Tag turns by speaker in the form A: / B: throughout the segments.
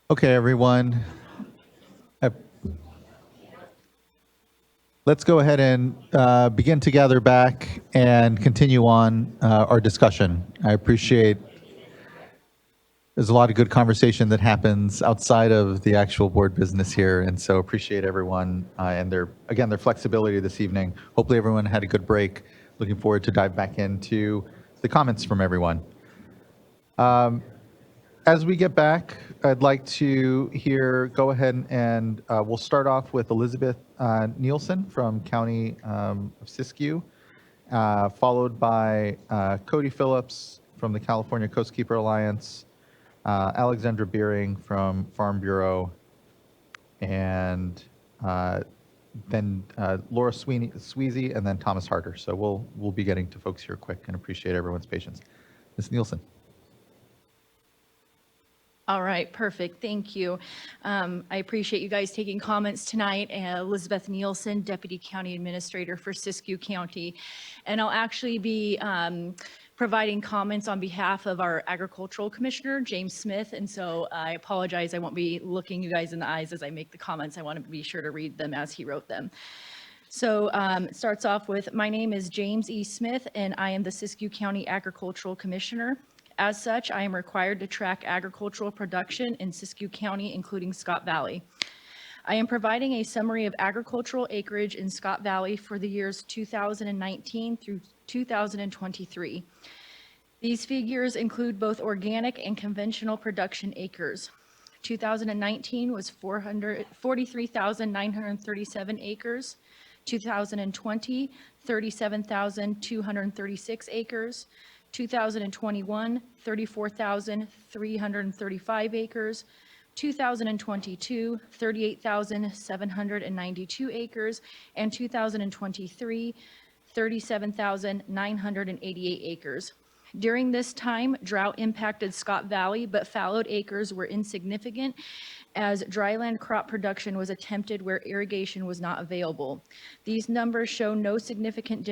A: Okay, everyone. Uh, Let's go ahead and begin to gather back and continue on our discussion. I appreciate there's a lot of good conversation that happens outside of the actual board business here, and so appreciate everyone and their flexibility this evening. Hopefully everyone had a good break. Looking forward to dive back into the comments from everyone. As we get back, I'd like to go ahead and we'll start off with Elizabeth Nielsen from County of Siskiyou, followed by Cody Phillips from the California Coastkeeper Alliance, Alexandra Beering from Farm Bureau, and then Laura Sweezy, and then Thomas Harder. So we'll be getting to folks here quick and appreciate everyone's patience. Ms. Nielsen.
B: All right, perfect. Thank you. I appreciate you guys taking comments tonight. Elizabeth Nielsen, Deputy County Administrator for Siskiyou County. And I'll actually be providing comments on behalf of our Agricultural Commissioner, James Smith. And so I apologize, I won't be looking you guys in the eyes as I make the comments. I want to be sure to read them as he wrote them. So it starts off with, my name is James E. Smith, and I am the Siskiyou County Agricultural Commissioner. As such, I am required to track agricultural production in Siskiyou County, including Scott Valley. I am providing a summary of agricultural acreage in Scott Valley for the years 2019 through 2023. These figures include both organic and conventional production acres. 2019 was 43,937 acres. 2020, 37,236 acres. 2021, 34,335 acres. 2022, 38,792 acres. And 2023, 37,988 acres. During this time, drought impacted Scott Valley, but fallowed acres were insignificant as dryland crop production was attempted where irrigation was not available. These numbers show no significant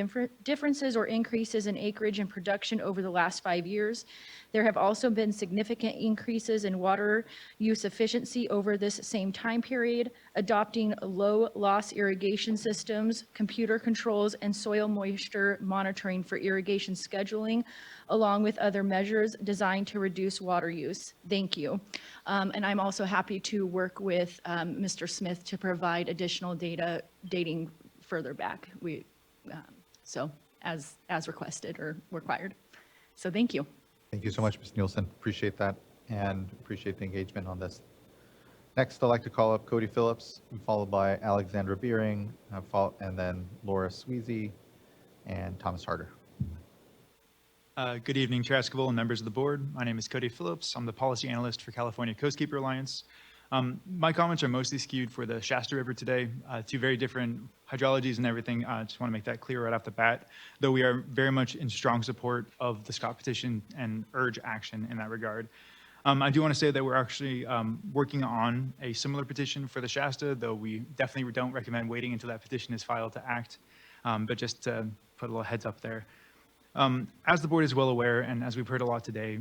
B: differences or increases in acreage and production over the last 5 years. There have also been significant increases in water use efficiency over this same time period, adopting low loss irrigation systems, computer controls, and soil moisture monitoring for irrigation scheduling, along with other measures designed to reduce water use. Thank you. And I'm also happy to work with Mr. Smith to provide additional data dating further back. So as requested or required. So thank you.
A: Thank you so much, Ms. Nielsen. Appreciate that and appreciate the engagement on this. Next, I'd like to call up Cody Phillips, followed by Alexandra Beering, and then Laura Sweezy and Thomas Harder.
C: Good evening, Chair Esquivel and members of the board. My name is Cody Phillips. I'm the policy analyst for California Coastkeeper Alliance. My comments are mostly skewed for the Shasta River today. Two very different hydrologies and everything. I just want to make that clear right off the bat, though we are very much in strong support of the Scott petition and urge action in that regard. I do want to say that we're actually working on a similar petition for the Shasta, though we definitely don't recommend waiting until that petition is filed to act, but just to put a little heads up there. As the board is well aware, and as we've heard a lot today,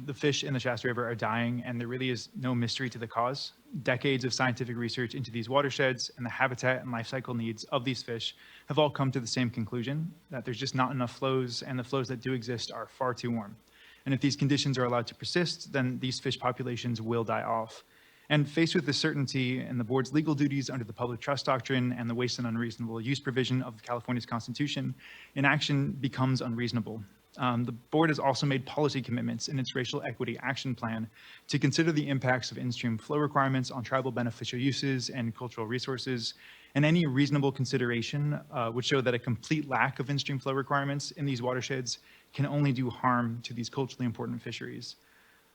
C: the fish in the Shasta River are dying, and there really is no mystery to the cause. Decades of scientific research into these watersheds and the habitat and life cycle needs of these fish have all come to the same conclusion, that there's just not enough flows, and the flows that do exist are far too warm. And if these conditions are allowed to persist, then these fish populations will die off. And faced with the certainty and the board's legal duties under the public trust doctrine and the waste and unreasonable use provision of California's Constitution, inaction becomes unreasonable. The board has also made policy commitments in its racial equity action plan to consider the impacts of in-stream flow requirements on tribal beneficial uses and cultural resources, and any reasonable consideration would show that a complete lack of in-stream flow requirements in these watersheds can only do harm to these culturally important fisheries.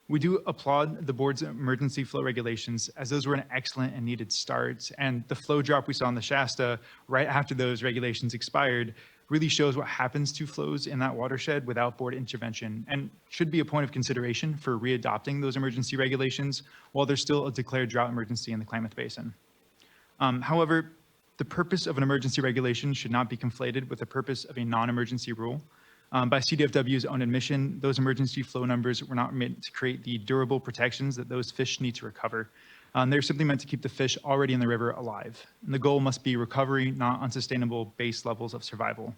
C: We do applaud the board's emergency flow regulations, as those were an excellent and needed start, and the flow drop we saw in the Shasta right after those regulations expired really shows what happens to flows in that watershed without board intervention, and should be a point of consideration for readopting those emergency regulations while there's still a declared drought emergency in the Klamath Basin. However, the purpose of an emergency regulation should not be conflated with the purpose of a non-emergency rule. By CDFW's own admission, those emergency flow numbers were not meant to create the durable protections that those fish need to recover. They're simply meant to keep the fish already in the river alive. And the goal must be recovery, not unsustainable base levels of survival.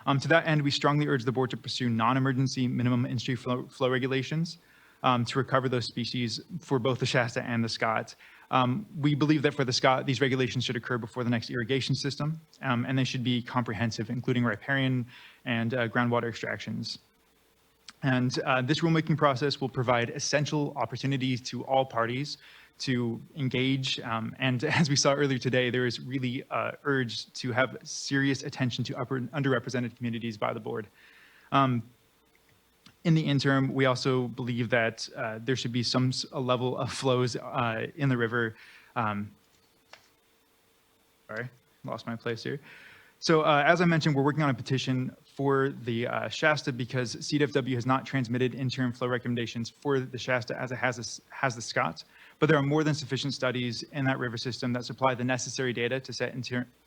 C: To that end, we strongly urge the board to pursue non-emergency minimum industry flow regulations to recover those species for both the Shasta and the Scott. We believe that for the Scott, these regulations should occur before the next irrigation system, and they should be comprehensive, including riparian and groundwater extractions. And this rulemaking process will provide essential opportunities to all parties to engage. And as we saw earlier today, there is really urge to have serious attention to underrepresented communities by the board. In the interim, we also believe that there should be a level of flows in the river. Sorry, lost my place here. So as I mentioned, we're working on a petition for the Shasta because CDFW has not transmitted interim flow recommendations for the Shasta as it has the Scott. But there are more than sufficient studies in that river system that supply the necessary data to set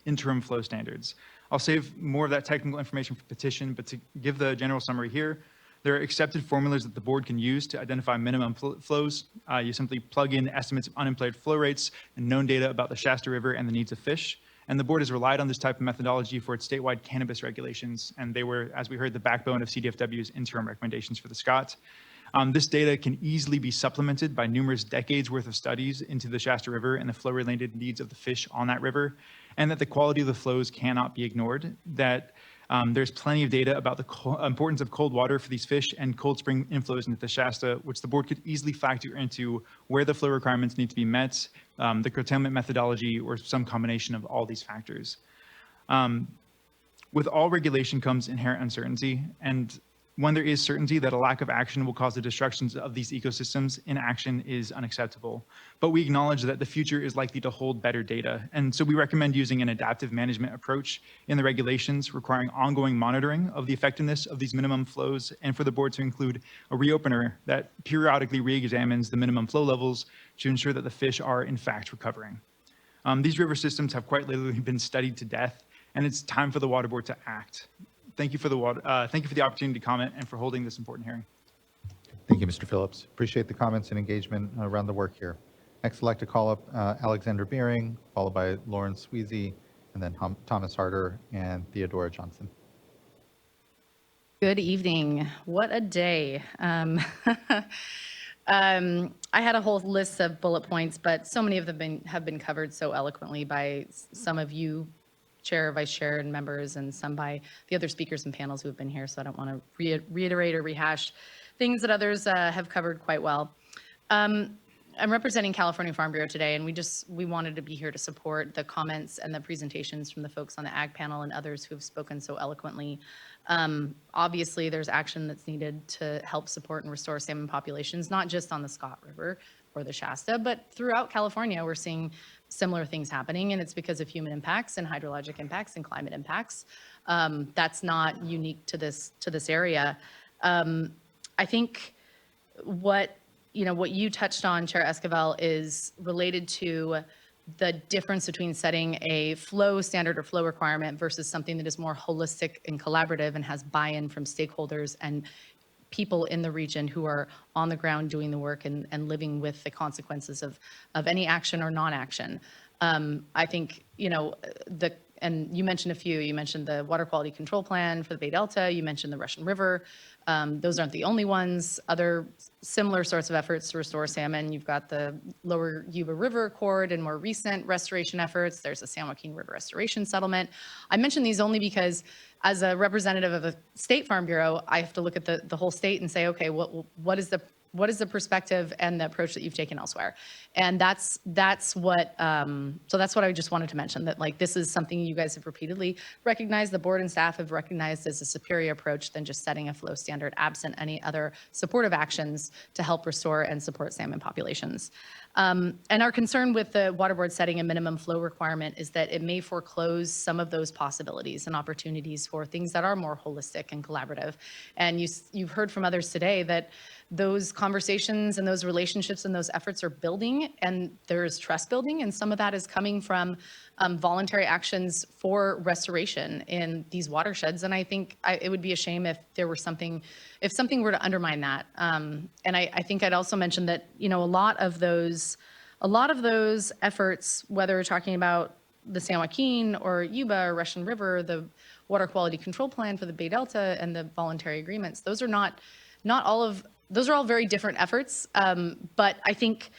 C: interim flow standards. I'll save more of that technical information for petition, but to give the general summary here, there are accepted formulas that the board can use to identify minimum flows. You simply plug in estimates of unemployed flow rates and known data about the Shasta River and the needs of fish. And the board has relied on this type of methodology for its statewide cannabis regulations. And they were, as we heard, the backbone of CDFW's interim recommendations for the Scott. This data can easily be supplemented by numerous decades worth of studies into the Shasta River and the flow-related needs of the fish on that river, and that the quality of the flows cannot be ignored, that there's plenty of data about the importance of cold water for these fish and cold spring inflows into the Shasta, which the board could easily factor into where the flow requirements need to be met, the curtailment methodology, or some combination of all these factors. With all regulation comes inherent uncertainty, and when there is certainty that a lack of action will cause the destructions of these ecosystems, inaction is unacceptable. But we acknowledge that the future is likely to hold better data. And so we recommend using an adaptive management approach in the regulations, requiring ongoing monitoring of the effectiveness of these minimum flows, and for the board to include a reopener that periodically re-examines the minimum flow levels to ensure that the fish are in fact recovering. These river systems have quite literally been studied to death, and it's time for the water board to act. Thank you for the opportunity to comment and for holding this important hearing.
A: Thank you, Mr. Phillips. Appreciate the comments and engagement around the work here. Next, I'd like to call up Alexander Beering, followed by Lauren Sweezy, and then Thomas Harder and Theodora Johnson.
D: Good evening. What a day. I had a whole list of bullet points, but so many of them have been covered so eloquently by some of you, Chair, Vice Chair, and members, and some by the other speakers and panels who have been here, so I don't want to reiterate or rehash things that others have covered quite well. I'm representing California Farm Bureau today, and we wanted to be here to support the comments and the presentations from the folks on the Ag panel and others who have spoken so eloquently. Obviously, there's action that's needed to help support and restore salmon populations, not just on the Scott River or the Shasta, but throughout California, we're seeing similar things happening, and it's because of human impacts and hydrologic impacts and climate impacts. That's not unique to this area. I think what you touched on, Chair Esquivel, is related to the difference between setting a flow standard or flow requirement versus something that is more holistic and collaborative and has buy-in from stakeholders and people in the region who are on the ground doing the work and living with the consequences of any action or non-action. I think, and you mentioned a few. You mentioned the water quality control plan for the Bay Delta. You mentioned the Russian River. Those aren't the only ones. Other similar sorts of efforts to restore salmon. You've got the Lower Yuba River Accord and more recent restoration efforts. There's a San Joaquin River Restoration Settlement. I mention these only because as a representative of the State Farm Bureau, I have to look at the whole state and say, okay, what is the perspective and the approach that you've taken elsewhere? And that's what I just wanted to mention, that like this is something you guys have repeatedly recognized, the board and staff have recognized as a superior approach than just setting a flow standard absent any other supportive actions to help restore and support salmon populations. And our concern with the water board setting a minimum flow requirement is that it may foreclose some of those possibilities and opportunities for things that are more holistic and collaborative. And you've heard from others today that those conversations and those relationships and those efforts are building, and there's trust building, and some of that is coming from voluntary actions for restoration in these watersheds. And I think it would be a shame if there were something, if something were to undermine that. And I think I'd also mention that, you know, a lot of those efforts, whether we're talking about the San Joaquin or Yuba or Russian River, the water quality control plan for the Bay Delta and the voluntary agreements, those are those are all very different efforts. But I think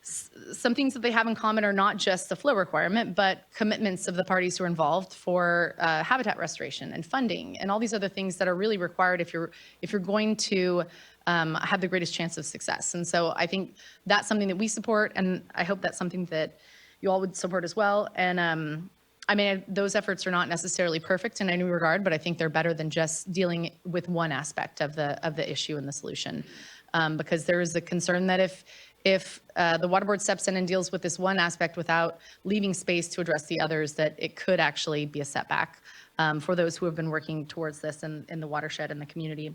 D: some things that they have in common are not just the flow requirement, but commitments of the parties who are involved for habitat restoration and funding and all these other things that are really required if you're going to have the greatest chance of success. And so I think that's something that we support, and I hope that's something that you all would support as well. And I mean, those efforts are not necessarily perfect in any regard, but I think they're better than just dealing with one aspect of the issue and the solution. Because there is a concern that if the water board steps in and deals with this one aspect without leaving space to address the others, that it could actually be a setback for those who have been working towards this in the watershed and the community.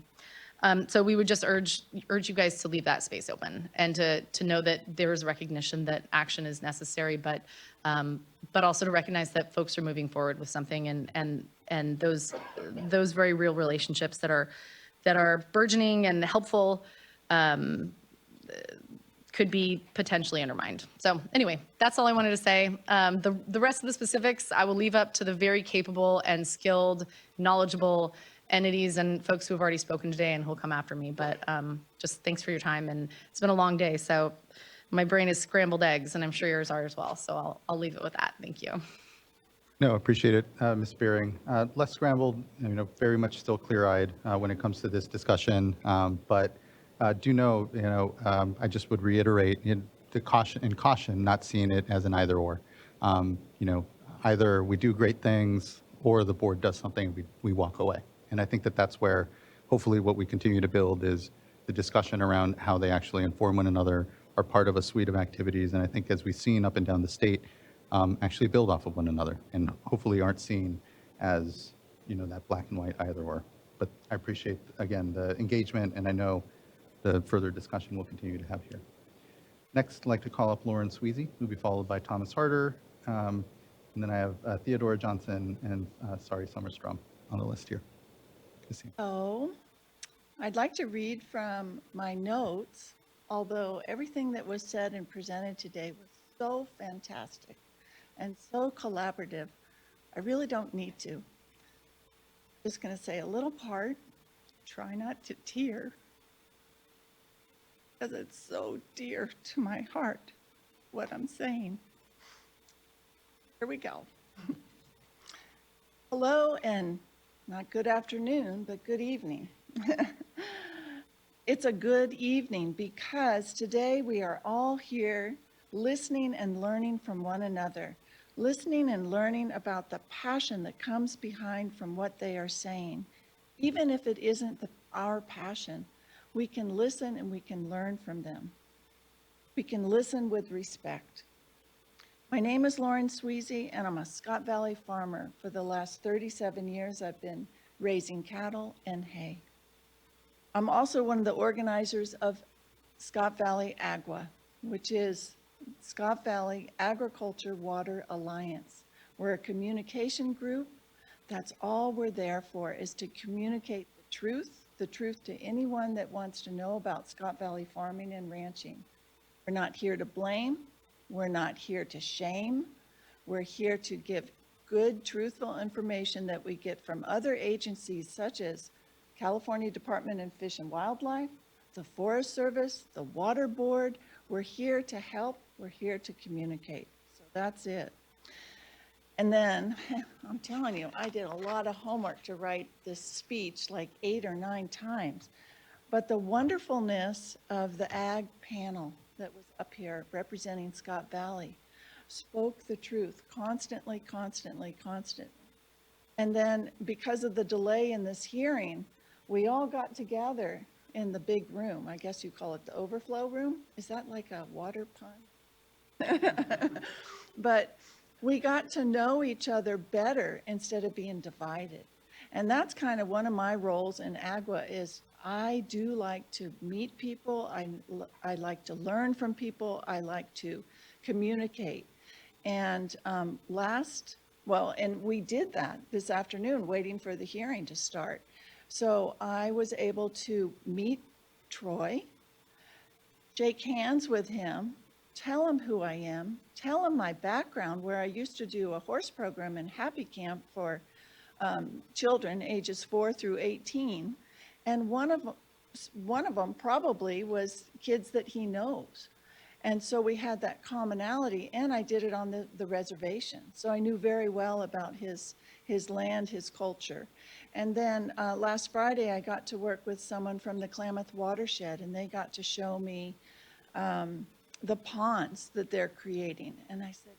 D: So we would just urge you guys to leave that space open and to know that there is recognition that action is necessary, but also to recognize that folks are moving forward with something, and those very real relationships that are burgeoning and helpful could be potentially undermined. So anyway, that's all I wanted to say. The rest of the specifics I will leave up to the very capable and skilled, knowledgeable entities and folks who have already spoken today and who'll come after me. But just thanks for your time. And it's been a long day, so my brain is scrambled eggs, and I'm sure yours are as well. So I'll leave it with that. Thank you.
A: No, appreciate it, Ms. Beering. Less scrambled, you know, very much still clear-eyed when it comes to this discussion. But do know, you know, I just would reiterate the caution, not seeing it as an either/or. You know, either we do great things or the board does something, we walk away. And I think that that's where hopefully what we continue to build is the discussion around how they actually inform one another, are part of a suite of activities. And I think as we've seen up and down the state, actually build off of one another and hopefully aren't seen as, you know, that black and white either/or. But I appreciate, again, the engagement, and I know the further discussion we'll continue to have here. Next, I'd like to call up Lauren Sweezy, who will be followed by Thomas Harder. And then I have Theodora Johnson and Sari Summerstrom on the list here. Good to see you.
E: Oh, I'd like to read from my notes, although everything that was said and presented today was so fantastic and so collaborative. I really don't need to. Just going to say a little part, try not to tear, because it's so dear to my heart, what I'm saying. Here we go. Hello, and not good afternoon, but good evening. It's a good evening because today we are all here listening and learning from one another, listening and learning about the passion that comes behind from what they are saying. Even if it isn't our passion, we can listen and we can learn from them. We can listen with respect. My name is Lauren Sweezy, and I'm a Scott Valley farmer. For the last 37 years, I've been raising cattle and hay. I'm also one of the organizers of Scott Valley Agua, which is Scott Valley Agriculture Water Alliance. We're a communication group. That's all we're there for, is to communicate the truth to anyone that wants to know about Scott Valley farming and ranching. We're not here to blame. We're not here to shame. We're here to give good, truthful information that we get from other agencies such as California Department of Fish and Wildlife, the Forest Service, the Water Board. We're here to help. We're here to communicate. So that's it. And then, I'm telling you, I did a lot of homework to write this speech, like 8 or 9 times. But the wonderfulness of the ag panel that was up here representing Scott Valley spoke the truth constantly, constantly, constantly. And then because of the delay in this hearing, we all got together in the big room. I guess you call it the overflow room. Is that like a water pun? But we got to know each other better instead of being divided. And that's kind of one of my roles in Agua is I do like to meet people. I like to learn from people. I like to communicate. And and we did that this afternoon, waiting for the hearing to start. So I was able to meet Troy, shake hands with him, tell him who I am, tell him my background, where I used to do a horse program in Happy Camp for children ages 4 through 18. And one of them probably was kids that he knows. And so we had that commonality, and I did it on the reservation. So I knew very well about his land, his culture. And then last Friday, I got to work with someone from the Klamath watershed, and they got to show me the ponds that they're creating. And I said,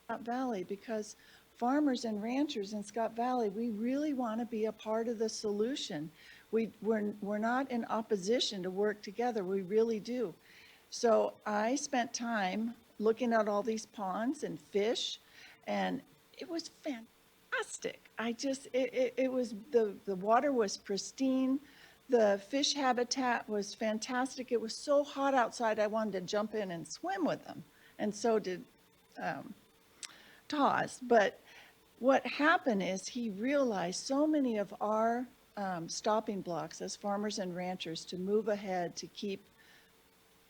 E: Scott Valley, because farmers and ranchers in Scott Valley, we really want to be a part of the solution. We're not in opposition to work together. We really do. So I spent time looking at all these ponds and fish, and it was fantastic. It was, the water was pristine. The fish habitat was fantastic. It was so hot outside, I wanted to jump in and swim with them. And so did Taz. But what happened is he realized so many of our stopping blocks as farmers and ranchers to move ahead, to keep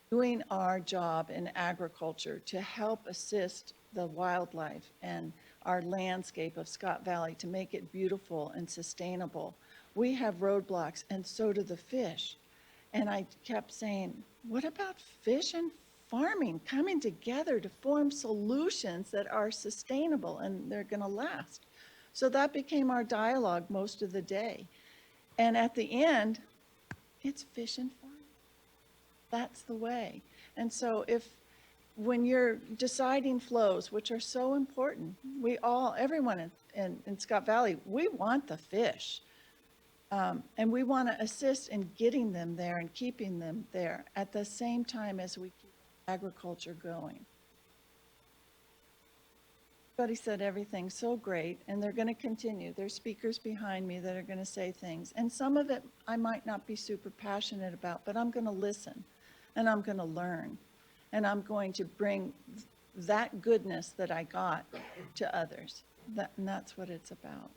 E: doing our job in agriculture, to help assist the wildlife and our landscape of Scott Valley to make it beautiful and sustainable. We have roadblocks, and so do the fish. And I kept saying, what about fish and farming coming together to form solutions that are sustainable and they're going to last? So that became our dialogue most of the day. And at the end, it's fish and farming. That's the way. And so when you're deciding flows, which are so important, everyone in Scott Valley, we want the fish. And we want to assist in getting them there and keeping them there at the same time as we keep agriculture going. Everybody said everything so great, and they're going to continue. There's speakers behind me that are going to say things. And some of it I might not be super passionate about, but I'm going to listen, and I'm going to learn, and I'm going to bring that goodness that I got to others. And that's what it's about.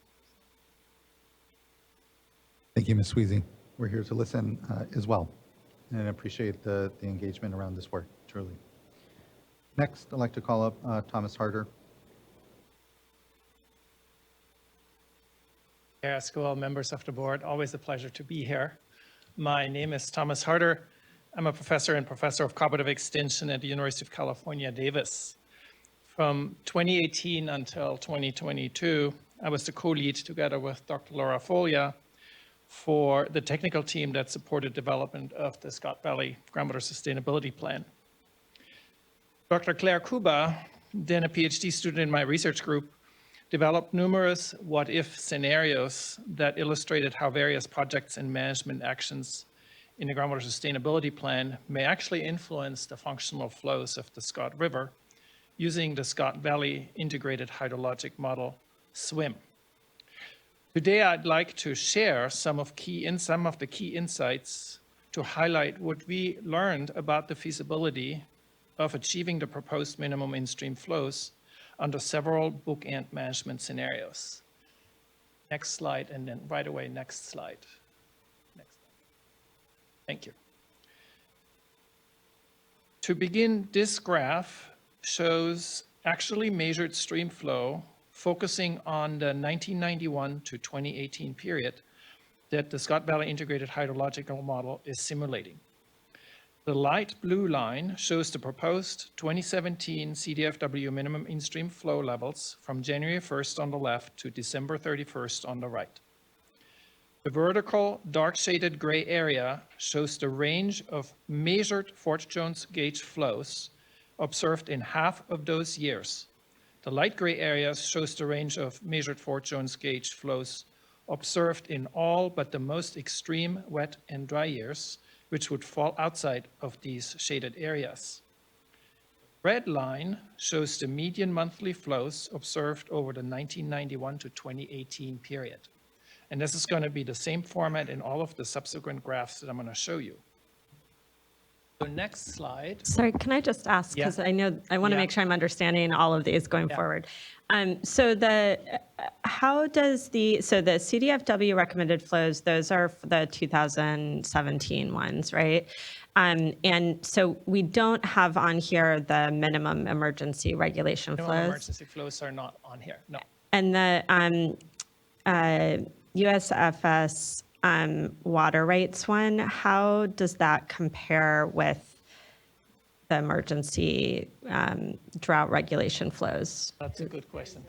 A: Thank you, Ms. Sweezy. We're here to listen as well, and appreciate the engagement around this work, truly. Next, I'd like to call up Thomas Harder.
F: School members of the board, always a pleasure to be here. My name is Thomas Harder. I'm a professor and professor of cooperative extension at the University of California, Davis. From 2018 until 2022, I was the co-lead together with Dr. Laura Folia for the technical team that supported development of the Scott Valley Groundwater Sustainability Plan. Dr. Claire Kuba, then a PhD student in my research group, developed numerous what-if scenarios that illustrated how various projects and management actions in the Groundwater Sustainability Plan may actually influence the functional flows of the Scott River using the Scott Valley Integrated Hydrologic Model, SWRCB. Today, I'd like to share some of the key insights to highlight what we learned about the feasibility of achieving the proposed minimum in-stream flows under several bookend management scenarios. Next slide, and then right away, next slide. Next slide. Thank you. To begin, this graph shows actually measured stream flow focusing on the 1991 to 2018 period that the Scott Valley Integrated Hydrological Model is simulating. The light blue line shows the proposed 2017 CDFW minimum in-stream flow levels from January 1st on the left to December 31st on the right. The vertical dark shaded gray area shows the range of measured Fort Jones gauge flows observed in half of those years. The light gray area shows the range of measured Fort Jones gauge flows observed in all but the most extreme wet and dry years, which would fall outside of these shaded areas. Red line shows the median monthly flows observed over the 1991 to 2018 period. And this is going to be the same format in all of the subsequent graphs that I'm going to show you. So next slide.
G: Sorry, can I just ask, because
F: Yeah.
G: I know, I want to
F: Yeah.
G: make sure I'm understanding all of these going
F: Yeah.
G: forward. How does the CDFW recommended flows, those are the 2017 ones, right? And so we don't have on here the minimum emergency regulation
F: No
G: flows.
F: emergency flows are not on here, no.
G: And the USFS water rights one, how does that compare with the emergency drought regulation flows?
F: That's a good question.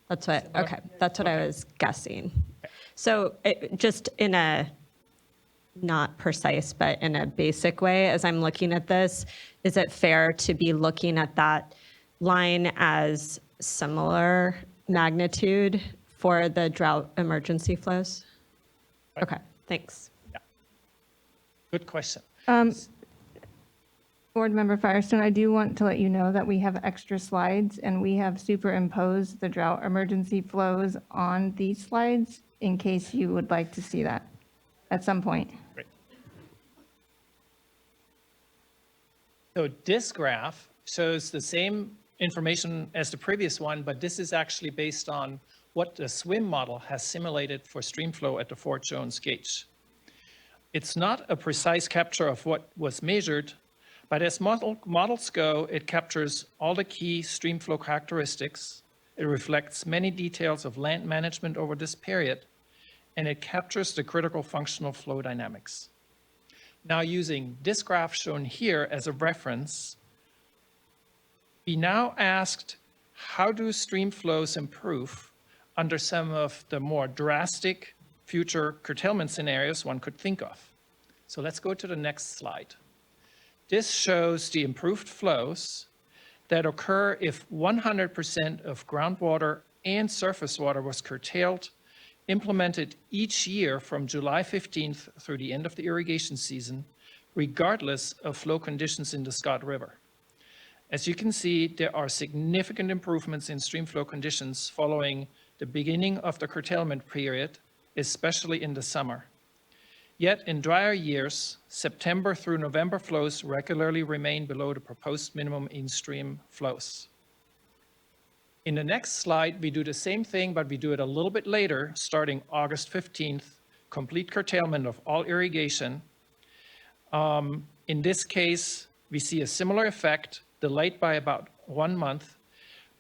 G: That's what, okay, that's what I was guessing. So just in a not precise, but in a basic way, as I'm looking at this, is it fair to be looking at that line as similar magnitude for the drought emergency flows?
F: Right.
G: Okay, thanks.
F: Good question.
H: Board Member Firestone, I do want to let you know that we have extra slides and we have superimposed the drought emergency flows on these slides in case you would like to see that at some point.
F: Great. So this graph shows the same information as the previous one, but this is actually based on what the SWIM model has simulated for stream flow at the Fort Jones gauge. It's not a precise capture of what was measured, but as models go, it captures all the key stream flow characteristics. It reflects many details of land management over this period, and it captures the critical functional flow dynamics. Now, using this graph shown here as a reference, we now asked, how do stream flows improve under some of the more drastic future curtailment scenarios one could think of? So let's go to the next slide. This shows the improved flows that occur if 100% of groundwater and surface water was curtailed, implemented each year from July 15th through the end of the irrigation season, regardless of flow conditions in the Scott River. As you can see, there are significant improvements in stream flow conditions following the beginning of the curtailment period, especially in the summer. Yet in drier years, September through November flows regularly remain below the proposed minimum in-stream flows. In the next slide, we do the same thing, but we do it a little bit later, starting August 15th, complete curtailment of all irrigation. In this case, we see a similar effect, delayed by about 1 month,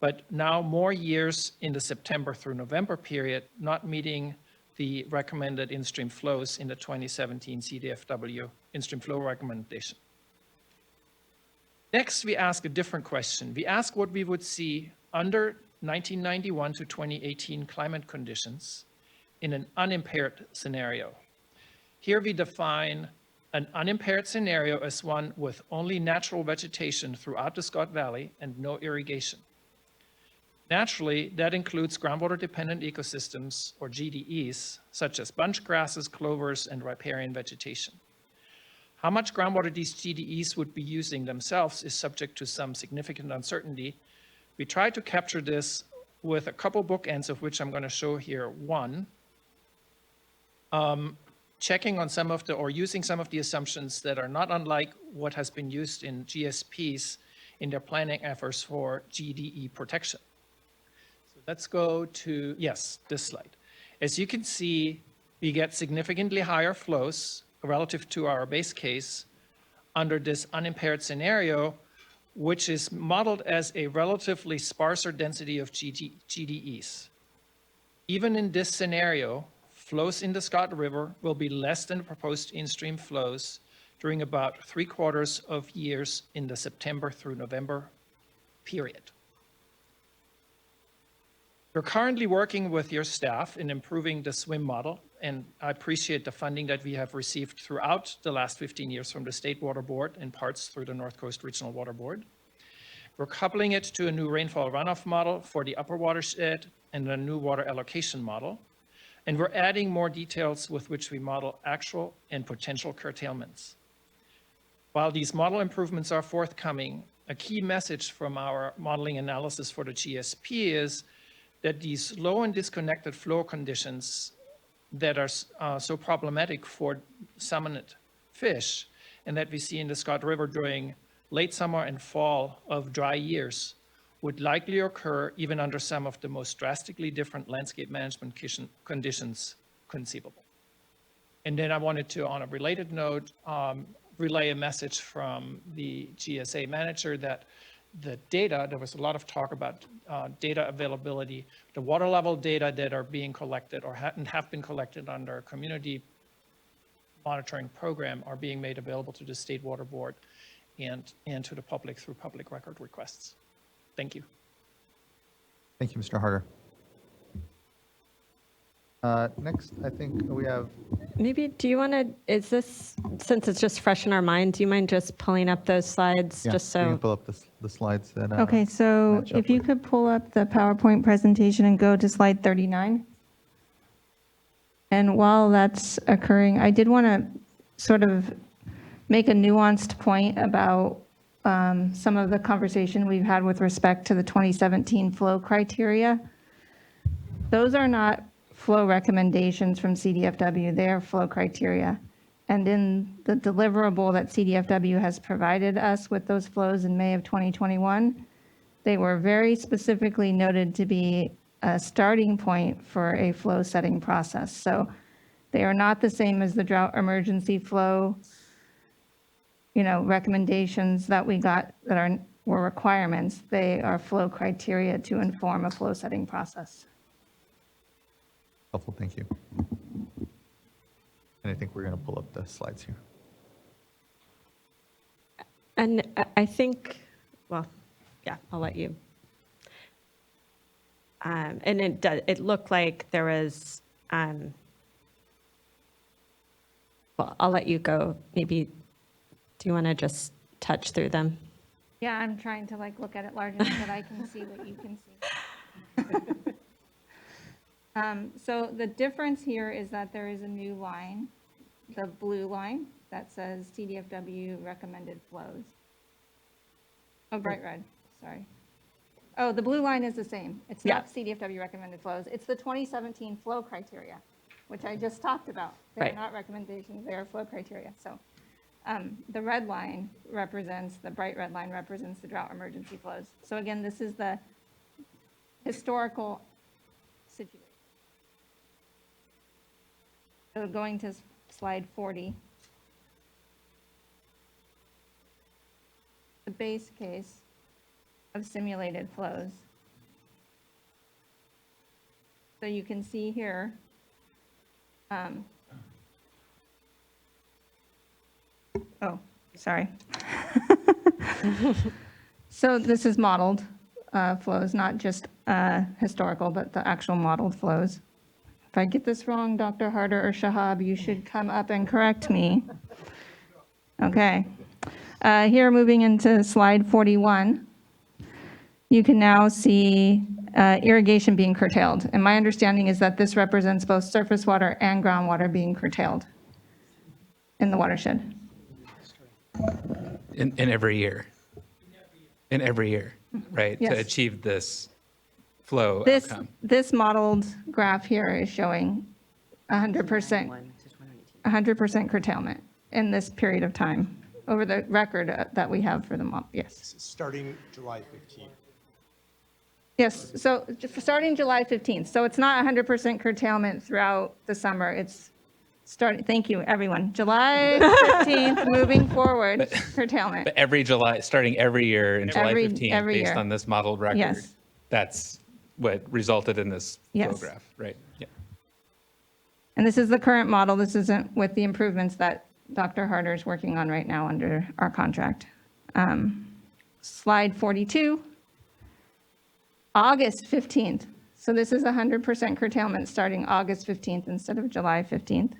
F: but now more years in the September through November period, not meeting the recommended in-stream flows in the 2017 CDFW in-stream flow recommendation. Next, we ask a different question. We ask what we would see under 1991 to 2018 climate conditions in an unimpaired scenario. Here we define an unimpaired scenario as one with only natural vegetation throughout the Scott Valley and no irrigation. Naturally, that includes groundwater-dependent ecosystems, or GDEs, such as bunch grasses, clovers, and riparian vegetation. How much groundwater these GDEs would be using themselves is subject to some significant uncertainty. We try to capture this with a couple bookends, of which I'm going to show here. One, checking on some of the, or using some of the assumptions that are not unlike what has been used in GSPs in their planning efforts for GDE protection. Let's go to, yes, this slide. As you can see, we get significantly higher flows relative to our base case under this unimpaired scenario, which is modeled as a relatively sparser density of GDEs. Even in this scenario, flows in the Scott River will be less than the proposed in-stream flows during about 3/4 of years in the September through November period. We're currently working with your staff in improving the SWIM model, and I appreciate the funding that we have received throughout the last 15 years from the State Water Board and parts through the North Coast Regional Water Board. We're coupling it to a new rainfall runoff model for the upper watershed and a new water allocation model. And we're adding more details with which we model actual and potential curtailments. While these model improvements are forthcoming, a key message from our modeling analysis for the GSP is that these low and disconnected flow conditions that are so problematic for salmonid fish, and that we see in the Scott River during late summer and fall of dry years, would likely occur even under some of the most drastically different landscape management conditions conceivable. And then I wanted to, on a related note, relay a message from the GSA manager that the data, there was a lot of talk about data availability, the water level data that are being collected or have been collected under a community monitoring program are being made available to the State Water Board and to the public through public record requests. Thank you.
A: Thank you, Mr. Harder. Next, I think we have,
G: Maybe, do you want to, is this, since it's just fresh in our mind, do you mind just pulling up those slides?
A: yeah,
G: Just
A: we can
G: so,
A: pull up the slides that.
H: Okay, so
A: match up
H: if you
A: with-
H: could pull up the PowerPoint presentation and go to slide 39. And while that's occurring, I did want to sort of make a nuanced point about some of the conversation we've had with respect to the 2017 flow criteria. Those are not flow recommendations from CDFW, they are flow criteria. And in the deliverable that CDFW has provided us with those flows in May of 2021, they were very specifically noted to be a starting point for a flow setting process. So they are not the same as the drought emergency flow, recommendations that we got that were requirements. They are flow criteria to inform a flow setting process.
A: Helpful, thank you. And I think we're going to pull up the slides here.
G: and I think, well, yeah, I'll let you. And it looked like there was, well, I'll let you go. Maybe, do you want to just touch through them?
H: Yeah, I'm trying to look at it large enough that I can see what you can see. So the difference here is that there is a new line, the blue line, that says CDFW recommended flows. Oh, bright red, sorry. Oh, the blue line is the same. It's not CDFW recommended flows. It's the 2017 flow criteria, which I just talked about. They're
G: Right.
H: not recommendations, they are flow criteria. So the red line represents, the bright red line represents the drought emergency flows. So again, this is the historical situation. So going to slide 40. The base case of simulated flows. So you can see here, oh, sorry. So this is modeled flows, not just historical, but the actual modeled flows. If I get this wrong, Dr. Harder or Shahab, you should come up and correct me. Okay. Here, moving into slide 41, you can now see irrigation being curtailed. And my understanding is that this represents both surface water and groundwater being curtailed in the watershed.
I: In every year. In every year, right? To
H: Yes.
I: achieve this flow
H: This,
I: outcome.
H: this modeled graph here is showing 100% curtailment in this period of time over the record that we have for the month. Yes.
J: Starting July 15th.
H: Yes. So starting July 15th. So it's not 100% curtailment throughout the summer. It's starting, thank you, everyone. July 15th, moving forward, curtailment.
I: But every July, starting every year in July
H: Every
I: 15th, based
H: year.
I: on this modeled record.
H: Yes.
I: That's what resulted in this flow
H: Yes.
I: graph, right? Yeah.
H: And this is the current model. This isn't with the improvements that Dr. Harder is working on right now under our contract. Slide 42, August 15th. So this is 100% curtailment starting August 15th instead of July 15th.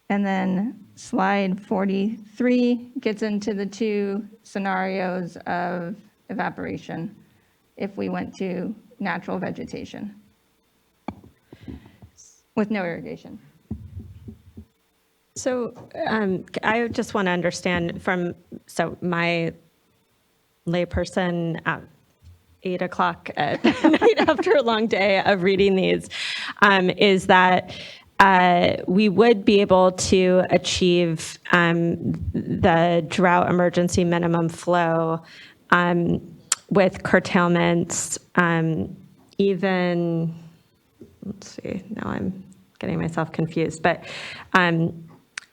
H: And then slide 43 gets into the two scenarios of evaporation if we went to natural vegetation with no irrigation.
G: So I just want to understand so my layperson 8 o'clock at night after a long day of reading these, is that we would be able to achieve the drought emergency minimum flow with curtailments, even, let's see, now I'm getting myself confused, but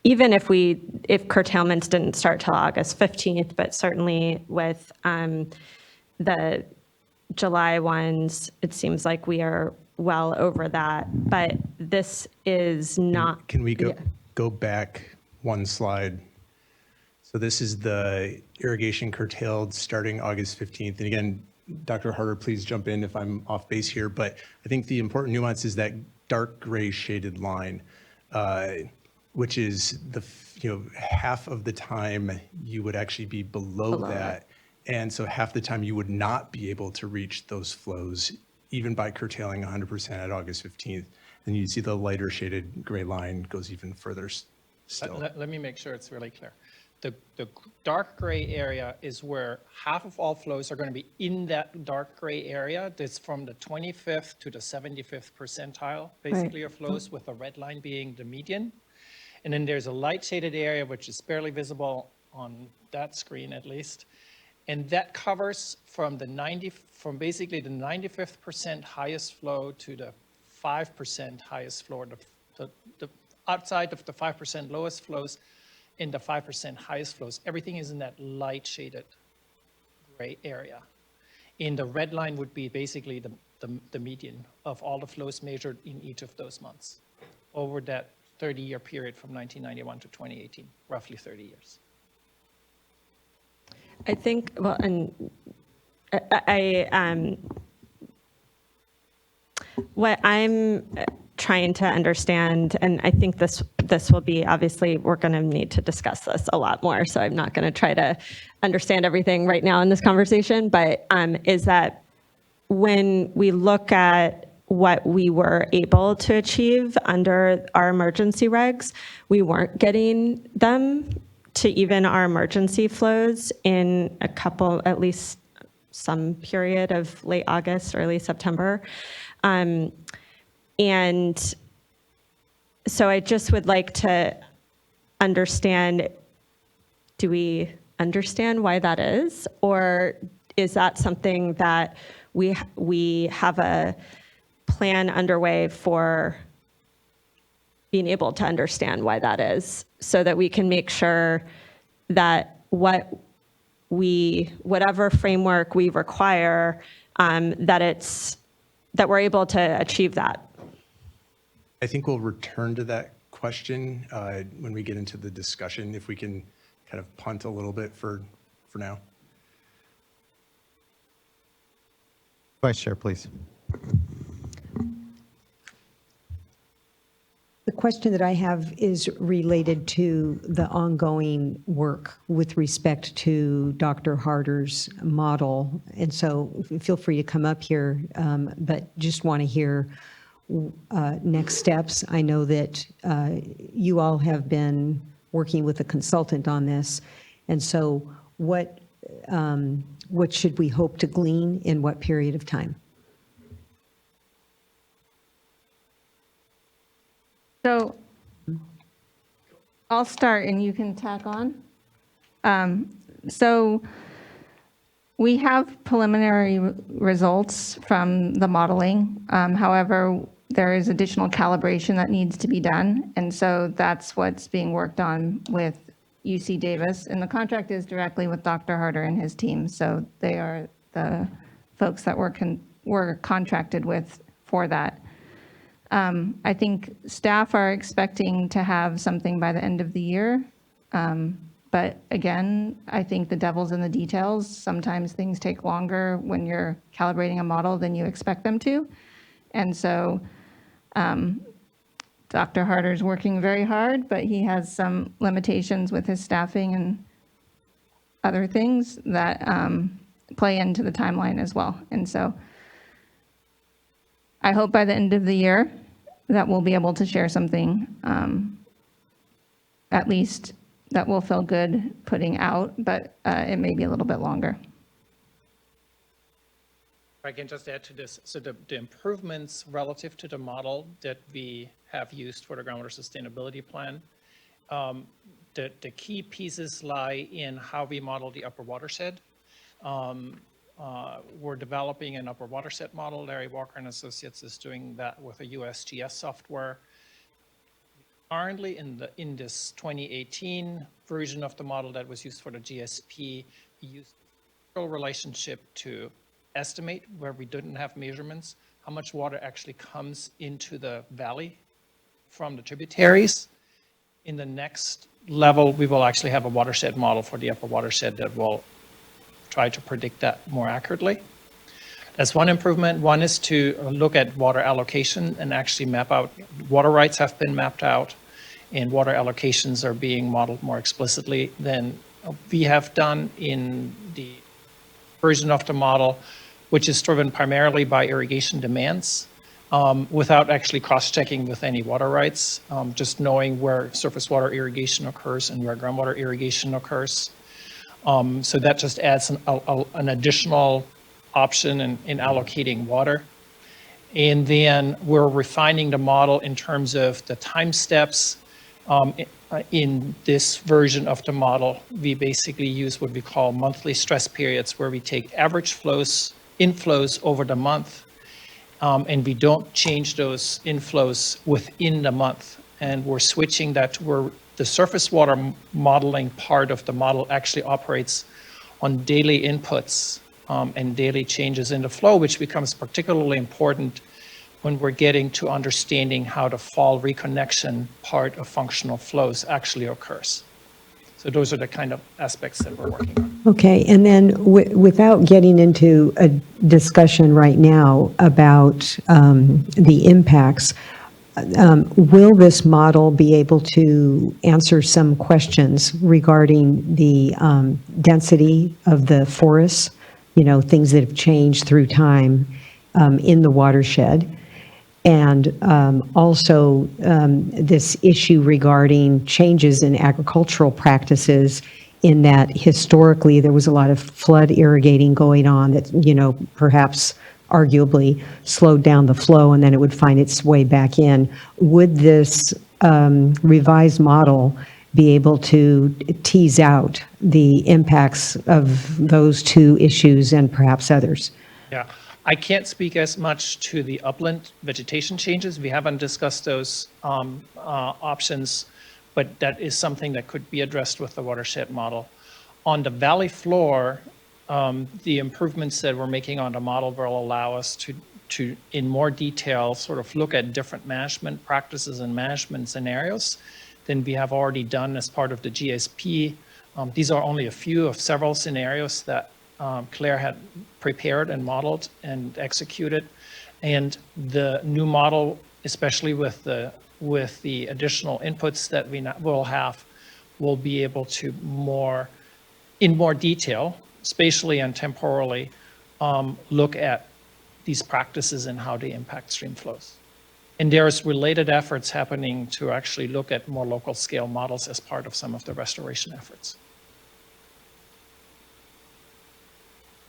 G: even if curtailments didn't start till August 15th, but certainly with the July ones, it seems like we are well over that, but this is not.
J: Can we
G: Yeah.
J: go back one slide? So this is the irrigation curtailed starting August 15th. And again, Dr. Harder, please jump in if I'm off base here, but I think the important nuance is that dark gray shaded line, which is half of the time you would actually be below that. And so half the time you would not be able to reach those flows, even by curtailing 100% at August 15th. Then you see the lighter shaded gray line goes even further still.
F: Let me make sure it's really clear. The dark gray area is where half of all flows are going to be in that dark gray area. That's from the 25th to the 75th percentile, basically, of flows, with the red line being the median. And then there's a light shaded area, which is barely visible on that screen at least. And that covers from basically the 95th percent highest flow to the 5% highest flow, the outside of the 5% lowest flows, in the 5% highest flows. Everything is in that light shaded gray area. In the red line would be basically the median of all the flows measured in each of those months over that 30-year period from 1991 to 2018, roughly 30 years.
G: I think, well, and what I'm trying to understand, and I think this will be, obviously, we're going to need to discuss this a lot more, so I'm not going to try to understand everything right now in this conversation, but is that when we look at what we were able to achieve under our emergency regs, we weren't getting them to even our emergency flows in a couple, at least some period of late August, early September. And so I just would like to understand, do we understand why that is? Or is that something that we have a plan underway for being able to understand why that is, so that we can make sure that whatever framework we require, that we're able to achieve that?
J: I think we'll return to that question when we get into the discussion, if we can kind of punt a little bit for now.
A: Vice Chair, please.
K: The question that I have is related to the ongoing work with respect to Dr. Harder's model. And so feel free to come up here, but just want to hear next steps. I know that you all have been working with a consultant on this. And so what should we hope to glean in what period of time?
H: So I'll start and you can tack on. So we have preliminary results from the modeling. However, there is additional calibration that needs to be done. And so that's what's being worked on with UC Davis. And the contract is directly with Dr. Harder and his team. So they are the folks that we're contracted with for that. I think staff are expecting to have something by the end of the year. But again, I think the devil's in the details. Sometimes things take longer when you're calibrating a model than you expect them to. And so Dr. Harder's working very hard, but he has some limitations with his staffing and other things that play into the timeline as well. And so I hope by the end of the year that we'll be able to share something, at least that will feel good putting out, but it may be a little bit longer.
F: I can just add to this. So the improvements relative to the model that we have used for the groundwater sustainability plan, the key pieces lie in how we model the upper watershed. We're developing an upper watershed model. Larry Walker and Associates is doing that with a USGS software. Currently, in this 2018 version of the model that was used for the GSP, we used a relationship to estimate, where we didn't have measurements, how much water actually comes into the valley from the tributaries. In the next level, we will actually have a watershed model for the upper watershed that will try to predict that more accurately. That's one improvement. One is to look at water allocation and actually map out. Water rights have been mapped out, and water allocations are being modeled more explicitly than we have done in the version of the model, which is driven primarily by irrigation demands, without actually cross-checking with any water rights, just knowing where surface water irrigation occurs and where groundwater irrigation occurs. So that just adds an additional option in allocating water. And then we're refining the model in terms of the time steps. In this version of the model, we basically use what we call monthly stress periods, where we take average inflows over the month, and we don't change those inflows within the month. And we're switching that to where the surface water modeling part of the model actually operates on daily inputs and daily changes in the flow, which becomes particularly important when we're getting to understanding how the fall reconnection part of functional flows actually occurs. So those are the kind of aspects that we're working on.
K: Okay, and then without getting into a discussion right now about the impacts, will this model be able to answer some questions regarding the density of the forests, things that have changed through time in the watershed? And also this issue regarding changes in agricultural practices, in that historically there was a lot of flood irrigating going on that, perhaps arguably slowed down the flow, and then it would find its way back in. Would this revised model be able to tease out the impacts of those two issues and perhaps others?
F: Yeah. I can't speak as much to the upland vegetation changes. We haven't discussed those options, but that is something that could be addressed with the watershed model. On the valley floor, the improvements that we're making on the model will allow us to in more detail, sort of look at different management practices and management scenarios than we have already done as part of the GSP. These are only a few of several scenarios that Claire had prepared and modeled and executed. And the new model, especially with the additional inputs that we will have, will be able to in more detail, spatially and temporally, look at these practices and how they impact stream flows. And there's related efforts happening to actually look at more local scale models as part of some of the restoration efforts.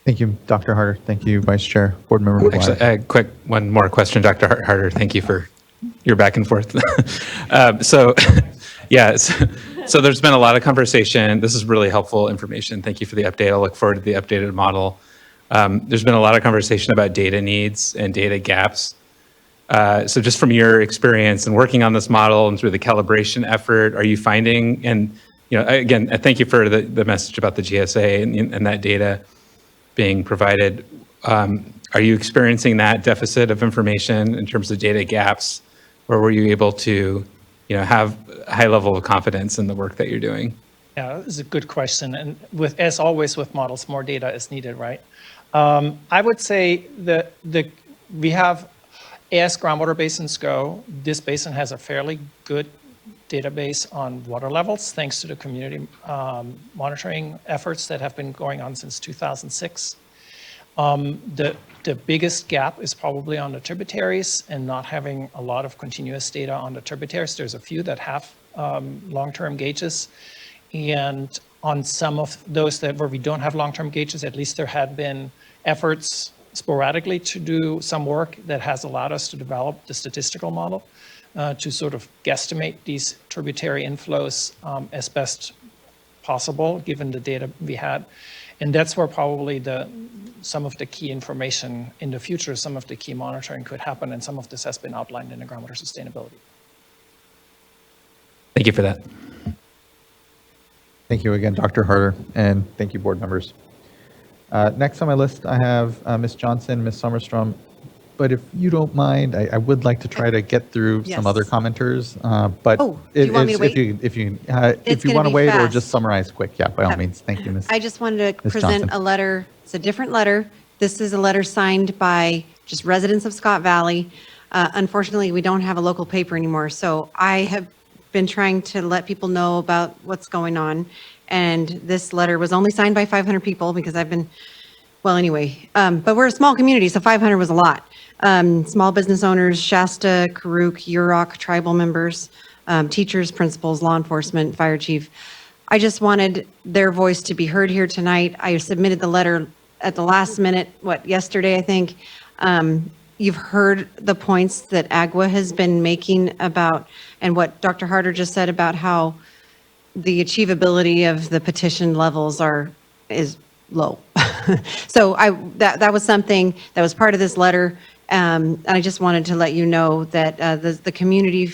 A: Thank you, Dr. Harder. Thank you, Vice Chair. Board Member McGuire.
I: Actually, one more question, Dr. Harder. Thank you for your back and forth. So there's been a lot of conversation. This is really helpful information. Thank you for the update. I'll look forward to the updated model. There's been a lot of conversation about data needs and data gaps. So just from your experience and working on this model and through the calibration effort, are you finding, and again, thank you for the message about the GSA and that data being provided. Are you experiencing that deficit of information in terms of data gaps, or were you able to have a high level of confidence in the work that you're doing?
F: Yeah, this is a good question. And as always with models, more data is needed, right? I would say that we have, as groundwater basins go, this basin has a fairly good database on water levels, thanks to the community monitoring efforts that have been going on since 2006. The biggest gap is probably on the tributaries and not having a lot of continuous data on the tributaries. There's a few that have long-term gauges, and on some of those where we don't have long-term gauges, at least there had been efforts sporadically to do some work that has allowed us to develop the statistical model to sort of guesstimate these tributary inflows as best possible, given the data we had. And that's where probably some of the key information in the future, some of the key monitoring could happen, and some of this has been outlined in the groundwater sustainability.
I: Thank you for that.
A: Thank you again, Dr. Harder, and thank you, board members. Next on my list, I have Ms. Johnson, Ms. Summerstrom, but if you don't mind, I would like to try to get through some other
L: Yes.
A: commenters. But
L: Oh, do you want me to
A: if you if you
L: gonna
A: want to
L: be
A: wait or
L: fast.
A: just summarize quick, yeah, by all
L: Okay.
A: means. Thank you, Ms.
L: I just wanted to
A: Ms.
L: present
A: Johnson.
L: a letter. It's a different letter. This is a letter signed by just residents of Scott Valley. Unfortunately, we don't have a local paper anymore, so I have been trying to let people know about what's going on. And this letter was only signed by 500 people because I've been, well, anyway, but we're a small community, so 500 was a lot. Small business owners, Shasta, Karuk, Yurok, tribal members, teachers, principals, law enforcement, fire chief. I just wanted their voice to be heard here tonight. I submitted the letter at the last minute, yesterday, I think. You've heard the points that AGWA has been making about, and what Dr. Harder just said about how the achievability of the petition levels is low. So that was something that was part of this letter. And I just wanted to let you know that the community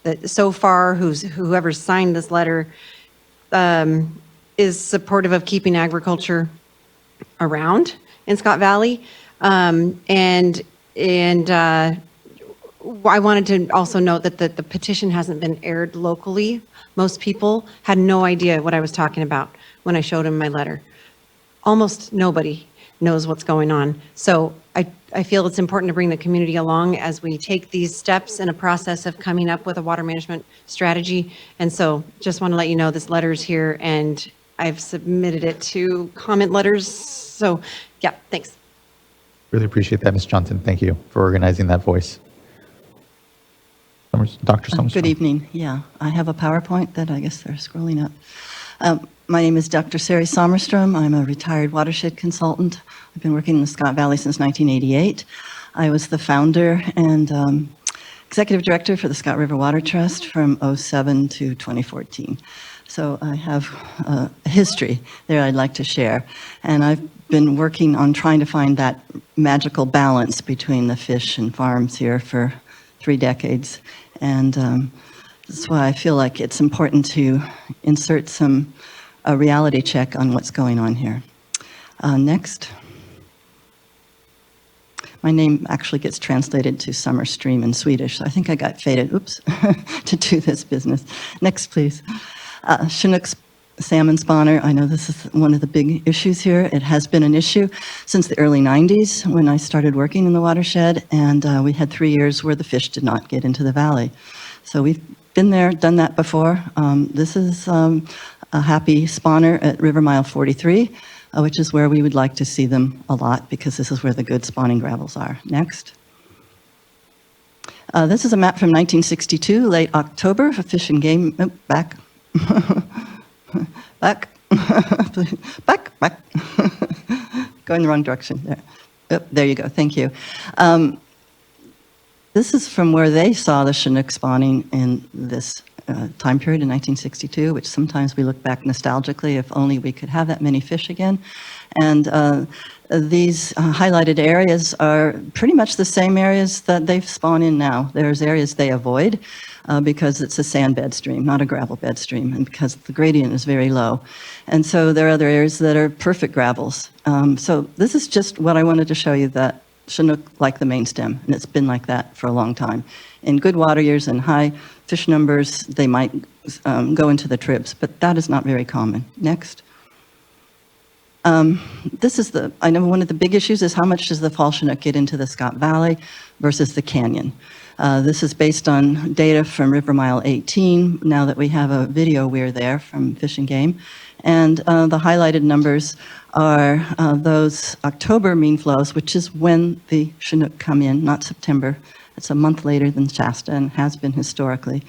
L: that so far, whoever signed this letter, is supportive of keeping agriculture around in Scott Valley. And I wanted to also note that the petition hasn't been aired locally. Most people had no idea what I was talking about when I showed them my letter. Almost nobody knows what's going on. So I feel it's important to bring the community along as we take these steps in a process of coming up with a water management strategy. And so just want to let you know this letter is here, and I've submitted it to comment letters. So yeah, thanks.
A: Really appreciate that, Ms. Johnson. Thank you for organizing that voice. Dr. Summerstrom.
M: Good evening. Yeah, I have a PowerPoint that I guess they're scrolling up. My name is Dr. Sari Sommerstrom. I'm a retired watershed consultant. I've been working in the Scott Valley since 1988. I was the founder and executive director for the Scott River Water Trust from 2007 to 2014. So I have a history there I'd like to share. And I've been working on trying to find that magical balance between the fish and farms here for 3 decades. And that's why I feel like it's important to insert a reality check on what's going on here. Next. My name actually gets translated to summer stream in Swedish, so I think I got fated, oops, to do this business. Next, please. Chinook salmon spawner. I know this is one of the big issues here. It has been an issue since the early 90s when I started working in the watershed, and we had 3 years where the fish did not get into the valley. So we've been there, done that before. This is a happy spawner at River Mile 43, which is where we would like to see them a lot because this is where the good spawning gravels are. Next. This is a map from 1962, late October, for Fish and Game. Oh, back. Back. back. Going the wrong direction there. Oh, there you go. Thank you. This is from where they saw the Chinook spawning in this time period in 1962, which sometimes we look back nostalgically, if only we could have that many fish again. And these highlighted areas are pretty much the same areas that they've spawned in now. There's areas they avoid because it's a sand bed stream, not a gravel bed stream, and because the gradient is very low. And so there are other areas that are perfect gravels. So this is just what I wanted to show you, that Chinook like the main stem, and it's been like that for a long time. In good water years and high fish numbers, they might go into the tribs, but that is not very common. Next. This is I know one of the big issues is how much does the fall Chinook get into the Scott Valley versus the canyon. This is based on data from River Mile 18, now that we have a video we're there from Fish and Game. And the highlighted numbers are those October mean flows, which is when the Chinook come in, not September. It's a month later than Shasta and has been historically,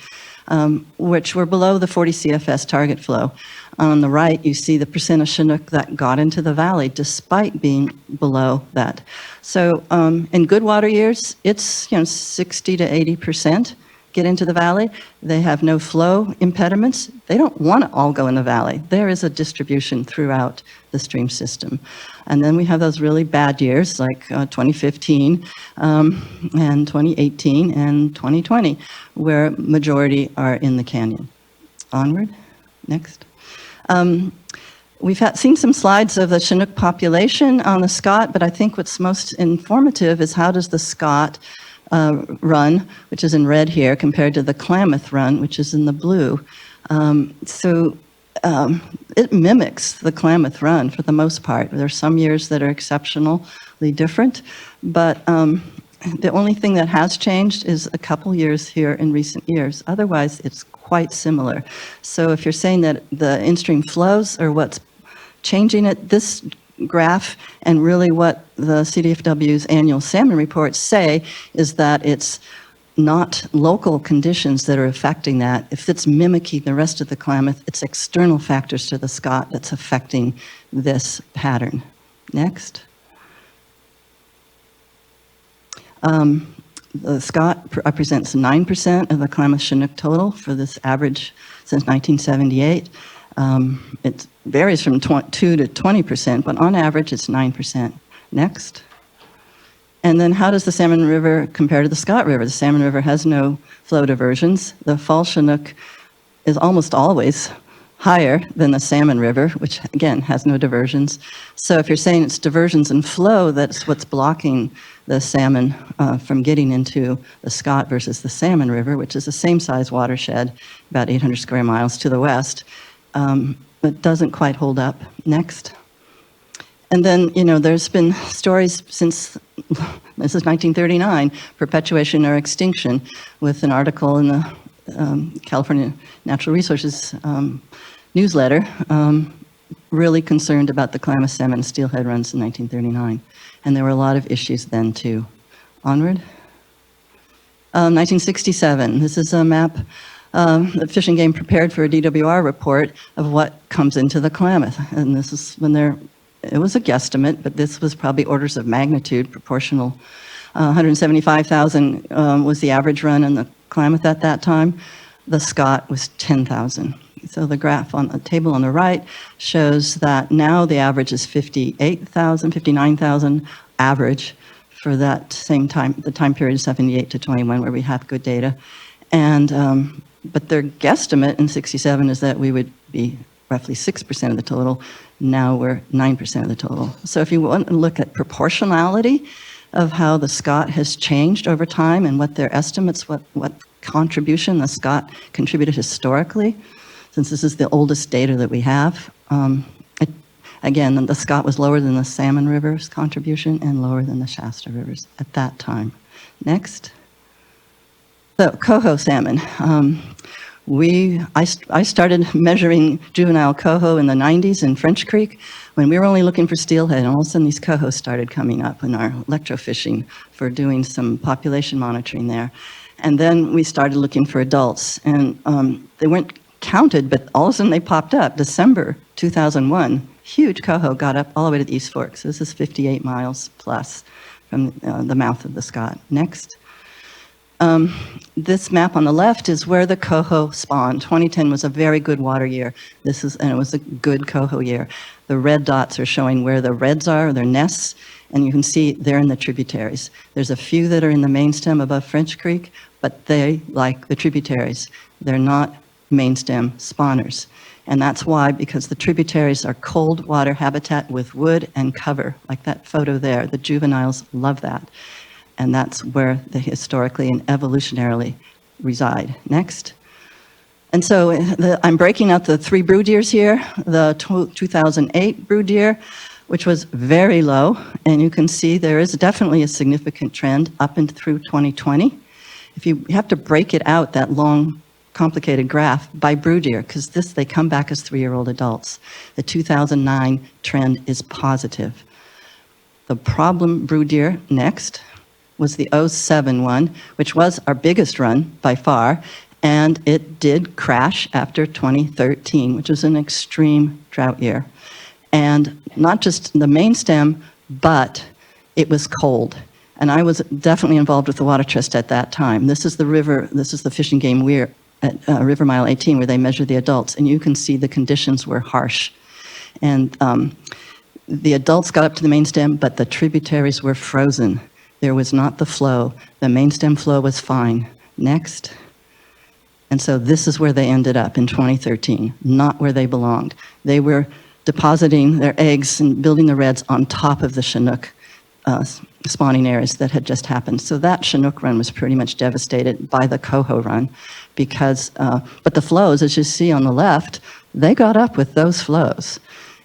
M: which were below the 40 CFS target flow. On the right, you see the percent of Chinook that got into the valley despite being below that. So in good water years, it's 60 to 80% get into the valley. They have no flow impediments. They don't want to all go in the valley. There is a distribution throughout the stream system. And then we have those really bad years like 2015 and 2018 and 2020, where majority are in the canyon. Onward, next. We've seen some slides of the Chinook population on the Scott, but I think what's most informative is how does the Scott run, which is in red here, compared to the Klamath run, which is in the blue. It mimics the Klamath run for the most part. There are some years that are exceptionally different, but the only thing that has changed is a couple years here in recent years. Otherwise, it's quite similar. So if you're saying that the in-stream flows are what's changing it, this graph and really what the CDFW's annual salmon reports say is that it's not local conditions that are affecting that. If it's mimicking the rest of the Klamath, it's external factors to the Scott that's affecting this pattern. Next. The Scott represents 9% of the Klamath Chinook total for this average since 1978. It varies from 2 to 20%, but on average it's 9%. Next. And then how does the Salmon River compare to the Scott River? The Salmon River has no flow diversions. The Fall Chinook is almost always higher than the Salmon River, which again has no diversions. So if you're saying it's diversions and flow, that's what's blocking the salmon from getting into the Scott versus the Salmon River, which is the same size watershed, about 800 square miles to the west, but doesn't quite hold up. Next. And then, there's been stories since, this is 1939, perpetuation or extinction, with an article in the California Natural Resources newsletter, really concerned about the Klamath salmon and steelhead runs in 1939. And there were a lot of issues then, too. Onward. 1967, this is a map that Fish and Game prepared for a DWR report of what comes into the Klamath. And this is when it was a guesstimate, but this was probably orders of magnitude proportional. 175,000 was the average run in the Klamath at that time. The Scott was 10,000. So the graph on the table on the right shows that now the average is 58,000, 59,000 average for that same time, the time period 78 to 21 where we have good data. And, but their guesstimate in 67 is that we would be roughly 6% of the total. Now we're 9% of the total. So if you want to look at proportionality of how the Scott has changed over time and what their estimates, what contribution the Scott contributed historically, since this is the oldest data that we have, again, the Scott was lower than the Salmon River's contribution and lower than the Shasta River's at that time. Next. So, coho salmon. I started measuring juvenile coho in the 90s in French Creek when we were only looking for steelhead, and all of a sudden these cohos started coming up in our electrofishing for doing some population monitoring there. And then we started looking for adults, and they weren't counted, but all of a sudden they popped up. December 2001, huge coho got up all the way to the East Fork. So this is 58 miles plus from the mouth of the Scott. Next. This map on the left is where the coho spawned. 2010 was a very good water year. And it was a good coho year. The red dots are showing where the reds are, their nests, and you can see they're in the tributaries. There's a few that are in the main stem above French Creek, but they like the tributaries. They're not main stem spawners. And that's why, because the tributaries are cold water habitat with wood and cover, like that photo there. The juveniles love that. And that's where they historically and evolutionarily reside. Next. And so I'm breaking out the 3 brood years here. The 2008 brood year, which was very low. And you can see there is definitely a significant trend up and through 2020. If you have to break it out, that long, complicated graph, by brood year, because they come back as 3-year-old adults. The 2009 trend is positive. The problem brood year, next, was the 07 one, which was our biggest run by far, And it did crash after 2013, which was an extreme drought year. And not just the main stem, but it was cold. And I was definitely involved with the Water Trust at that time. This is the river, this is the Fish and Game Weir at River Mile 18 where they measure the adults. And you can see the conditions were harsh. And the adults got up to the main stem, but the tributaries were frozen. There was not the flow. The main stem flow was fine. Next. And so this is where they ended up in 2013, not where they belonged. They were depositing their eggs and building the redds on top of the Chinook spawning areas that had just happened. So that Chinook run was pretty much devastated by the coho run because, but the flows, as you see on the left, they got up with those flows.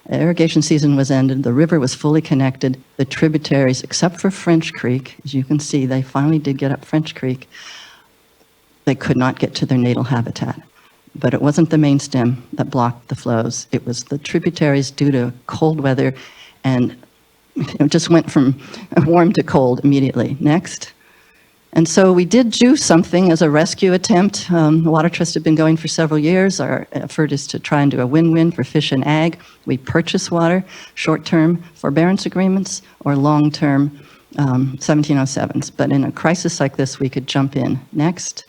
M: Irrigation season was ended, the river was fully connected, the tributaries, except for French Creek, as you can see, they finally did get up French Creek. They could not get to their natal habitat. But it wasn't the main stem that blocked the flows. It was the tributaries due to cold weather, and it just went from warm to cold immediately. Next. And so we did do something as a rescue attempt. The Water Trust had been going for several years. Our effort is to try and do a win-win for fish and ag. We purchase water, short-term forbearance agreements, or long-term 1707s. But in a crisis like this, we could jump in. Next.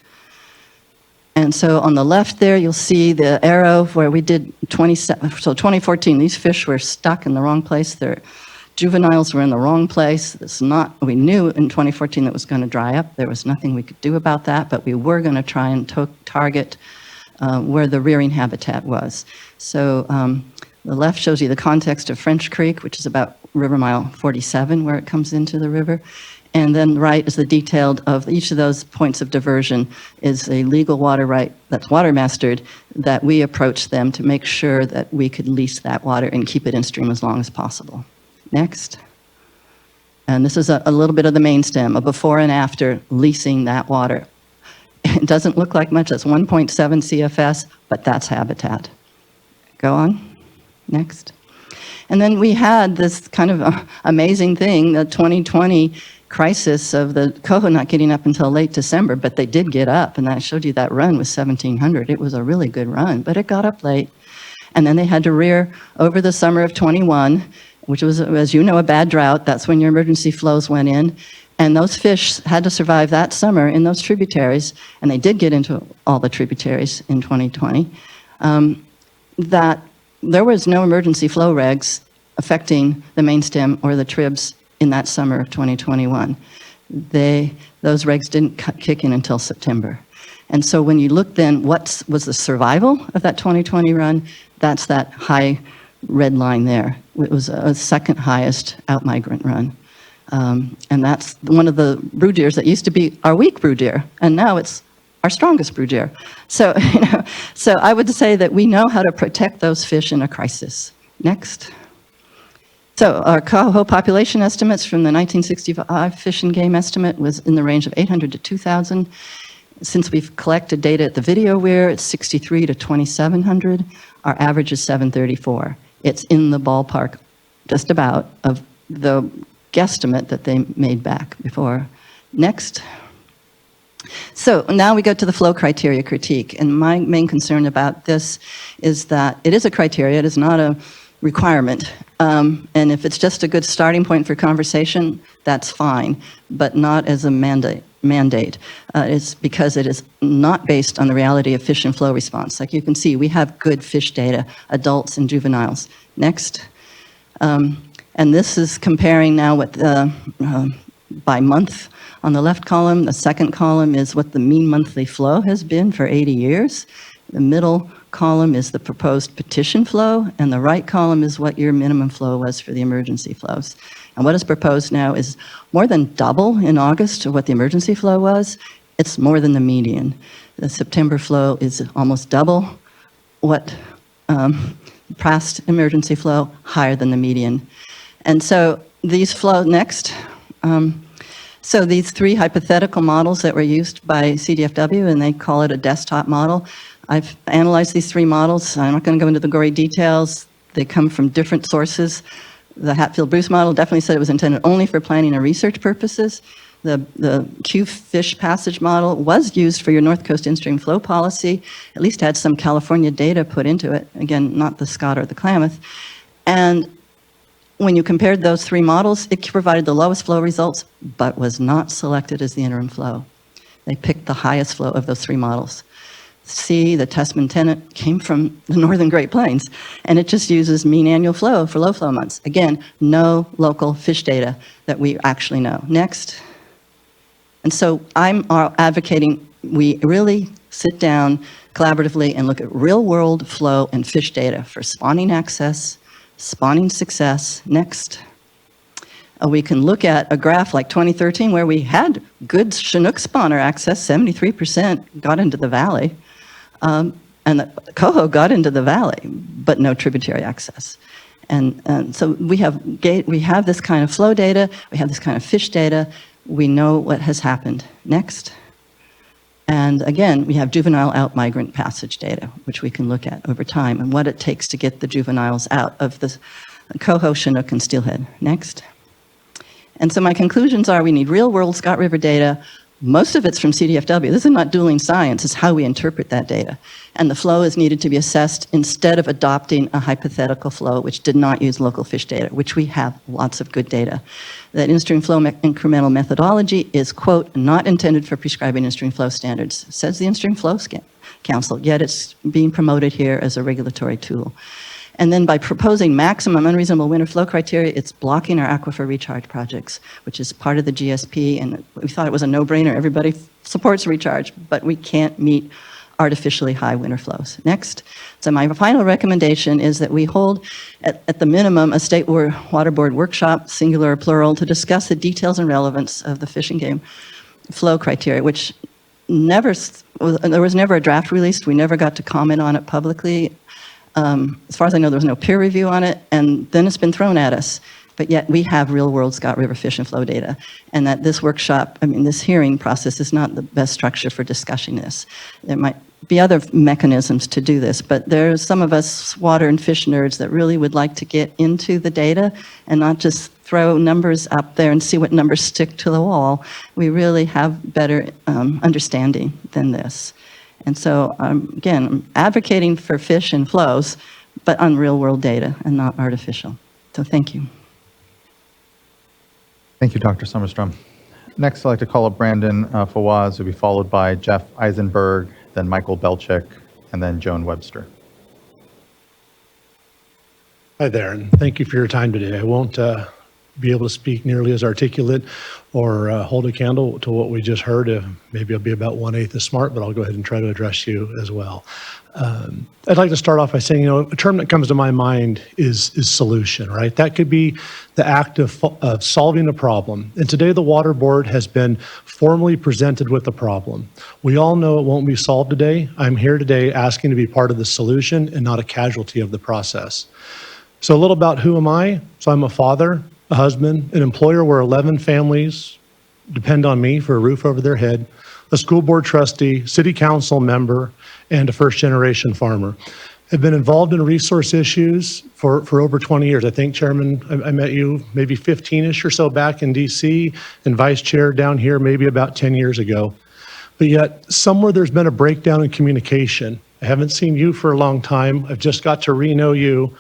M: And so on the left there, you'll see the arrow where we did 2014, these fish were stuck in the wrong place. Their juveniles were in the wrong place. We knew in 2014 that it was going to dry up. There was nothing we could do about that, but we were going to try and target where the rearing habitat was. So the left shows you the context of French Creek, which is about River Mile 47, where it comes into the river. And then right is the detailed of each of those points of diversion is a legal water right that's water mastered that we approached them to make sure that we could lease that water and keep it in stream as long as possible. Next. And this is a little bit of the main stem, a before and after leasing that water. It doesn't look like much, that's 1.7 CFS, but that's habitat. Go on. Next. And then we had this kind of amazing thing, the 2020 crisis of the coho not getting up until late December, but they did get up, and I showed you that run was 1,700. It was a really good run, but it got up late. And then they had to rear over the summer of 21, which was, as you know, a bad drought. That's when your emergency flows went in. And those fish had to survive that summer in those tributaries, and they did get into all the tributaries in 2020, that there was no emergency flow regs affecting the main stem or the tribs in that summer of 2021. Those regs didn't kick in until September. And so when you look then, what was the survival of that 2020 run? That's that high red line there. It was a second highest outmigrant run. And that's one of the brood deers that used to be our weak brood deer, and now it's our strongest brood deer. So, so I would say that we know how to protect those fish in a crisis. Next. So our coho population estimates from the 1965 Fish and Game estimate was in the range of 800 to 2,000. Since we've collected data at the video weir, it's 63 to 2,700. Our average is 734. It's in the ballpark, just about, of the guesstimate that they made back before. Next. So now we go to the flow criteria critique. And my main concern about this is that it is a criteria, it is not a requirement. And if it's just a good starting point for conversation, that's fine, but not as a mandate. It's because it is not based on the reality of fish and flow response. Like you can see, we have good fish data, adults and juveniles. Next. And this is comparing now what by month on the left column. The second column is what the mean monthly flow has been for 80 years. The middle column is the proposed petition flow, and the right column is what your minimum flow was for the emergency flows. And what is proposed now is more than double in August to what the emergency flow was. It's more than the median. The September flow is almost double what past emergency flow, higher than the median. And so these flow next. So these three hypothetical models that were used by CDFW, and they call it a desktop model. I've analyzed these three models. I'm not going to go into the gory details. They come from different sources. The Hatfield-Bruce model definitely said it was intended only for planning and research purposes. The Q fish passage model was used for your North Coast in-stream flow policy, at least had some California data put into it. Again, not the Scott or the Klamath. And when you compared those three models, it provided the lowest flow results, but was not selected as the interim flow. They picked the highest flow of those three models. C, the Testman tenant, came from the northern Great Plains, and it just uses mean annual flow for low flow months. Again, no local fish data that we actually know. Next. And so I'm advocating we really sit down collaboratively and look at real world flow and fish data for spawning access, spawning success. Next. We can look at a graph like 2013 where we had good Chinook spawner access, 73% got into the valley, and the coho got into the valley, but no tributary access. And so we have this kind of flow data, we have this kind of fish data, we know what has happened. Next. And again, we have juvenile out migrant passage data, which we can look at over time and what it takes to get the juveniles out of the coho, Chinook, and steelhead. Next. And so my conclusions are we need real world Scott River data. Most of it's from CDFW. This is not dueling science, it's how we interpret that data. And the flow is needed to be assessed instead of adopting a hypothetical flow which did not use local fish data, which we have lots of good data. That in-stream flow incremental methodology is, quote, not intended for prescribing in-stream flow standards, says the In-Stream Flow Council, yet it's being promoted here as a regulatory tool. And then by proposing maximum unreasonable winter flow criteria, it's blocking our aquifer recharge projects, which is part of the GSP, and we thought it was a no-brainer. Everybody supports recharge, but we can't meet artificially high winter flows. Next. So my final recommendation is that we hold, at the minimum, a state water board workshop, singular or plural, to discuss the details and relevance of the Fish and Game flow criteria, which there was never a draft released. We never got to comment on it publicly. As far as I know, there was no peer review on it, and then it's been thrown at us. But yet we have real-world Scott River fish and flow data, and that this workshop, this hearing process is not the best structure for discussing this. There might be other mechanisms to do this, but there's some of us water and fish nerds that really would like to get into the data and not just throw numbers up there and see what numbers stick to the wall. We really have better understanding than this. And so, again, I'm advocating for fish and flows, but on real-world data and not artificial. So thank you.
A: Thank you, Dr. Summerstrom. Next, I'd like to call up Brandon Fawaz, who will be followed by Jeff Eisenberg, then Michael Belchick, and then Joan Webster.
N: Hi there, and thank you for your time today. I won't be able to speak nearly as articulate or hold a candle to what we just heard. Maybe I'll be about 1/8 as smart, but I'll go ahead and try to address you as well. I'd like to start off by saying, a term that comes to my mind is solution, right? That could be the act of solving a problem. And today the Water Board has been formally presented with a problem. We all know it won't be solved today. I'm here today asking to be part of the solution and not a casualty of the process. So a little about who am I? So I'm a father, a husband, an employer where 11 families depend on me for a roof over their head, a school board trustee, city council member, and a first-generation farmer. I've been involved in resource issues for over 20 years. I think, Chairman, I met you maybe 15-ish or so back in DC, and Vice Chair down here maybe about 10 years ago. But yet, somewhere there's been a breakdown in communication. I haven't seen you for a long time. I've just got to re-know you.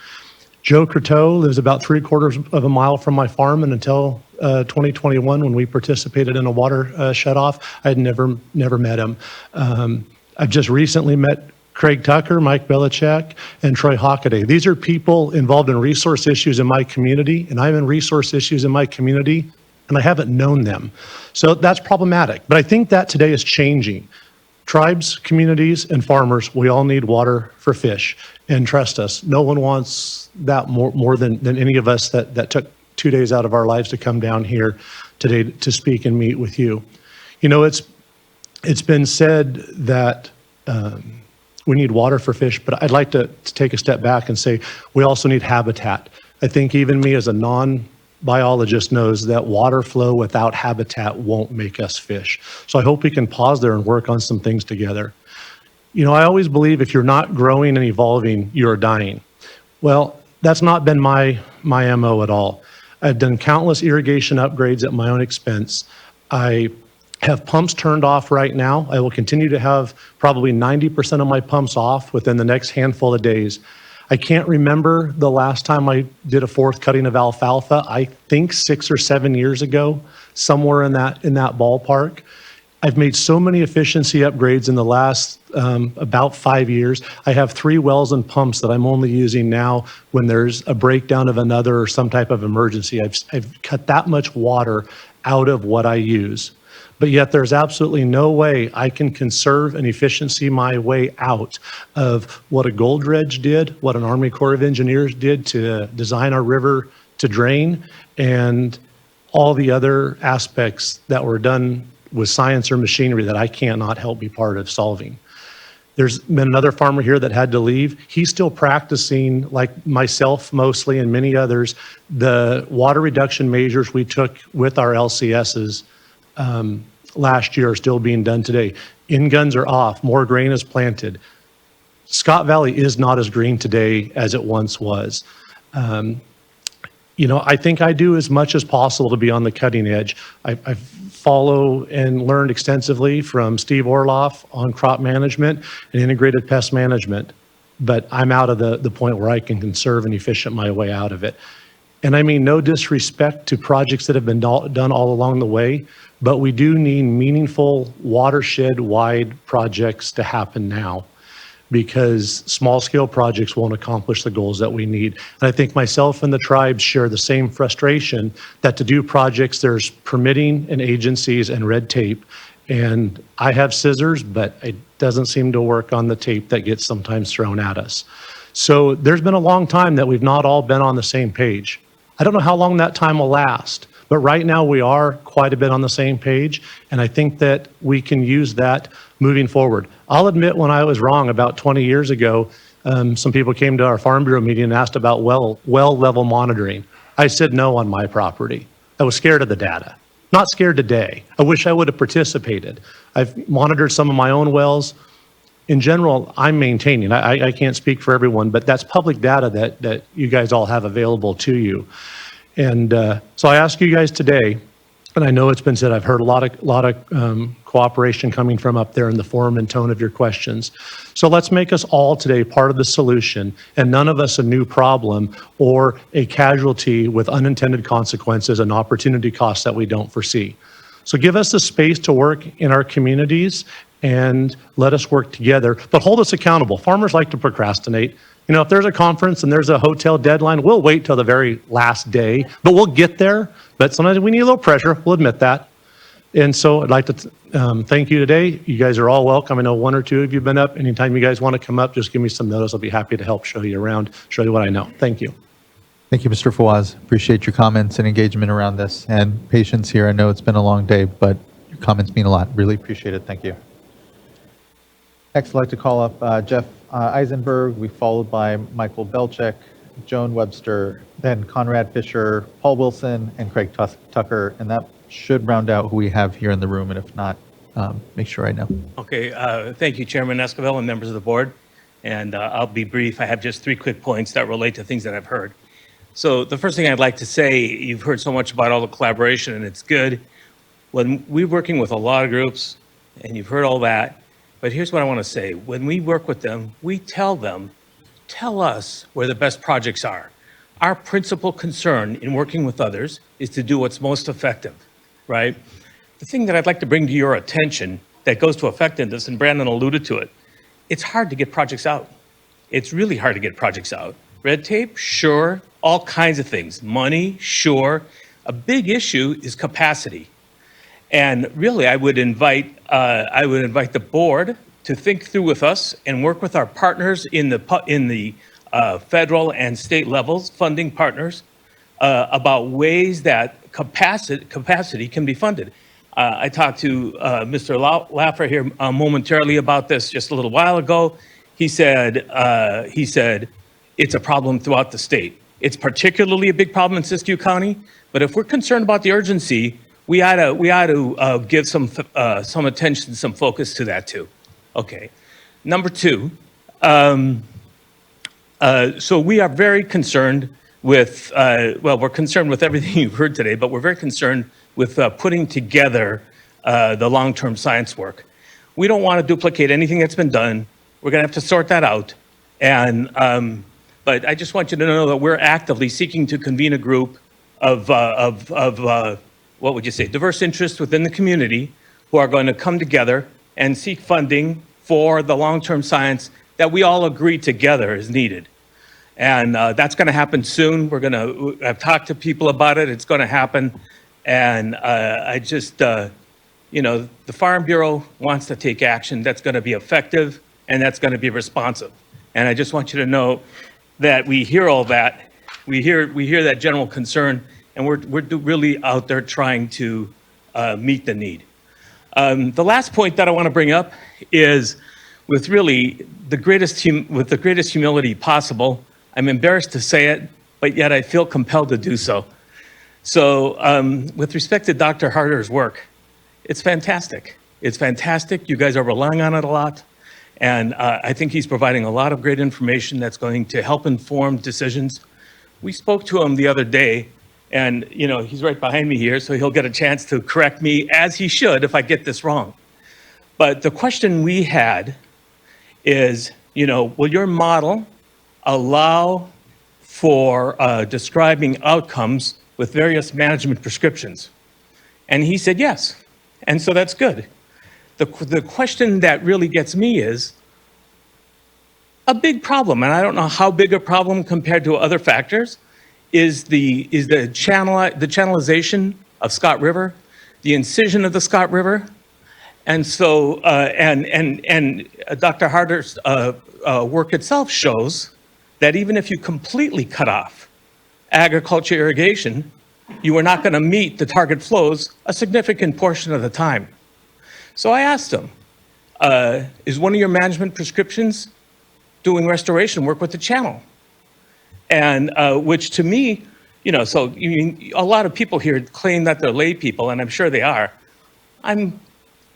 N: Joe Croteau lives about 3/4 of a mile from my farm, and until 2021, when we participated in a water shutoff, I had never met him. I've just recently met Craig Tucker, Mike Belichick, and Troy Hockaday. These are people involved in resource issues in my community, and I'm in resource issues in my community, and I haven't known them. So that's problematic. But I think that today is changing. Tribes, communities, and farmers, we all need water for fish. And trust us, no one wants that more than any of us that took 2 days out of our lives to come down here today to speak and meet with you. It's been said that we need water for fish, but I'd like to take a step back and say we also need habitat. I think even me as a non-biologist knows that water flow without habitat won't make us fish. So I hope we can pause there and work on some things together. I always believe if you're not growing and evolving, you're dying. Well, that's not been my MO at all. I've done countless irrigation upgrades at my own expense. I have pumps turned off right now. I will continue to have probably 90% of my pumps off within the next handful of days. I can't remember the last time I did a fourth cutting of alfalfa. I think 6 or 7 years ago, somewhere in that ballpark. I've made so many efficiency upgrades in the last about 5 years. I have 3 wells and pumps that I'm only using now when there's a breakdown of another or some type of emergency. I've cut that much water out of what I use. But yet there's absolutely no way I can conserve and efficiency my way out of what a gold dredge did, what an Army Corps of Engineers did to design our river to drain, and all the other aspects that were done with science or machinery that I cannot help be part of solving. There's been another farmer here that had to leave. He's still practicing, like myself mostly and many others, the water reduction measures we took with our LCSs last year are still being done today. In guns are off, more grain is planted. Scott Valley is not as green today as it once was. I think I do as much as possible to be on the cutting edge. I follow and learned extensively from Steve Orloff on crop management and integrated pest management, but I'm out of the point where I can conserve and efficient my way out of it. And I mean no disrespect to projects that have been done all along the way, but we do need meaningful watershed-wide projects to happen now, because small-scale projects won't accomplish the goals that we need. And I think myself and the tribes share the same frustration that to do projects, there's permitting and agencies and red tape. And I have scissors, but it doesn't seem to work on the tape that gets sometimes thrown at us. So there's been a long time that we've not all been on the same page. I don't know how long that time will last, but right now we are quite a bit on the same page, and I think that we can use that moving forward. I'll admit when I was wrong about 20 years ago, some people came to our Farm Bureau meeting and asked about well level monitoring. I said no on my property. I was scared of the data. Not scared today. I wish I would have participated. I've monitored some of my own wells. In general, I'm maintaining. I can't speak for everyone, but that's public data that you guys all have available to you. And so I ask you guys today, and I know it's been said, I've heard a lot of cooperation coming from up there in the form and tone of your questions. So let's make us all today part of the solution, and none of us a new problem or a casualty with unintended consequences and opportunity costs that we don't foresee. So give us the space to work in our communities and let us work together, but hold us accountable. Farmers like to procrastinate. If there's a conference and there's a hotel deadline, we'll wait till the very last day, but we'll get there. But sometimes we need a little pressure, we'll admit that. And so I'd like to thank you today. You guys are all welcome. I know 1 or 2 of you have been up. Anytime you guys want to come up, just give me some notice. I'll be happy to help show you around, show you what I know. Thank you.
A: Thank you, Mr. Fawaz. Appreciate your comments and engagement around this and patience here. I know it's been a long day, but your comments mean a lot. Really appreciate it. Thank you. Next, I'd like to call up Jeff Eisenberg. We followed by Michael Belchek, Joan Webster, then Conrad Fisher, Paul Wilson, and Craig Tucker. And that should round out who we have here in the room. And if not, make sure I know.
O: Okay, thank you, Chairman Esquivel and members of the board. And I'll be brief. I have just 3 quick points that relate to things that I've heard. So the first thing I'd like to say, you've heard so much about all the collaboration, and it's good. When we're working with a lot of groups, and you've heard all that, but here's what I want to say. When we work with them, we tell them, tell us where the best projects are. Our principal concern in working with others is to do what's most effective, right? The thing that I'd like to bring to your attention that goes to effectiveness, and Brandon alluded to it, it's hard to get projects out. It's really hard to get projects out. Red tape, sure. All kinds of things. Money, sure. A big issue is capacity. And really, I would invite the board to think through with us and work with our partners in the federal and state levels, funding partners, about ways that capacity can be funded. I talked to Mr. Laffer here momentarily about this just a little while ago. He said it's a problem throughout the state. It's particularly a big problem in Siskiyou County, but if we're concerned about the urgency, we ought to give some attention, some focus to that too. Okay. Number 2, so we are very concerned with, we're concerned with everything you've heard today, but we're very concerned with putting together the long-term science work. We don't want to duplicate anything that's been done. We're going to have to sort that out. And, but I just want you to know that we're actively seeking to convene a group of what would you say, diverse interests within the community who are going to come together and seek funding for the long-term science that we all agree together is needed. And that's going to happen soon. We're going to, I've talked to people about it. It's going to happen. And I just, you know, the Farm Bureau wants to take action that's going to be effective and that's going to be responsive. And I just want you to know that we hear all that. We hear that general concern, and we're really out there trying to meet the need. The last point that I want to bring up is with really the greatest humility possible. I'm embarrassed to say it, but yet I feel compelled to do so. So with respect to Dr. Harder's work, it's fantastic. It's fantastic. You guys are relying on it a lot. And I think he's providing a lot of great information that's going to help inform decisions. We spoke to him the other day, and you know, he's right behind me here, so he'll get a chance to correct me, as he should, if I get this wrong. But the question we had is, you know, will your model allow for describing outcomes with various management prescriptions? And he said yes. And so that's good. The question that really gets me is a big problem, and I don't know how big a problem compared to other factors, is the channelization of Scott River, the incision of the Scott River. And so, and Dr. Harder's work itself shows that even if you completely cut off agriculture irrigation, you are not going to meet the target flows a significant portion of the time. So I asked him, is one of your management prescriptions doing restoration work with the channel? And which to me, you know, so a lot of people here claim that they're lay people, and I'm sure they are. I'm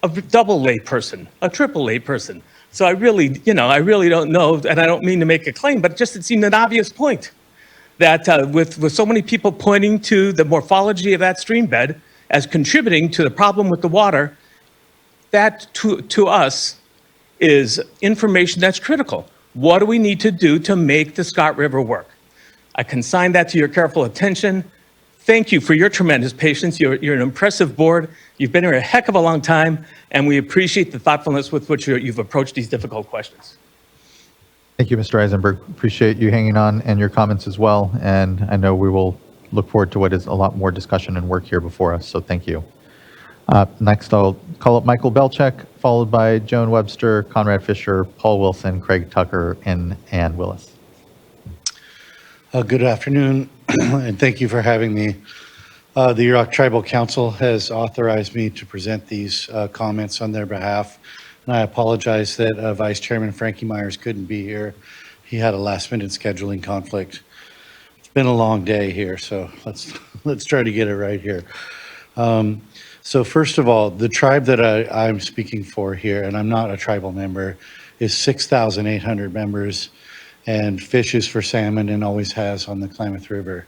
O: a double lay person, a triple lay person. So I really, you know, I really don't know, and I don't mean to make a claim, but just it seemed an obvious point that with so many people pointing to the morphology of that stream bed as contributing to the problem with the water, that to us is information that's critical. What do we need to do to make the Scott River work? I consign that to your careful attention. Thank you for your tremendous patience. You're an impressive board. You've been here a heck of a long time, and we appreciate the thoughtfulness with which you've approached these difficult questions.
A: Thank you, Mr. Eisenberg. Appreciate you hanging on and your comments as well. And I know we will look forward to what is a lot more discussion and work here before us. So thank you. Next, I'll call up Michael Belcheck, followed by Joan Webster, Conrad Fisher, Paul Wilson, Craig Tucker, and Ann Willis.
P: Good afternoon, and thank you for having me. The Yurok Tribal Council has authorized me to present these comments on their behalf, and I apologize that Vice Chairman Frankie Myers couldn't be here. He had a last-minute scheduling conflict. It's been a long day here, so let's try to get it right here. So first of all, the tribe that I'm speaking for here, and I'm not a tribal member, is 6,800 members and fishes for salmon and always has on the Klamath River.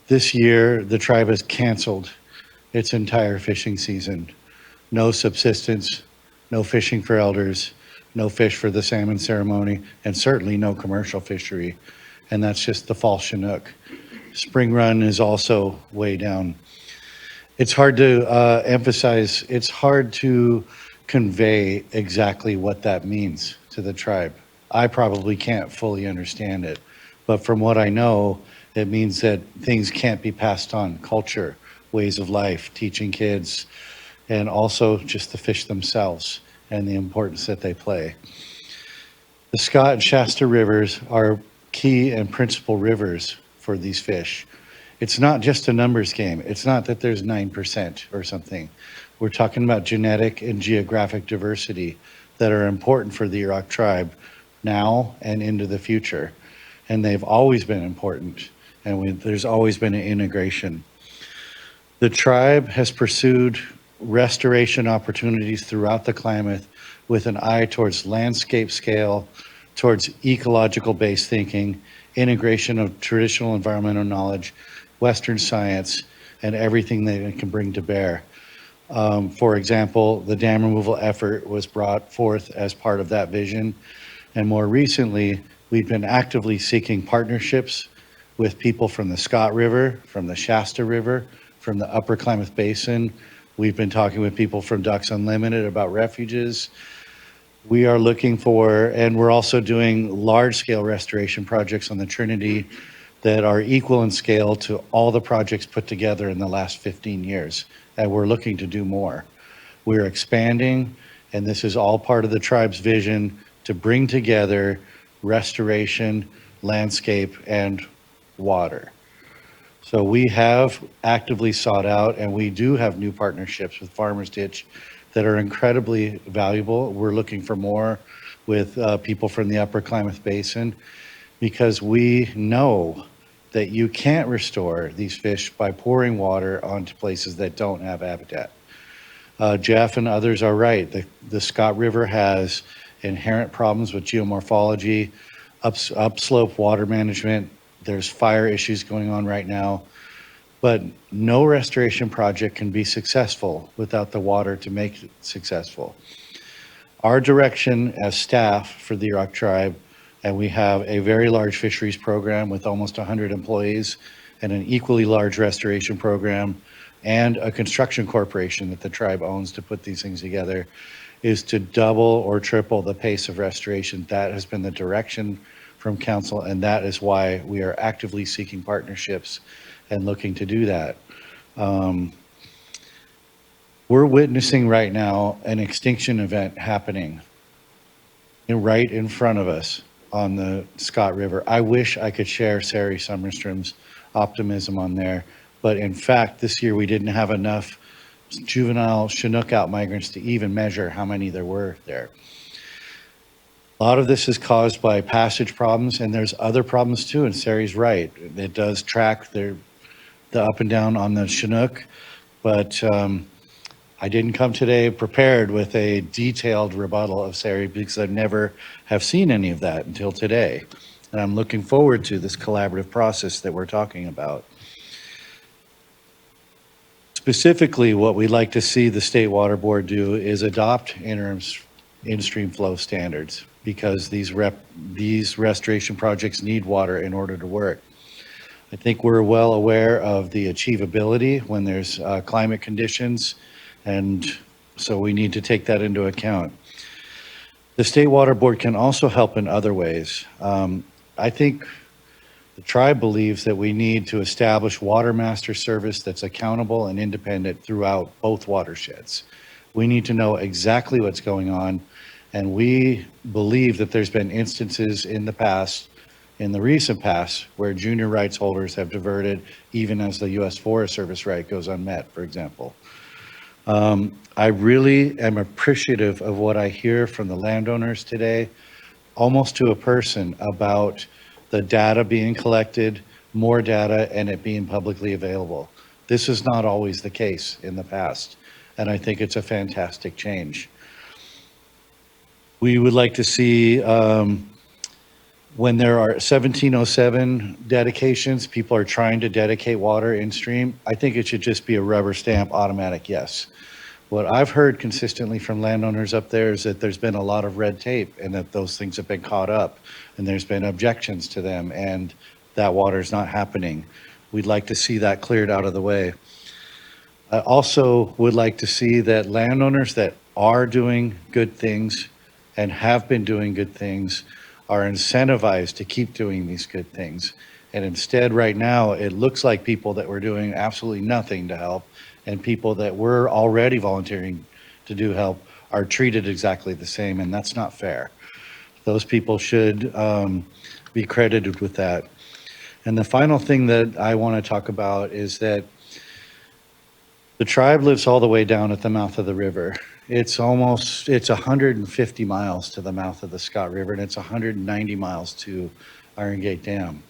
P: This year, the tribe has canceled its entire fishing season. No subsistence, no fishing for elders, no fish for the salmon ceremony, and certainly no commercial fishery. And that's just the fall Chinook. Spring run is also way down. It's hard to emphasize, it's hard to convey exactly what that means to the tribe. I probably can't fully understand it, but from what I know, it means that things can't be passed on, culture, ways of life, teaching kids, and also just the fish themselves and the importance that they play. The Scott and Shasta rivers are key and principal rivers for these fish. It's not just a numbers game. It's not that there's 9% or something. We're talking about genetic and geographic diversity that are important for the Yurok tribe now and into the future. And they've always been important, and there's always been an integration. The tribe has pursued restoration opportunities throughout the Klamath with an eye towards landscape scale, towards ecological-based thinking, integration of traditional environmental knowledge, Western science, and everything that it can bring to bear. For example, the dam removal effort was brought forth as part of that vision. And more recently, we've been actively seeking partnerships with people from the Scott River, from the Shasta River, from the Upper Klamath Basin. We've been talking with people from Ducks Unlimited about refuges. We are looking for, and we're also doing large-scale restoration projects on the Trinity that are equal in scale to all the projects put together in the last 15 years, and we're looking to do more. We're expanding, and this is all part of the tribe's vision to bring together restoration, landscape, and water. So we have actively sought out, and we do have new partnerships with Farmers Ditch that are incredibly valuable. We're looking for more with people from the Upper Klamath Basin, because we know that you can't restore these fish by pouring water onto places that don't have habitat. Jeff and others are right. The Scott River has inherent problems with geomorphology, upslope water management. There's fire issues going on right now. But no restoration project can be successful without the water to make it successful. Our direction as staff for the Yurok tribe, and we have a very large fisheries program with almost 100 employees and an equally large restoration program and a construction corporation that the tribe owns to put these things together, is to double or triple the pace of restoration. That has been the direction from council, and that is why we are actively seeking partnerships and looking to do that. We're witnessing right now an extinction event happening right in front of us on the Scott River. I wish I could share Sari Summerstrom's optimism on there, but in fact, this year we didn't have enough juvenile Chinook out migrants to even measure how many there were there. A lot of this is caused by passage problems, and there's other problems too, and Sari's right. It does track the up and down on the Chinook, but I didn't come today prepared with a detailed rebuttal of Sari because I never have seen any of that until today. And I'm looking forward to this collaborative process that we're talking about. Specifically, what we'd like to see the State Water Board do is adopt interim in-stream flow standards, because these restoration projects need water in order to work. I think we're well aware of the achievability when there's climate conditions, and so we need to take that into account. The State Water Board can also help in other ways. I think the tribe believes that we need to establish water master service that's accountable and independent throughout both watersheds. We need to know exactly what's going on, and we believe that there's been instances in the past, in the recent past, where junior rights holders have diverted even as the U.S. Forest Service right goes unmet, for example. I really am appreciative of what I hear from the landowners today, almost to a person, about the data being collected, more data, and it being publicly available. This is not always the case in the past, and I think it's a fantastic change. We would like to see, when there are 1707 dedications, people are trying to dedicate water in stream, I think it should just be a rubber stamp automatic yes. What I've heard consistently from landowners up there is that there's been a lot of red tape and that those things have been caught up and there's been objections to them and that water's not happening. We'd like to see that cleared out of the way. I also would like to see that landowners that are doing good things and have been doing good things are incentivized to keep doing these good things. And instead, right now, it looks like people that were doing absolutely nothing to help and people that were already volunteering to do help are treated exactly the same, and that's not fair. Those people should be credited with that. And the final thing that I want to talk about is that the tribe lives all the way down at the mouth of the river. It's 150 miles to the mouth of the Scott River, and it's 190 miles to Iron Gate Dam.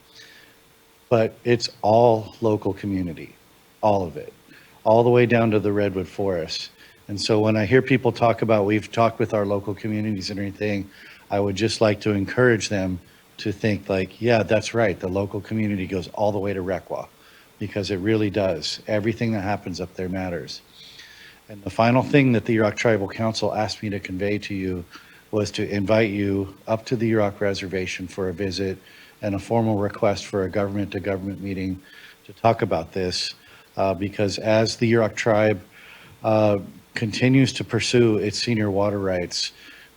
P: But it's all local community, all of it, all the way down to the Redwood Forest. And so when I hear people talk about, we've talked with our local communities and everything, I would just like to encourage them to think like, yeah, that's right. The local community goes all the way to Requa because it really does. Everything that happens up there matters. And the final thing that the Yurok Tribal Council asked me to convey to you was to invite you up to the Yurok Reservation for a visit and a formal request for a government-to-government meeting to talk about this, because as the Yurok tribe continues to pursue its senior water rights,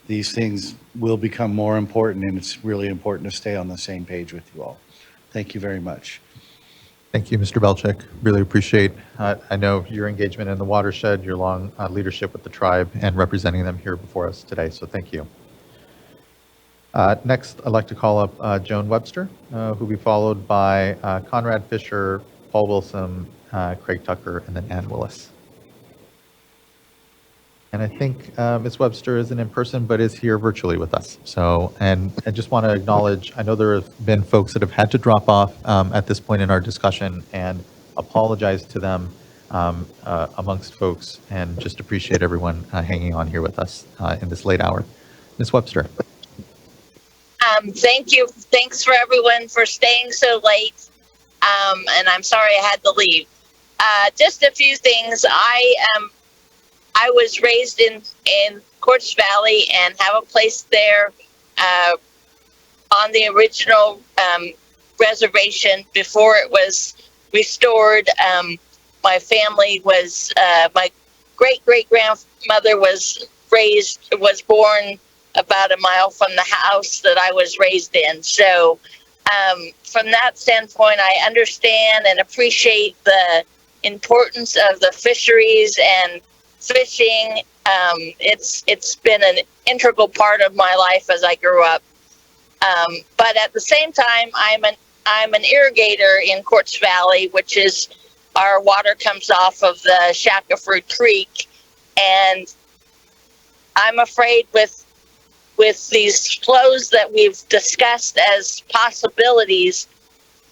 P: these things will become more important, and it's really important to stay on the same page with you all. Thank you very much.
A: Thank you, Mr. Belczyk. Really appreciate, I know your engagement in the watershed, your long leadership with the tribe, and representing them here before us today, so thank you. Next, I'd like to call up Joan Webster, who will be followed by Conrad Fisher, Paul Wilson, Craig Tucker, and then Ann Willis. And I think Ms. Webster isn't in person, but is here virtually with us. So, and I just want to acknowledge, I know there have been folks that have had to drop off at this point in our discussion, and apologize to them amongst folks, and just appreciate everyone hanging on here with us in this late hour. Ms. Webster.
Q: Thank you. Thanks for everyone for staying so late. And I'm sorry I had to leave. Just a few things. I was raised in Quartz Valley and have a place there on the original reservation before it was restored. My family was, my great-great-grandmother was born about a mile from the house that I was raised in. So from that standpoint, I understand and appreciate the importance of the fisheries and fishing. It's been an integral part of my life as I grew up. But at the same time, I'm an irrigator in Quartz Valley, which is our water comes off of the Shackleford Creek, and I'm afraid with these flows that we've discussed as possibilities,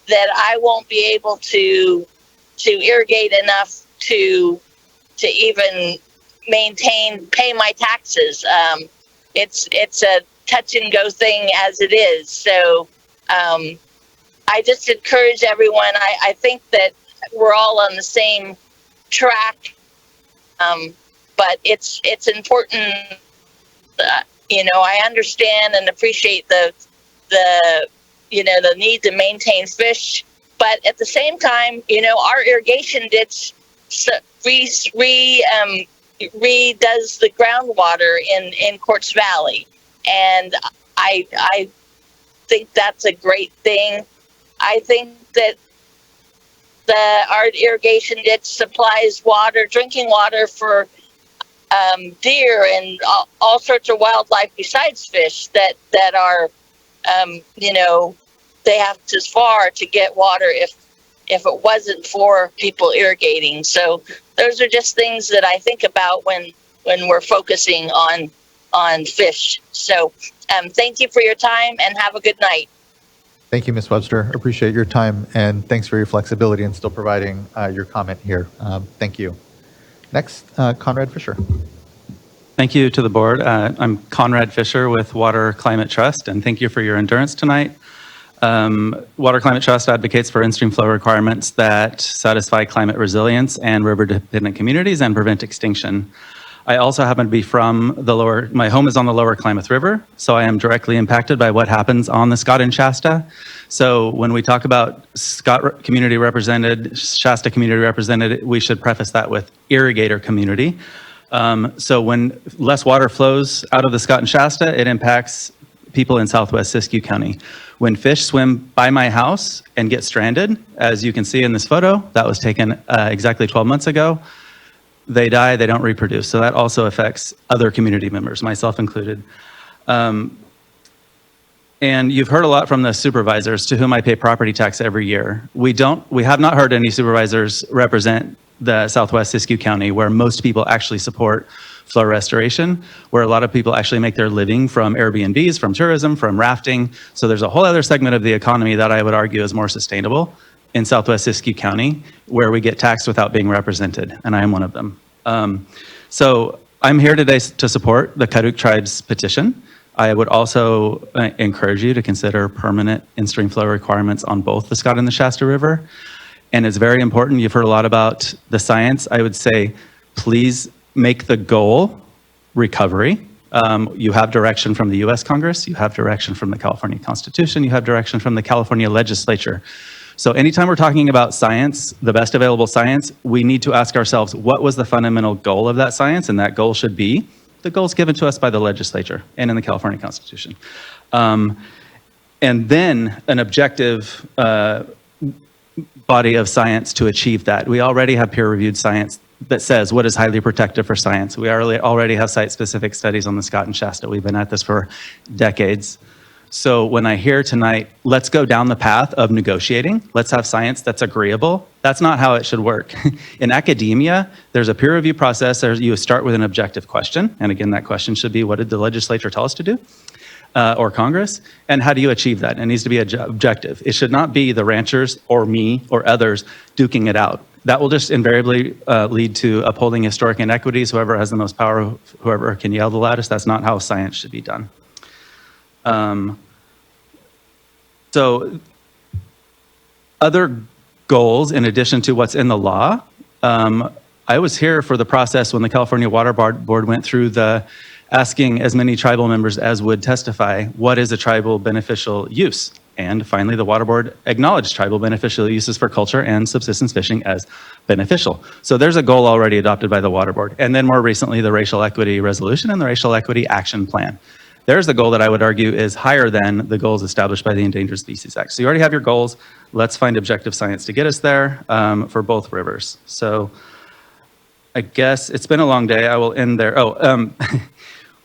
Q: that I won't be able to irrigate enough to even pay my taxes. It's a touch and go thing as it is. So I just encourage everyone. I think that we're all on the same track, but it's important. I understand and appreciate the need to maintain fish, but at the same time, our irrigation ditch redoes the groundwater in Quartz Valley, and I think that's a great thing. I think that our irrigation ditch supplies drinking water for deer and all sorts of wildlife besides fish that are, they have to far to get water if it wasn't for people irrigating. So those are just things that I think about when we're focusing on fish. So thank you for your time and have a good night.
A: Thank you, Ms. Webster. Appreciate your time, and thanks for your flexibility and still providing your comment here. Thank you. Next, Conrad Fisher.
R: Thank you to the board. I'm Conrad Fisher with Water Climate Trust, and thank you for your endurance tonight. Water Climate Trust advocates for in-stream flow requirements that satisfy climate resilience and river-dependent communities and prevent extinction. I also happen to be from my home is on the lower Klamath River, so I am directly impacted by what happens on the Scott and Shasta. So when we talk about Scott community represented, Shasta community represented, we should preface that with irrigator community. So when less water flows out of the Scott and Shasta, it impacts people in Southwest Siskiyou County. When fish swim by my house and get stranded, as you can see in this photo, that was taken exactly 12 months ago, they die, they don't reproduce. So that also affects other community members, myself included. And you've heard a lot from the supervisors to whom I pay property tax every year. We have not heard any supervisors represent the Southwest Siskiyou County, where most people actually support flow restoration, where a lot of people actually make their living from Airbnbs, from tourism, from rafting. So there's a whole other segment of the economy that I would argue is more sustainable in Southwest Siskiyou County, where we get taxed without being represented, and I am one of them. So I'm here today to support the Karuk tribe's petition. I would also encourage you to consider permanent in-stream flow requirements on both the Scott and the Shasta River. and it's very important. You've heard a lot about the science. I would say, please make the goal recovery. You have direction from the US Congress, you have direction from the California Constitution, you have direction from the California legislature. So anytime we're talking about science, the best available science, we need to ask ourselves, what was the fundamental goal of that science? And that goal should be the goals given to us by the legislature and in the California Constitution. And then an objective body of science to achieve that. We already have peer-reviewed science that says what is highly protective for science. We already have site-specific studies on the Scott and Shasta. We've been at this for decades. So when I hear tonight, let's go down the path of negotiating, let's have science that's agreeable, that's not how it should work. In academia, there's a peer review process. You start with an objective question. And again, that question should be, what did the legislature tell us to do? Or Congress, and how do you achieve that? It needs to be objective. It should not be the ranchers or me or others duking it out. That will just invariably lead to upholding historic inequities. Whoever has the most power, whoever can yell the loudest, that's not how science should be done. So other goals, in addition to what's in the law, I was here for the process when the California Water Board went through the asking as many tribal members as would testify, what is a tribal beneficial use? And finally, the Water Board acknowledged tribal beneficial uses for culture and subsistence fishing as beneficial. So there's a goal already adopted by the Water Board. And then more recently, the Racial Equity Resolution and the Racial Equity Action Plan. There's the goal that I would argue is higher than the goals established by the Endangered Species Act. So you already have your goals. Let's find objective science to get us there for both rivers. So I guess it's been a long day. I will end there.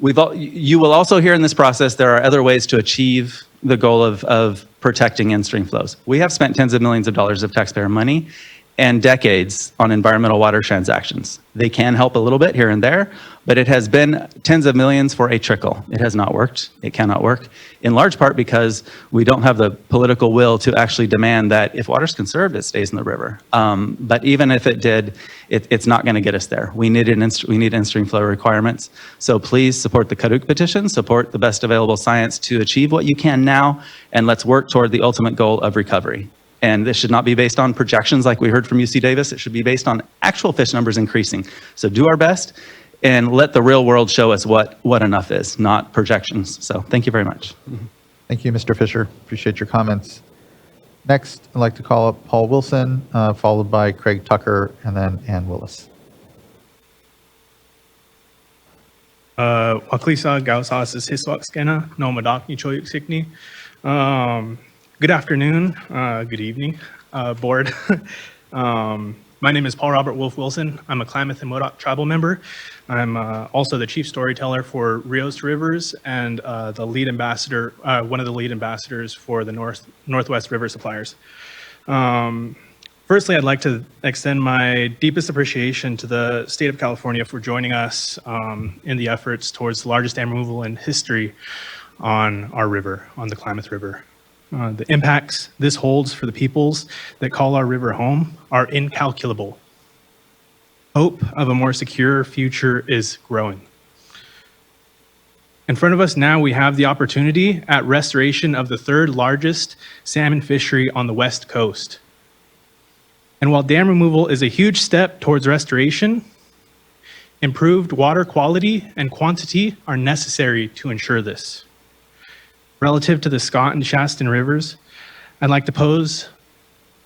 R: You will also hear in this process, there are other ways to achieve the goal of protecting in-stream flows. We have spent tens of millions of dollars of taxpayer money and decades on environmental water transactions. They can help a little bit here and there, but it has been tens of millions for a trickle. It has not worked. It cannot work, in large part because we don't have the political will to actually demand that if water's conserved, it stays in the river. But even if it did, it's not gonna get us there. We need in-stream flow requirements. So please support the Kaduk petition, support the best available science to achieve what you can now, and let's work toward the ultimate goal of recovery. And this should not be based on projections like we heard from UC Davis. It should be based on actual fish numbers increasing. So do our best and let the real world show us what enough is, not projections. So thank you very much.
A: Thank you, Mr. Fisher. Appreciate your comments. Next, I'd like to call up Paul Wilson, followed by Craig Tucker, and then Ann Willis.
S: Waklisa Gausas Hiswakskena, no Madak Nichoyuk Sikni. Good afternoon, good evening, board. My name is Paul Robert Wolf Wilson. I'm a Klamath and Modoc tribal member. I'm also the chief storyteller for Rios Rivers and the lead ambassador, one of the lead ambassadors for the Northwest River Suppliers. Firstly, I'd like to extend my deepest appreciation to the state of California for joining us in the efforts towards the largest dam removal in history on our river, on the Klamath River. The impacts this holds for the peoples that call our river home are incalculable. Hope of a more secure future is growing. In front of us now, we have the opportunity at restoration of the third largest salmon fishery on the West Coast. And while dam removal is a huge step towards restoration, improved water quality and quantity are necessary to ensure this. Relative to the Scott and Shasta rivers, I'd like to pose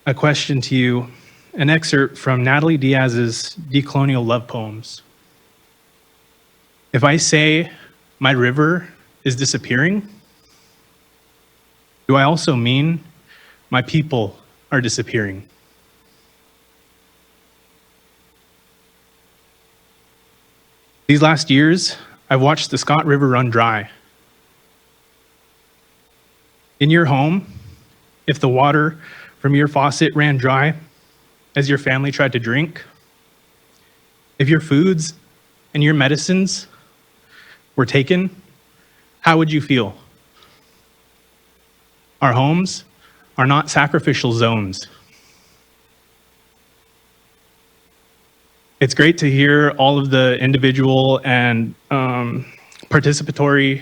S: a question to you, an excerpt from Natalie Diaz's Decolonial Love Poems. If I say my river is disappearing, do I also mean my people are disappearing? These last years, I've watched the Scott River run dry. In your home, if the water from your faucet ran dry as your family tried to drink, if your foods and your medicines were taken, how would you feel? Our homes are not sacrificial zones. It's great to hear all of the individual and participatory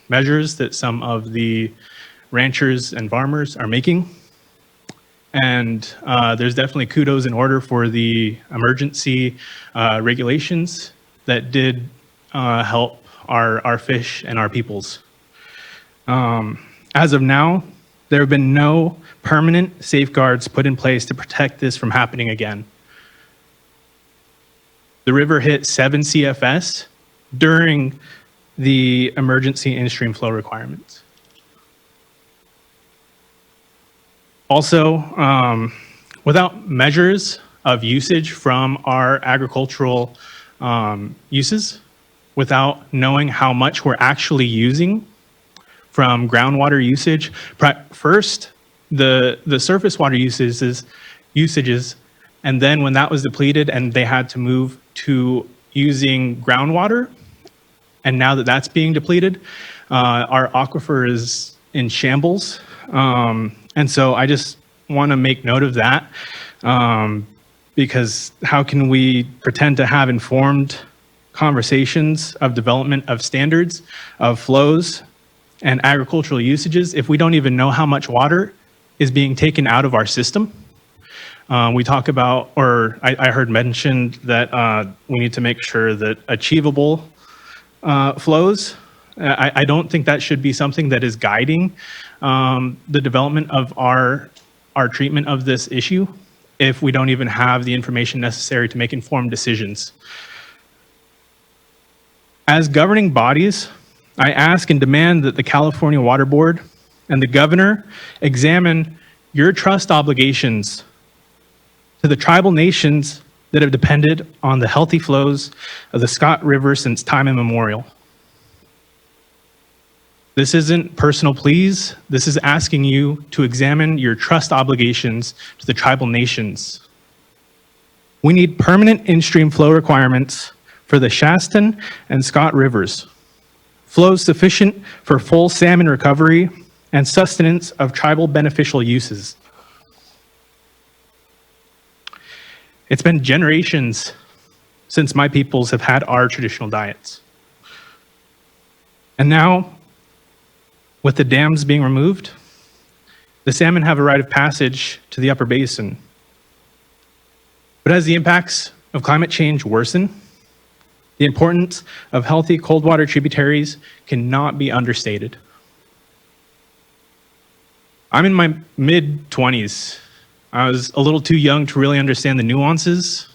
S: measures that some of the ranchers and farmers are making. And there's definitely kudos in order for the emergency regulations that did help our fish and our peoples. As of now, there have been no permanent safeguards put in place to protect this from happening again. The river hit 7 CFS during the emergency in-stream flow requirements. Also, without measures of usage from our agricultural uses, without knowing how much we're actually using from groundwater usage, first the surface water usages, and then when that was depleted and they had to move to using groundwater, and now that that's being depleted, our aquifer is in shambles. And so I just want to make note of that, because how can we pretend to have informed conversations of development of standards, of flows, and agricultural usages if we don't even know how much water is being taken out of our system? We talk about, or I heard mentioned that we need to make sure that achievable flows. I don't think that should be something that is guiding the development of our treatment of this issue if we don't even have the information necessary to make informed decisions. As governing bodies, I ask and demand that the California Water Board and the governor examine your trust obligations to the tribal nations that have depended on the healthy flows of the Scott River since time immemorial. This isn't personal pleas. This is asking you to examine your trust obligations to the tribal nations. We need permanent in-stream flow requirements for the Shasta and Scott Rivers, flows sufficient for full salmon recovery and sustenance of tribal beneficial uses. It's been generations since my peoples have had our traditional diets. And now, with the dams being removed, the salmon have a rite of passage to the upper basin. But as the impacts of climate change worsen, the importance of healthy cold water tributaries cannot be understated. I'm in my mid-20s. I was a little too young to really understand the nuances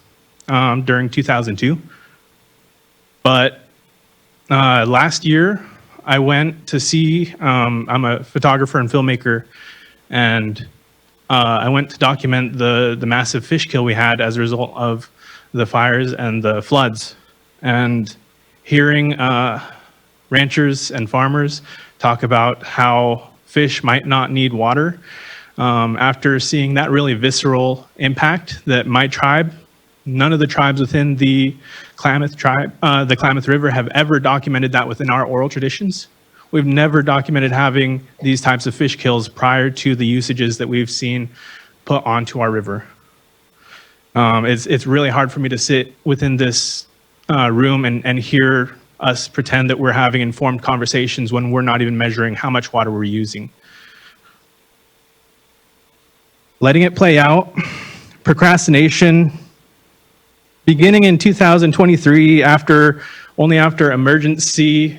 S: during 2002. But last year, I went to see, I'm a photographer and filmmaker, and I went to document the massive fish kill we had as a result of the fires and the floods. And hearing ranchers and farmers talk about how fish might not need water, after seeing that really visceral impact that my tribe, none of the tribes within the Klamath tribe, the Klamath River, have ever documented that within our oral traditions. We've never documented having these types of fish kills prior to the usages that we've seen put onto our river. It's really hard for me to sit within this room and hear us pretend that we're having informed conversations when we're not even measuring how much water we're using. Letting it play out, procrastination, beginning in 2023, only after emergency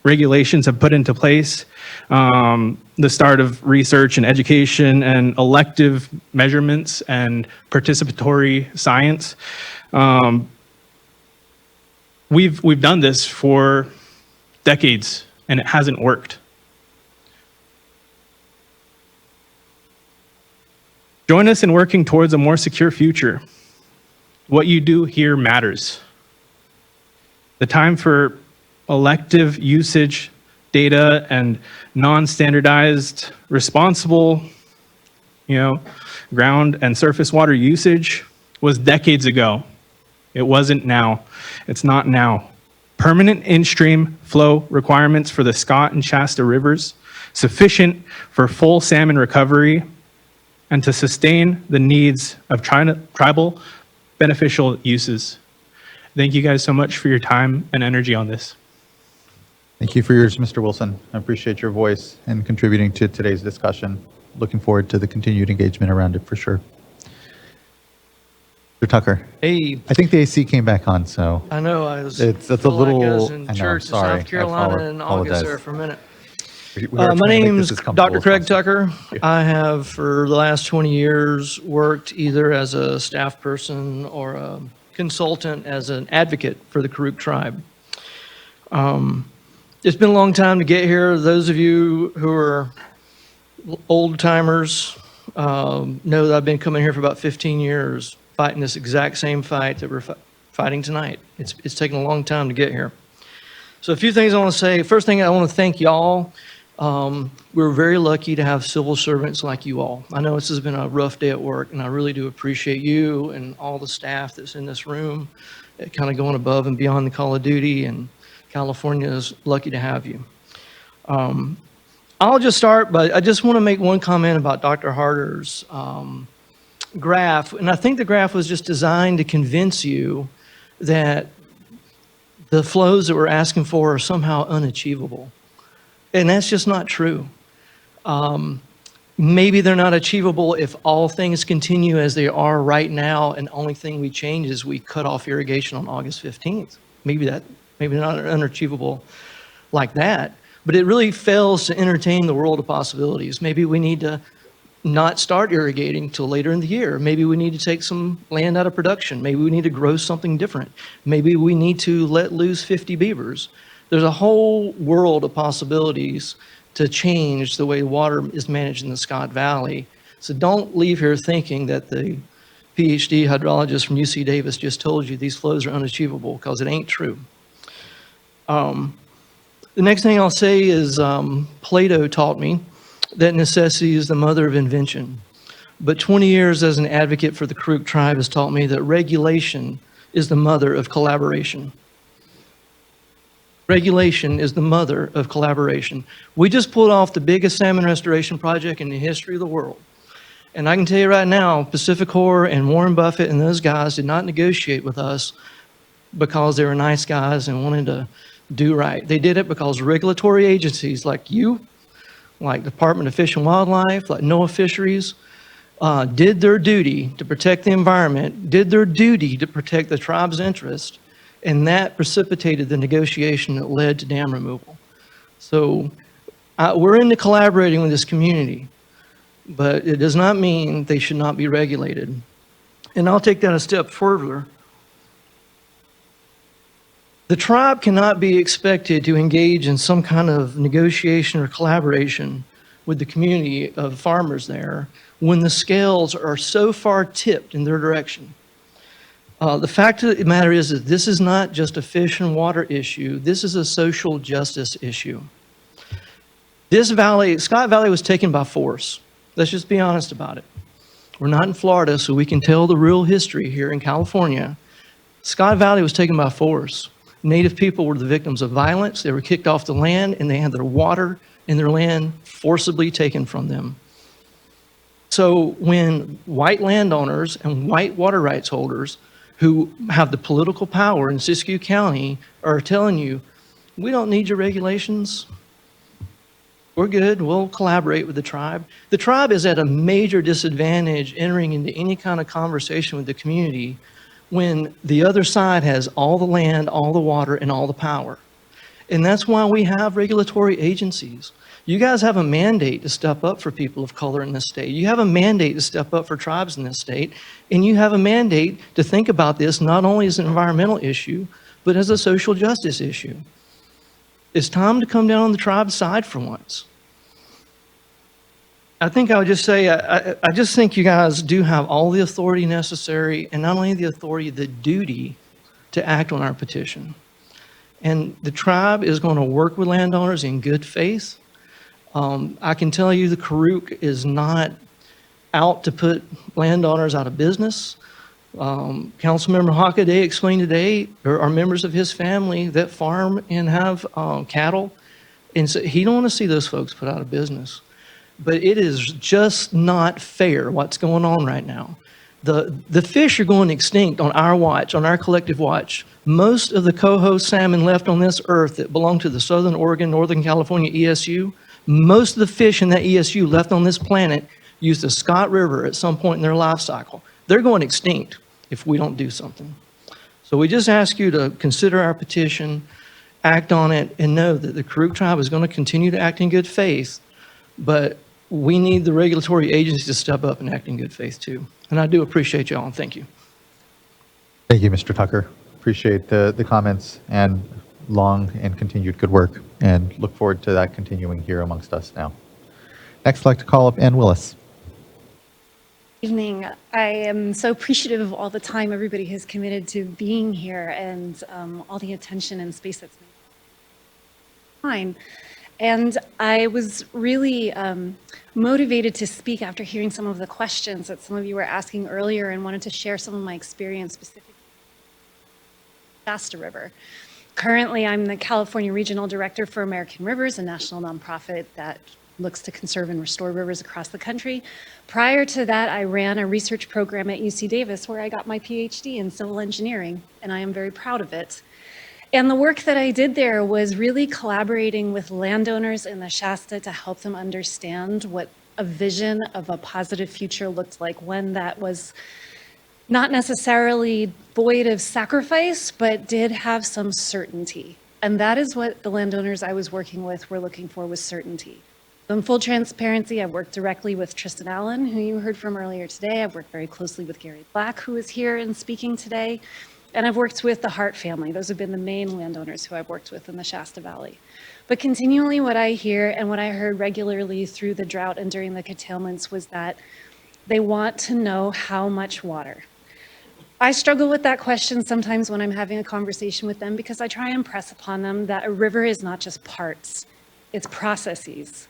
S: regulations have put into place, the start of research and education and elective measurements and participatory science. We've done this for decades and it hasn't worked. Join us in working towards a more secure future. What you do here matters. The time for elective usage data and non-standardized, responsible, ground and surface water usage was decades ago. It wasn't now. It's not now. Permanent in-stream flow requirements for the Scott and Shasta rivers, sufficient for full salmon recovery and to sustain the needs of tribal beneficial uses. Thank you guys so much for your time and energy on this.
A: Thank you for yours, Mr. Wilson. I appreciate your voice and contributing to today's discussion. looking forward to the continued engagement around it for sure. Mr. Tucker.
T: Hey,
A: I think the AC came back on, so
T: I know I was.
A: it's a
T: felt like I
A: little.
T: was in
A: I know,
T: church in
A: sorry.
T: South Carolina in August
A: apologize.
T: there for a minute.
A: We are trying
T: My
A: to make
T: name's
A: this as comfortable
T: Dr.
A: as
T: Craig
A: possible.
T: Tucker. I have for the last 20 years worked either as a staff person or a consultant as an advocate for the Karuk tribe. It's been a long time to get here. Those of you who are old timers know that I've been coming here for about 15 years, fighting this exact same fight that we're fighting tonight. It's taken a long time to get here. So a few things I want to say. First thing, I want to thank y'all. We're very lucky to have civil servants like you all. I know this has been a rough day at work, and I really do appreciate you and all the staff that's in this room, kind of going above and beyond the call of duty, and California is lucky to have you. I'll just start, but I just want to make one comment about Dr. Harder's graph, and I think the graph was just designed to convince you that the flows that we're asking for are somehow unachievable. And that's just not true. Maybe they're not achievable if all things continue as they are right now, and the only thing we change is we cut off irrigation on August 15th. Maybe they're not unachievable like that, but it really fails to entertain the world of possibilities. Maybe we need to not start irrigating till later in the year. Maybe we need to take some land out of production. Maybe we need to grow something different. Maybe we need to let loose 50 beavers. There's a whole world of possibilities to change the way water is managed in the Scott Valley. So don't leave here thinking that the PhD hydrologist from UC Davis just told you these flows are unachievable, because it ain't true. The next thing I'll say is Plato taught me that necessity is the mother of invention. But 20 years as an advocate for the Karuk tribe has taught me that regulation is the mother of collaboration. Regulation is the mother of collaboration. We just pulled off the biggest salmon restoration project in the history of the world. And I can tell you right now, Pacificor and Warren Buffett and those guys did not negotiate with us because they were nice guys and wanted to do right. They did it because regulatory agencies like you, like Department of Fish and Wildlife, like NOAA Fisheries, did their duty to protect the environment, did their duty to protect the tribe's interest, and that precipitated the negotiation that led to dam removal. So we're into collaborating with this community, but it does not mean they should not be regulated. And I'll take that a step further. The tribe cannot be expected to engage in some kind of negotiation or collaboration with the community of farmers there when the scales are so far tipped in their direction. The fact of the matter is that this is not just a fish and water issue. This is a social justice issue. This valley, Scott Valley, was taken by force. Let's just be honest about it. We're not in Florida, so we can tell the real history here in California. Scott Valley was taken by force. Native people were the victims of violence. They were kicked off the land, and they had their water and their land forcibly taken from them. So when white landowners and white water rights holders who have the political power in Siskiyou County are telling you, we don't need your regulations, we're good, we'll collaborate with the tribe. The tribe is at a major disadvantage entering into any kind of conversation with the community when the other side has all the land, all the water, and all the power. And that's why we have regulatory agencies. You guys have a mandate to step up for people of color in this state. You have a mandate to step up for tribes in this state. And you have a mandate to think about this not only as an environmental issue, but as a social justice issue. It's time to come down on the tribe's side for once. I think I would just say, I just think you guys do have all the authority necessary, and not only the authority, the duty to act on our petition. And the tribe is going to work with landowners in good faith. I can tell you the Karuk is not out to put landowners out of business. Councilmember Hockaday explained today, there are members of his family that farm and have cattle. And so he don't want to see those folks put out of business. But it is just not fair what's going on right now. The fish are going extinct on our watch, on our collective watch. Most of the coho salmon left on this earth that belong to the Southern Oregon, Northern California ESU Most of the fish in that ESU left on this planet use the Scott River at some point in their life cycle. They're going extinct if we don't do something. So we just ask you to consider our petition, act on it, and know that the Karuk tribe is going to continue to act in good faith, but we need the regulatory agencies to step up and act in good faith too. And I do appreciate y'all, and thank you.
A: Thank you, Mr. Tucker. Appreciate the comments and long and continued good work, and look forward to that continuing here amongst us now. Next, I'd like to call up Ann Willis.
U: Evening. I am so appreciative of all the time everybody has committed to being here and all the attention and space that's mine. And I was really motivated to speak after hearing some of the questions that some of you were asking earlier, and wanted to share some of my experience specifically with Shasta River. Currently, I'm the California Regional Director for American Rivers, a national nonprofit that looks to conserve and restore rivers across the country. Prior to that, I ran a research program at UC Davis where I got my PhD in civil engineering, and I am very proud of it. And the work that I did there was really collaborating with landowners in the Shasta to help them understand what a vision of a positive future looked like, one that was not necessarily void of sacrifice, but did have some certainty. And that is what the landowners I was working with were looking for, was certainty. In full transparency, I've worked directly with Tristan Allen, who you heard from earlier today. I've worked very closely with Gary Black, who is here and speaking today. And I've worked with the Hart family. Those have been the main landowners who I've worked with in the Shasta Valley. But continually what I hear and what I heard regularly through the drought and during the curtailments was that they want to know how much water. I struggle with that question sometimes when I'm having a conversation with them, because I try and impress upon them that a river is not just parts, it's processes.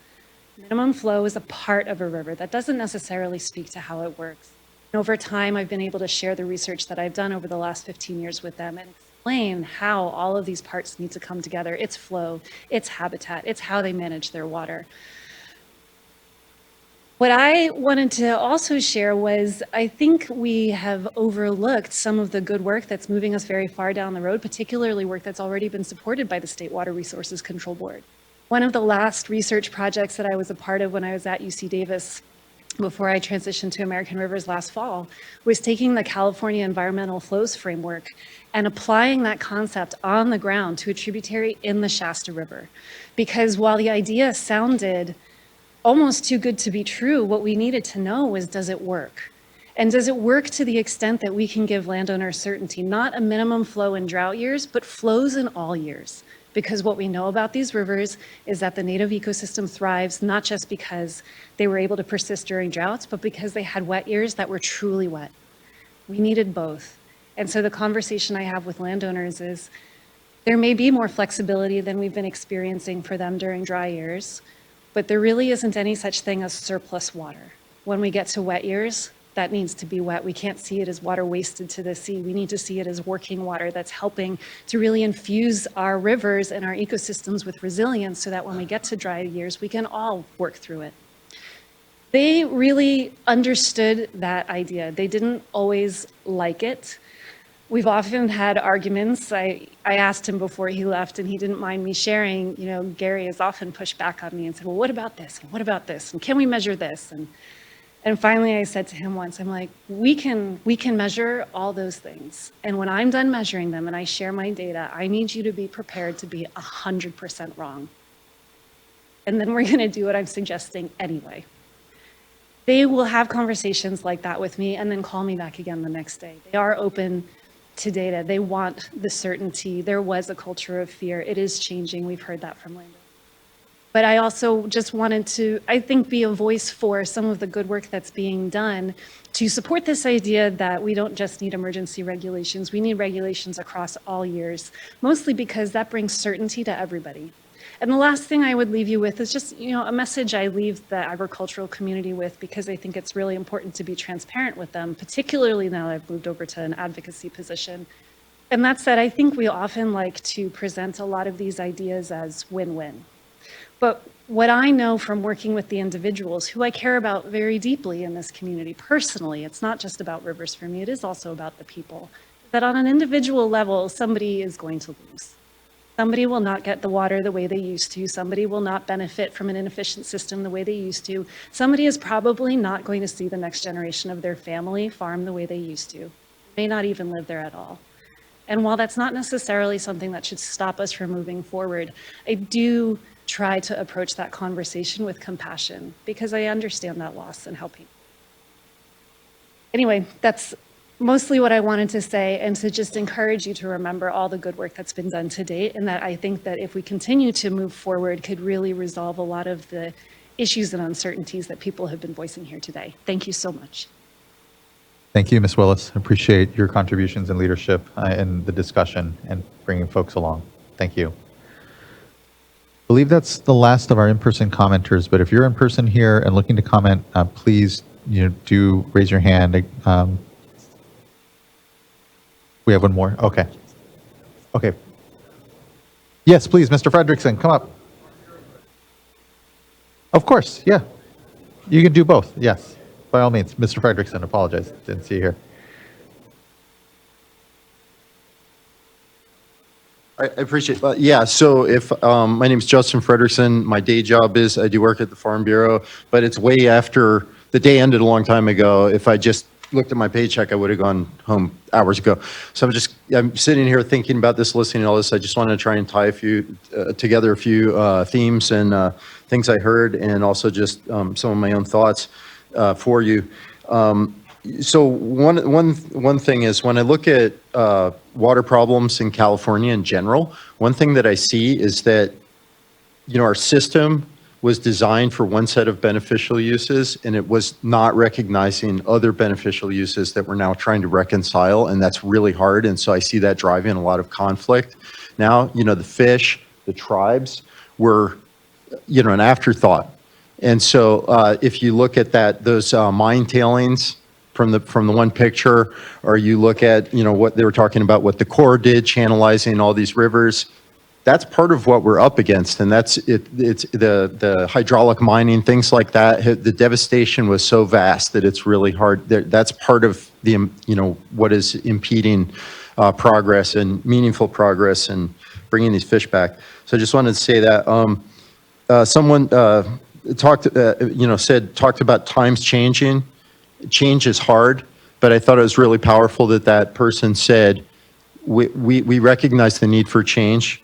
U: Minimum flow is a part of a river. That doesn't necessarily speak to how it works. And over time, I've been able to share the research that I've done over the last 15 years with them and explain how all of these parts need to come together. It's flow, it's habitat, it's how they manage their water. What I wanted to also share was, I think we have overlooked some of the good work that's moving us very far down the road, particularly work that's already been supported by the State Water Resources Control Board. One of the last research projects that I was a part of when I was at UC Davis, before I transitioned to American Rivers last fall, was taking the California Environmental Flows Framework and applying that concept on the ground to a tributary in the Shasta River. Because while the idea sounded almost too good to be true, what we needed to know was, does it work? And does it work to the extent that we can give landowners certainty, not a minimum flow in drought years, but flows in all years? Because what we know about these rivers is that the native ecosystem thrives not just because they were able to persist during droughts, but because they had wet years that were truly wet. We needed both. And so the conversation I have with landowners is, there may be more flexibility than we've been experiencing for them during dry years, but there really isn't any such thing as surplus water. When we get to wet years, that needs to be wet. We can't see it as water wasted to the sea. We need to see it as working water that's helping to really infuse our rivers and our ecosystems with resilience, so that when we get to dry years, we can all work through it. They really understood that idea. They didn't always like it. We've often had arguments. I asked him before he left, and he didn't mind me sharing. You know, Gary has often pushed back on me and said, well, what about this? And what about this? And can we measure this? And finally, I said to him once, I'm like, we can measure all those things. And when I'm done measuring them and I share my data, I need you to be prepared to be 100% wrong. And then we're going to do what I'm suggesting anyway. They will have conversations like that with me and then call me back again the next day. They are open to data. They want the certainty. There was a culture of fear. It is changing. We've heard that from landowners. But I also just wanted to, I think, be a voice for some of the good work that's being done to support this idea that we don't just need emergency regulations. We need regulations across all years, mostly because that brings certainty to everybody. And the last thing I would leave you with is just, you know, a message I leave the agricultural community with, because I think it's really important to be transparent with them, particularly now that I've moved over to an advocacy position. And that said, I think we often like to present a lot of these ideas as win-win. But what I know from working with the individuals who I care about very deeply in this community personally, it's not just about rivers for me, it is also about the people, that on an individual level, somebody is going to lose. Somebody will not get the water the way they used to. Somebody will not benefit from an inefficient system the way they used to. Somebody is probably not going to see the next generation of their family farm the way they used to. May not even live there at all. And while that's not necessarily something that should stop us from moving forward, I do try to approach that conversation with compassion because I understand that loss and how painful. Anyway, that's mostly what I wanted to say, and to just encourage you to remember all the good work that's been done to date, and that I think that if we continue to move forward, could really resolve a lot of the issues and uncertainties that people have been voicing here today. Thank you so much.
A: Thank you, Ms. Willis. Appreciate your contributions and leadership in the discussion and bringing folks along. Thank you. I believe that's the last of our in-person commenters, but if you're in person here and looking to comment, please do raise your hand. We have one more. Okay. Okay. Yes, please, Mr. Fredrickson, come up. Of course, yeah. You can do both, yes. By all means. Mr. Fredrickson, apologize. Didn't see you here.
B: I appreciate it. Yeah, so if my name is Justin Fredrickson, my day job is I do work at the Farm Bureau, but it's way after the day ended a long time ago. If I just looked at my paycheck, I would have gone home hours ago. So I'm sitting here thinking about this, listening to all this. I just want to try and tie together a few themes and things I heard, and also just some of my own thoughts for you. So one thing is, when I look at water problems in California in general, one thing that I see is that our system was designed for one set of beneficial uses, and it was not recognizing other beneficial uses that we're now trying to reconcile, and that's really hard. And so I see that driving a lot of conflict. Now, the fish, the tribes were, an afterthought. And so if you look at those mine tailings from the one picture, or you look at, what they were talking about, what the Corps did, channelizing all these rivers, that's part of what we're up against. And that's it. It's the hydraulic mining, things like that. The devastation was so vast that it's really hard. That's part of the, what is impeding progress and meaningful progress and bringing these fish back. So I just wanted to say that someone talked about times changing. Change is hard, but I thought it was really powerful that person said, we recognize the need for change,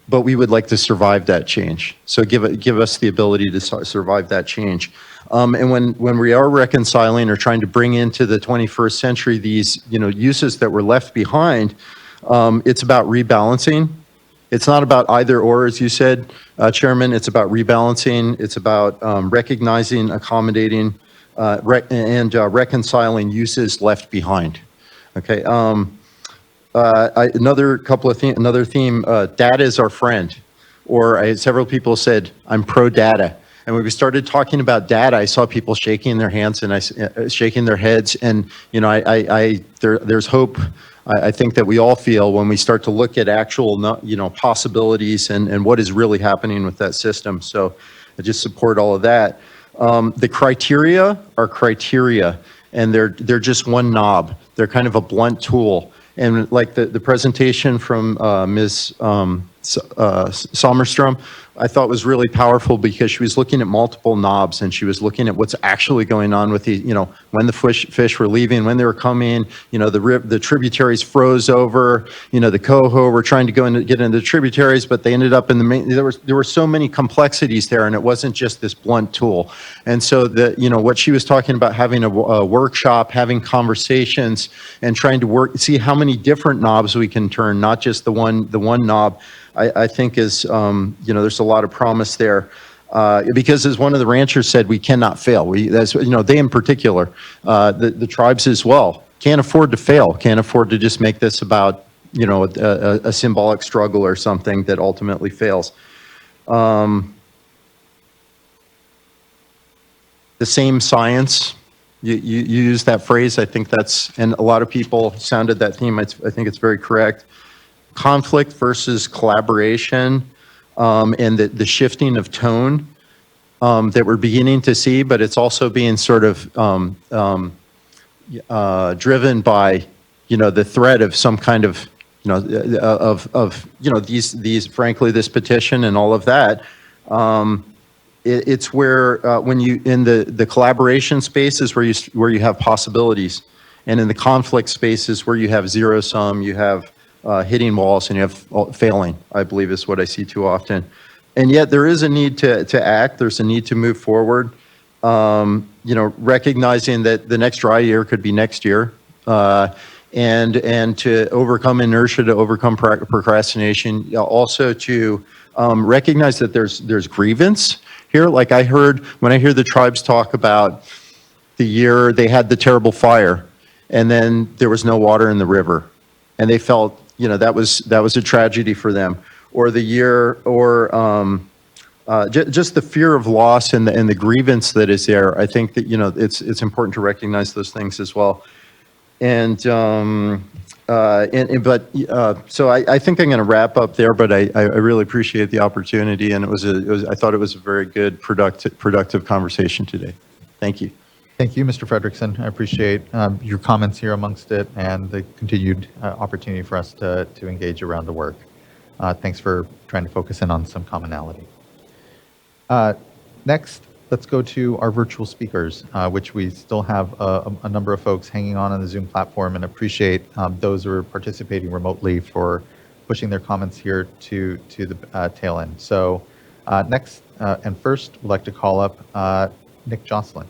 B: but we would like to survive that change. So give us the ability to survive that change. And when we are reconciling or trying to bring into the 21st century these uses that were left behind, it's about rebalancing. It's not about either or, as you said, Chairman. It's about rebalancing. It's about recognizing, accommodating, and reconciling uses left behind. Okay. Another theme, data is our friend. Or several people said, I'm pro-data. And when we started talking about data, I saw people shaking their hands and shaking their heads. And there's hope. I think that we all feel when we start to look at actual possibilities and what is really happening with that system. So I just support all of that. The criteria are criteria, and they're just one knob. They're kind of a blunt tool. And like the presentation from Ms. Sommerstrom, I thought was really powerful because she was looking at multiple knobs, and she was looking at what's actually going on with the, when the fish were leaving, when they were coming, the tributaries froze over, the coho were trying to get into the tributaries, but they ended up in the main. There were so many complexities there, and it wasn't just this blunt tool. And so what she was talking about, having a workshop, having conversations, and trying to see how many different knobs we can turn, not just the one knob. I think is, there's a lot of promise there. Because as one of the ranchers said, we cannot fail. They in particular, the tribes as well, can't afford to fail, can't afford to just make this about, a symbolic struggle or something that ultimately fails. The same science, you use that phrase, I think and a lot of people sounded that theme, I think it's very correct. Conflict versus collaboration, and the shifting of tone that we're beginning to see, but it's also being sort of driven by, the threat of some kind of, these frankly, this petition and all of that. It's where when you in the collaboration spaces where you have possibilities, and in the conflict spaces where you have zero sum, you have hitting walls, and you have failing, I believe is what I see too often. And yet there is a need to act. There's a need to move forward. Recognizing that the next dry year could be next year, and to overcome inertia, to overcome procrastination, also to recognize that there's grievance here. Like when I hear the tribes talk about the year they had the terrible fire, and then there was no water in the river, and they felt that was a tragedy for them, or the year, or just the fear of loss and the grievance that is there. I think that it's important to recognize those things as well. And so I think I'm going to wrap up there, but I really appreciate the opportunity, and I thought it was a very good productive conversation today. Thank you.
A: Thank you, Mr. Frederickson. I appreciate your comments here amongst it and the continued opportunity for us to engage around the work. Thanks for trying to focus in on some commonality. Next, let's go to our virtual speakers, which we still have a number of folks hanging on the Zoom platform, and appreciate those who are participating remotely for pushing their comments here to the tail end. So next and first, we'd like to call up Nick Jocelyn.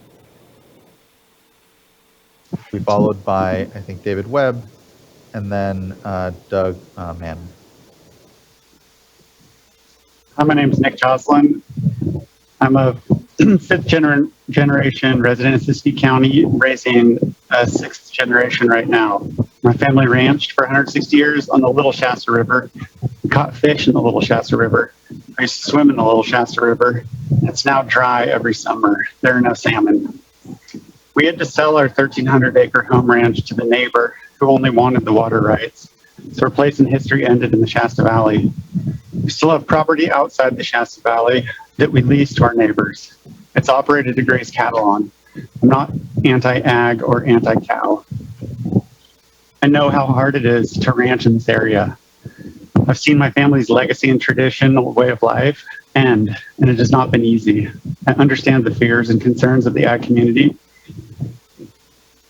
A: Be followed by, I think, David Webb, and then Doug Mann.
C: Hi, my name is Nick Jocelyn. I'm a fifth generation resident of Siskiyou County, raising a sixth generation right now. My family ranched for 160 years on the Little Shasta River. We caught fish in the Little Shasta River. I used to swim in the Little Shasta River. It's now dry every summer. There are no salmon. We had to sell our 1,300-acre home ranch to the neighbor who only wanted the water rights. So our place in history ended in the Shasta Valley. We still have property outside the Shasta Valley that we lease to our neighbors. It's operated to graze cattle on. I'm not anti-ag or anti-cow. I know how hard it is to ranch in this area. I've seen my family's legacy and traditional way of life end, and it has not been easy. I understand the fears and concerns of the ag community.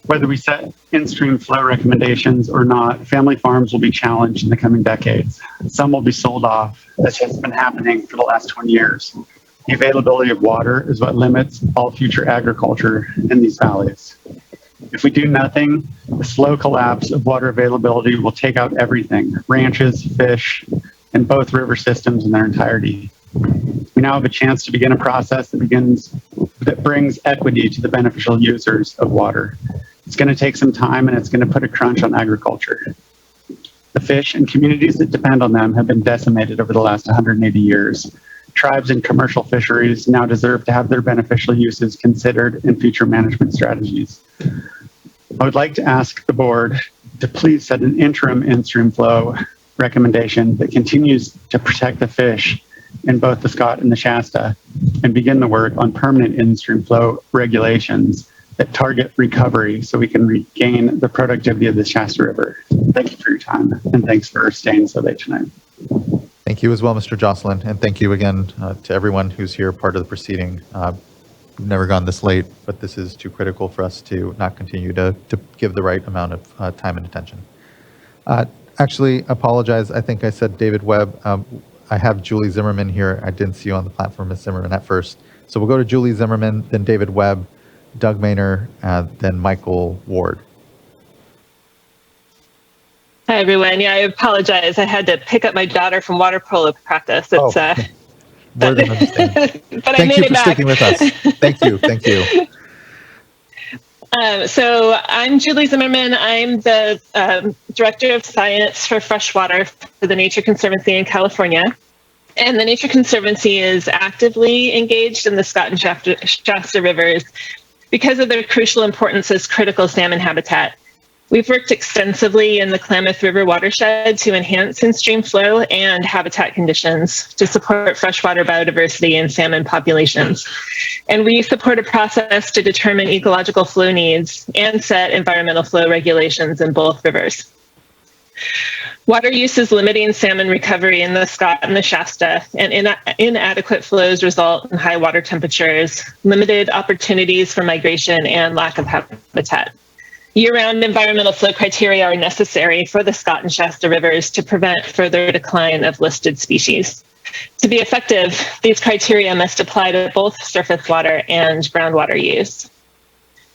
C: Whether we set in-stream flow recommendations or not, family farms will be challenged in the coming decades. Some will be sold off, as has been happening for the last 20 years. The availability of water is what limits all future agriculture in these valleys. If we do nothing, the slow collapse of water availability will take out everything, ranches, fish, and both river systems in their entirety. We now have a chance to begin a process that brings equity to the beneficial users of water. It's going to take some time, and it's going to put a crunch on agriculture. The fish and communities that depend on them have been decimated over the last 180 years. Tribes and commercial fisheries now deserve to have their beneficial uses considered in future management strategies. I would like to ask the board to please set an interim in-stream flow recommendation that continues to protect the fish in both the Scott and the Shasta, and begin the work on permanent in-stream flow regulations that target recovery so we can regain the productivity of the Shasta River. Thank you for your time, and thanks for staying so late tonight.
A: Thank you as well, Mr. Jocelyn, and thank you again to everyone who's here, part of the proceeding. We've never gone this late, but this is too critical for us to not continue to give the right amount of time and attention. Actually, apologize. I think I said David Webb. I have Julie Zimmerman here. I didn't see you on the platform, Ms. Zimmerman, at first. So we'll go to Julie Zimmerman, then David Webb, Doug Maynor, then Michael Ward.
V: Hi, everyone. Yeah, I apologize. I had to pick up my daughter from water polo practice. It's,
A: more than understand.
V: But
A: Thank you for sticking with us. Thank you. Thank you.
V: So I'm Julie Zimmerman. I'm the Director of Science for Freshwater for the Nature Conservancy in California. And the Nature Conservancy is actively engaged in the Scott and Shasta rivers because of their crucial importance as critical salmon habitat. We've worked extensively in the Klamath River watershed to enhance in-stream flow and habitat conditions to support freshwater biodiversity and salmon populations. And we support a process to determine ecological flow needs and set environmental flow regulations in both rivers. Water use is limiting salmon recovery in the Scott and the Shasta, and inadequate flows result in high water temperatures, limited opportunities for migration, and lack of habitat. Year-round environmental flow criteria are necessary for the Scott and Shasta rivers to prevent further decline of listed species. To be effective, these criteria must apply to both surface water and groundwater use.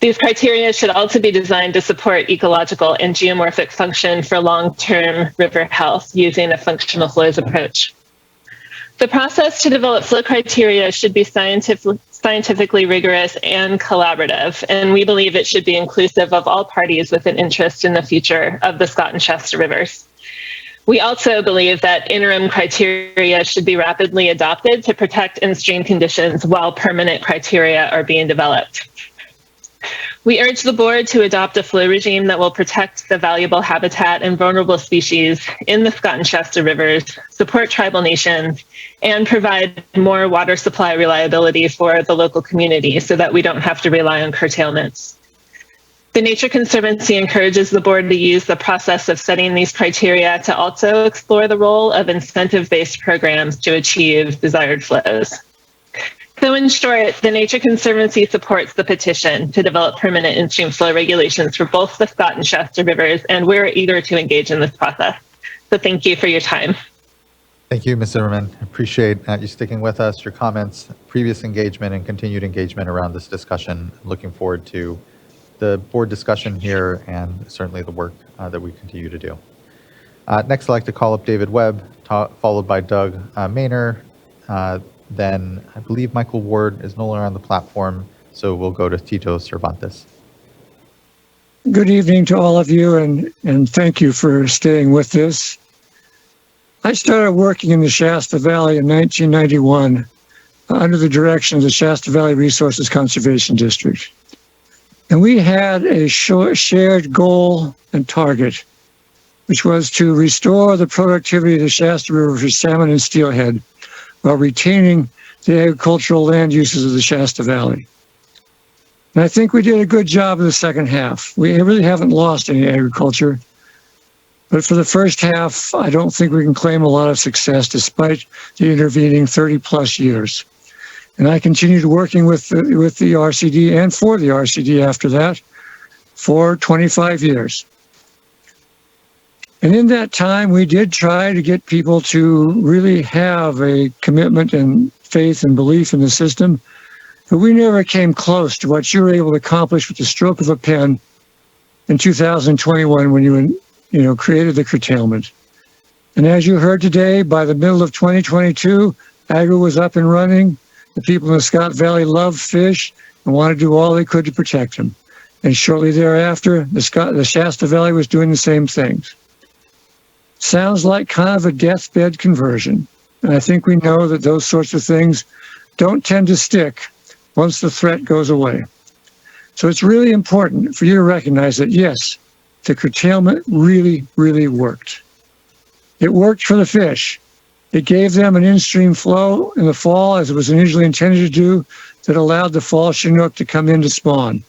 V: These criteria should also be designed to support ecological and geomorphic function for long-term river health using a functional flows approach. The process to develop flow criteria should be scientifically rigorous and collaborative, and we believe it should be inclusive of all parties with an interest in the future of the Scott and Shasta rivers. We also believe that interim criteria should be rapidly adopted to protect in-stream conditions while permanent criteria are being developed. We urge the board to adopt a flow regime that will protect the valuable habitat and vulnerable species in the Scott and Shasta rivers, support tribal nations, and provide more water supply reliability for the local community so that we don't have to rely on curtailments. The Nature Conservancy encourages the board to use the process of setting these criteria to also explore the role of incentive-based programs to achieve desired flows. So in short, the Nature Conservancy supports the petition to develop permanent in-stream flow regulations for both the Scott and Shasta rivers, and we're eager to engage in this process. So thank you for your time.
A: Thank you, Ms. Zimmerman. Appreciate you sticking with us, your comments, previous engagement, and continued engagement around this discussion. Looking forward to the board discussion here and certainly the work that we continue to do. Next, I'd like to call up David Webb, followed by Doug Maynor. Then I believe Michael Ward is no longer on the platform, so we'll go to Tito Cervantes.
D: Good evening to all of you, and thank you for staying with this. I started working in the Shasta Valley in 1991 under the direction of the Shasta Valley Resources Conservation District. And we had a shared goal and target, which was to restore the productivity of the Shasta River for salmon and steelhead while retaining the agricultural land uses of the Shasta Valley. And I think we did a good job of the second half. We really haven't lost any agriculture, but for the first half, I don't think we can claim a lot of success despite the intervening 30-plus years. And I continued working with the RCD and for the RCD after that for 25 years. And in that time, we did try to get people to really have a commitment and faith and belief in the system, but we never came close to what you were able to accomplish with the stroke of a pen in 2021 when you created the curtailment. And as you heard today, by the middle of 2022, agri was up and running. The people in the Scott Valley loved fish and wanted to do all they could to protect them. And shortly thereafter, the Shasta Valley was doing the same things. Sounds like kind of a deathbed conversion. And I think we know that those sorts of things don't tend to stick once the threat goes away. So it's really important for you to recognize that, yes, the curtailment really, really worked. It worked for the fish. It gave them an in-stream flow in the fall, as it was initially intended to do, that allowed the fall Chinook to come in to spawn.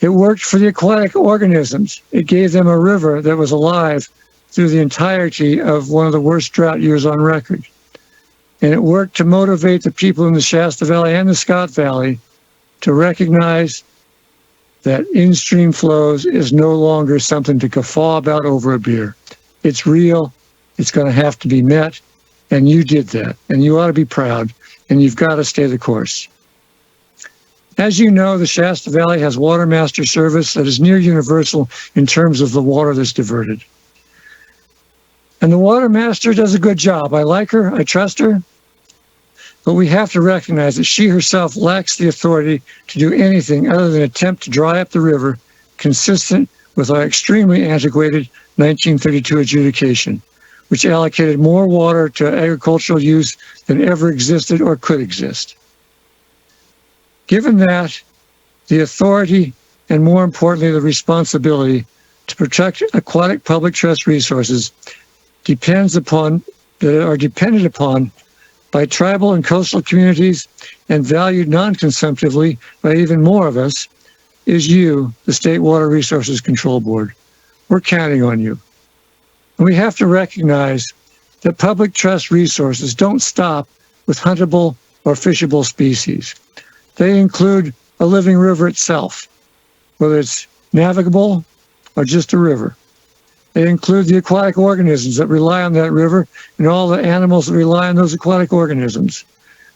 D: It worked for the aquatic organisms. It gave them a river that was alive through the entirety of one of the worst drought years on record. And it worked to motivate the people in the Shasta Valley and the Scott Valley to recognize that in-stream flows is no longer something to guffaw about over a beer. It's real, it's going to have to be met, and you did that, and you ought to be proud, and you've got to stay the course. As you know, the Shasta Valley has water master service that is near universal in terms of the water that's diverted. And the water master does a good job. I like her, I trust her, but we have to recognize that she herself lacks the authority to do anything other than attempt to dry up the river, consistent with our extremely antiquated 1932 adjudication, which allocated more water to agricultural use than ever existed or could exist. Given that, the authority and more importantly, the responsibility to protect aquatic public trust resources are dependent upon by tribal and coastal communities and valued non-consumptively by even more of us is you, the State Water Resources Control Board. we're counting on you. And we have to recognize that public trust resources don't stop with huntable or fishable species. They include a living river itself, whether it's navigable or just a river. They include the aquatic organisms that rely on that river and all the animals that rely on those aquatic organisms.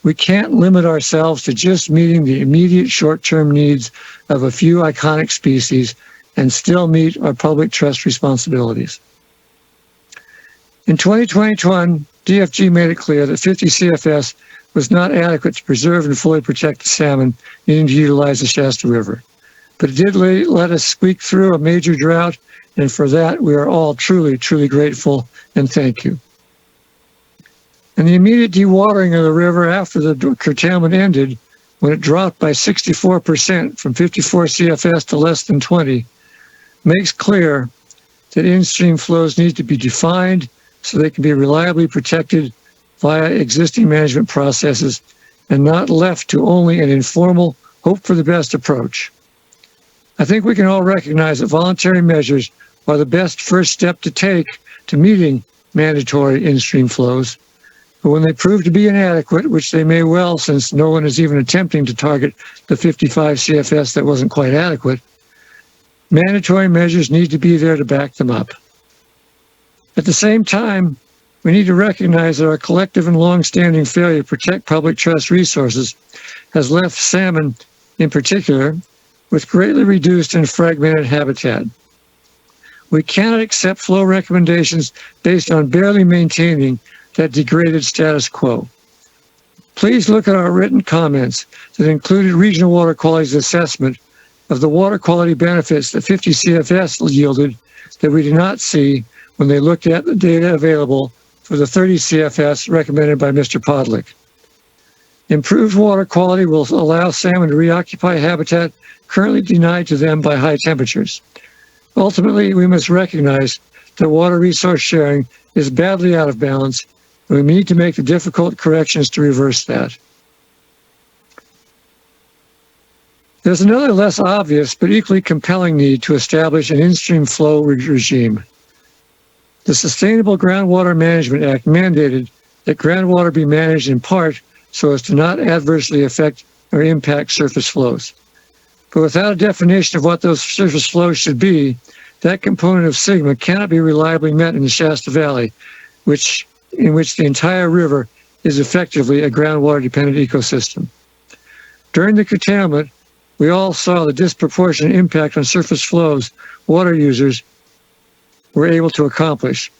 D: We can't limit ourselves to just meeting the immediate short-term needs of a few iconic species and still meet our public trust responsibilities. In 2021, DFG made it clear that 50 CFS was not adequate to preserve and fully protect the salmon needing to utilize the Shasta River. But it did let us squeak through a major drought, and for that we are all truly, truly grateful, and thank you. And the immediate dewatering of the river after the curtailment ended, when it dropped by 64% from 54 CFS to less than 20, makes clear that in-stream flows need to be defined so they can be reliably protected via existing management processes and not left to only an informal, hope for the best approach. I think we can all recognize that voluntary measures are the best first step to take to meeting mandatory in-stream flows. But when they prove to be inadequate, which they may well, since no one is even attempting to target the 55 CFS that wasn't quite adequate, mandatory measures need to be there to back them up. At the same time, we need to recognize that our collective and long-standing failure to protect public trust resources has left salmon, in particular, with greatly reduced and fragmented habitat. We cannot accept flow recommendations based on barely maintaining that degraded status quo. Please look at our written comments that included regional water quality's assessment of the water quality benefits that 50 CFS yielded that we did not see when they looked at the data available for the 30 CFS recommended by Mr. Podlick. Improved water quality will allow salmon to reoccupy habitat currently denied to them by high temperatures. Ultimately, we must recognize that water resource sharing is badly out of balance, and we need to make the difficult corrections to reverse that. There's another less obvious but equally compelling need to establish an in-stream flow regime. The Sustainable Groundwater Management Act mandated that groundwater be managed in part so as to not adversely affect or impact surface flows. But without a definition of what those surface flows should be, that component of sigma cannot be reliably met in the Shasta Valley, in which the entire river is effectively a groundwater-dependent ecosystem. During the curtailment, we all saw the disproportionate impact on surface flows water users were able to accomplish.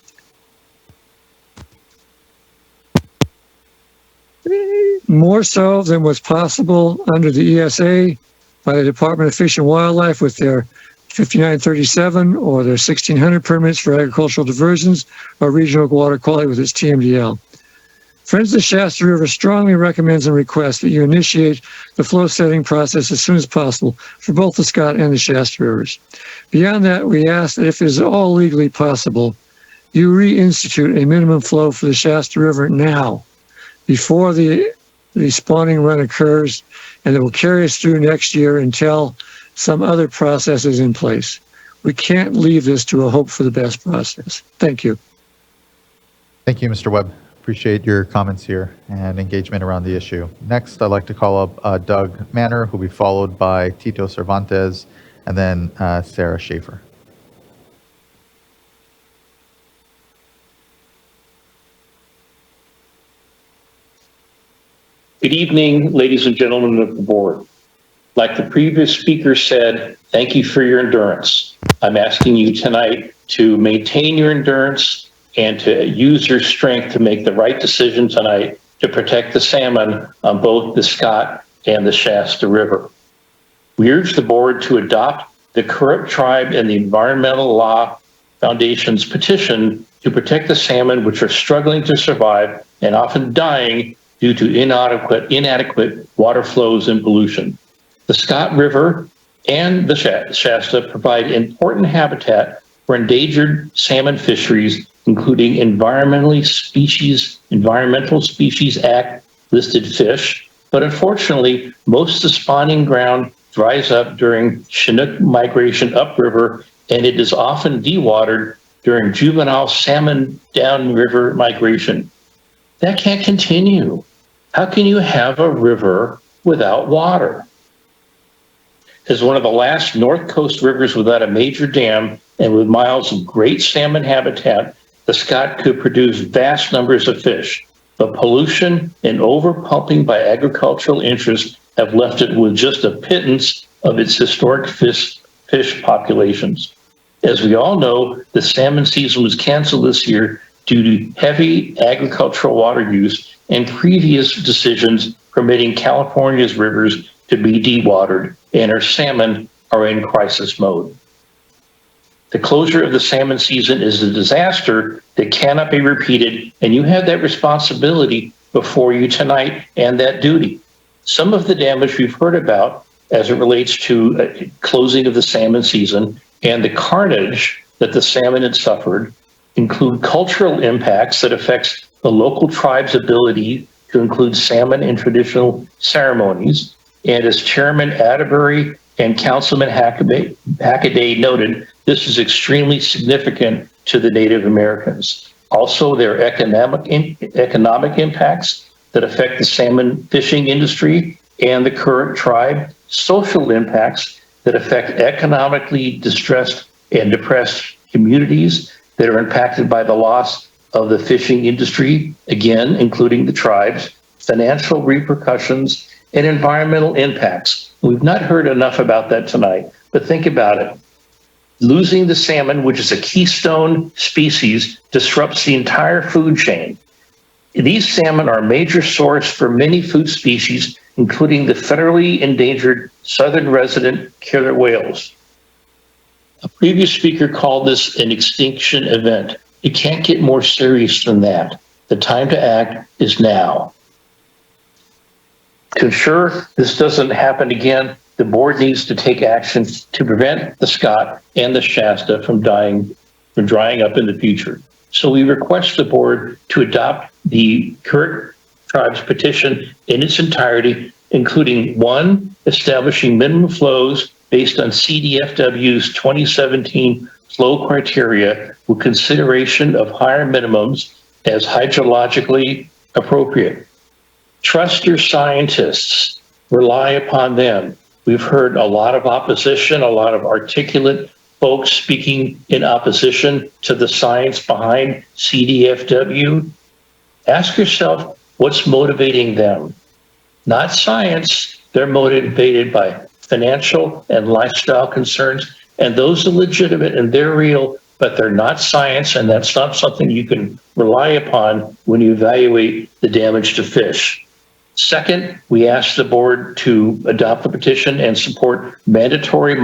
D: More so than was possible under the ESA by the Department of Fish and Wildlife with their 5937 or their 1600 permits for agricultural diversions, or regional water quality with its TMDL. Friends of the Shasta River strongly recommends and requests that you initiate the flow setting process as soon as possible for both the Scott and the Shasta Rivers. Beyond that, we ask that if it is all legally possible, you reinstitute a minimum flow for the Shasta River now, before the spawning run occurs, and it will carry us through next year until some other process is in place. We can't leave this to a hope for the best process. Thank you.
A: Thank you, Mr. Webb. Appreciate your comments here and engagement around the issue. Next, I'd like to call up Doug Manner, who will be followed by Tito Cervantes, and then Sarah Schaefer.
E: Good evening, ladies and gentlemen of the board. Like the previous speaker said, thank you for your endurance. I'm asking you tonight to maintain your endurance and to use your strength to make the right decision tonight to protect the salmon on both the Scott and the Shasta River. We urge the board to adopt the Current Tribe and the Environmental Law Foundation's petition to protect the salmon, which are struggling to survive and often dying due to inadequate water flows and pollution. The Scott River and the Shasta provide important habitat for endangered salmon fisheries, including Environmental Species Act listed fish. But unfortunately, most of the spawning ground dries up during Chinook migration upriver and it is often dewatered during juvenile salmon downriver migration. That can't continue. How can you have a river without water? As one of the last North Coast rivers without a major dam and with miles of great salmon habitat, the Scott could produce vast numbers of fish. But pollution and overpumping by agricultural interests have left it with just a pittance of its historic fish populations. As we all know, the salmon season was canceled this year due to heavy agricultural water use and previous decisions permitting California's rivers to be dewatered, and our salmon are in crisis mode. The closure of the salmon season is a disaster that cannot be repeated, and you have that responsibility before you tonight and that duty. Some of the damage we've heard about as it relates to closing of the salmon season and the carnage that the salmon had suffered include cultural impacts that affects the local tribe's ability to include salmon in traditional ceremonies. And as Chairman Atterbury and Councilman Hackaday noted, this is extremely significant to the Native Americans. Also, there are economic impacts that affect the salmon fishing industry and the current tribe, social impacts that affect economically distressed and depressed communities that are impacted by the loss of the fishing industry, again, including the tribes, financial repercussions, and environmental impacts. We've not heard enough about that tonight, but think about it. Losing the salmon, which is a keystone species, disrupts the entire food chain. These salmon are a major source for many food species, including the federally endangered southern resident killer whales. A previous speaker called this an extinction event. It can't get more serious than that. The time to act is now. To ensure this doesn't happen again, the board needs to take action to prevent the Scott and the Shasta from drying up in the future. So we request the board to adopt the current tribe's petition in its entirety, including 1, establishing minimum flows based on CDFW's 2017 flow criteria with consideration of higher minimums as hydrologically appropriate. Trust your scientists, rely upon them. We've heard a lot of opposition, a lot of articulate folks speaking in opposition to the science behind CDFW. Ask yourself what's motivating them. Not science, they're motivated by financial and lifestyle concerns, and those are legitimate and they're real, but they're not science, and that's not something you can rely upon when you evaluate the damage to fish. Second, we ask the board to adopt the petition and support mandatory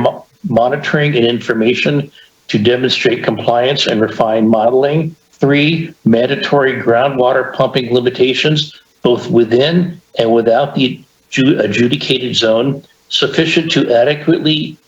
E: monitoring and information to demonstrate compliance and refine modeling. 3, mandatory groundwater pumping limitations, both within and without the adjudicated zone, sufficient to adequately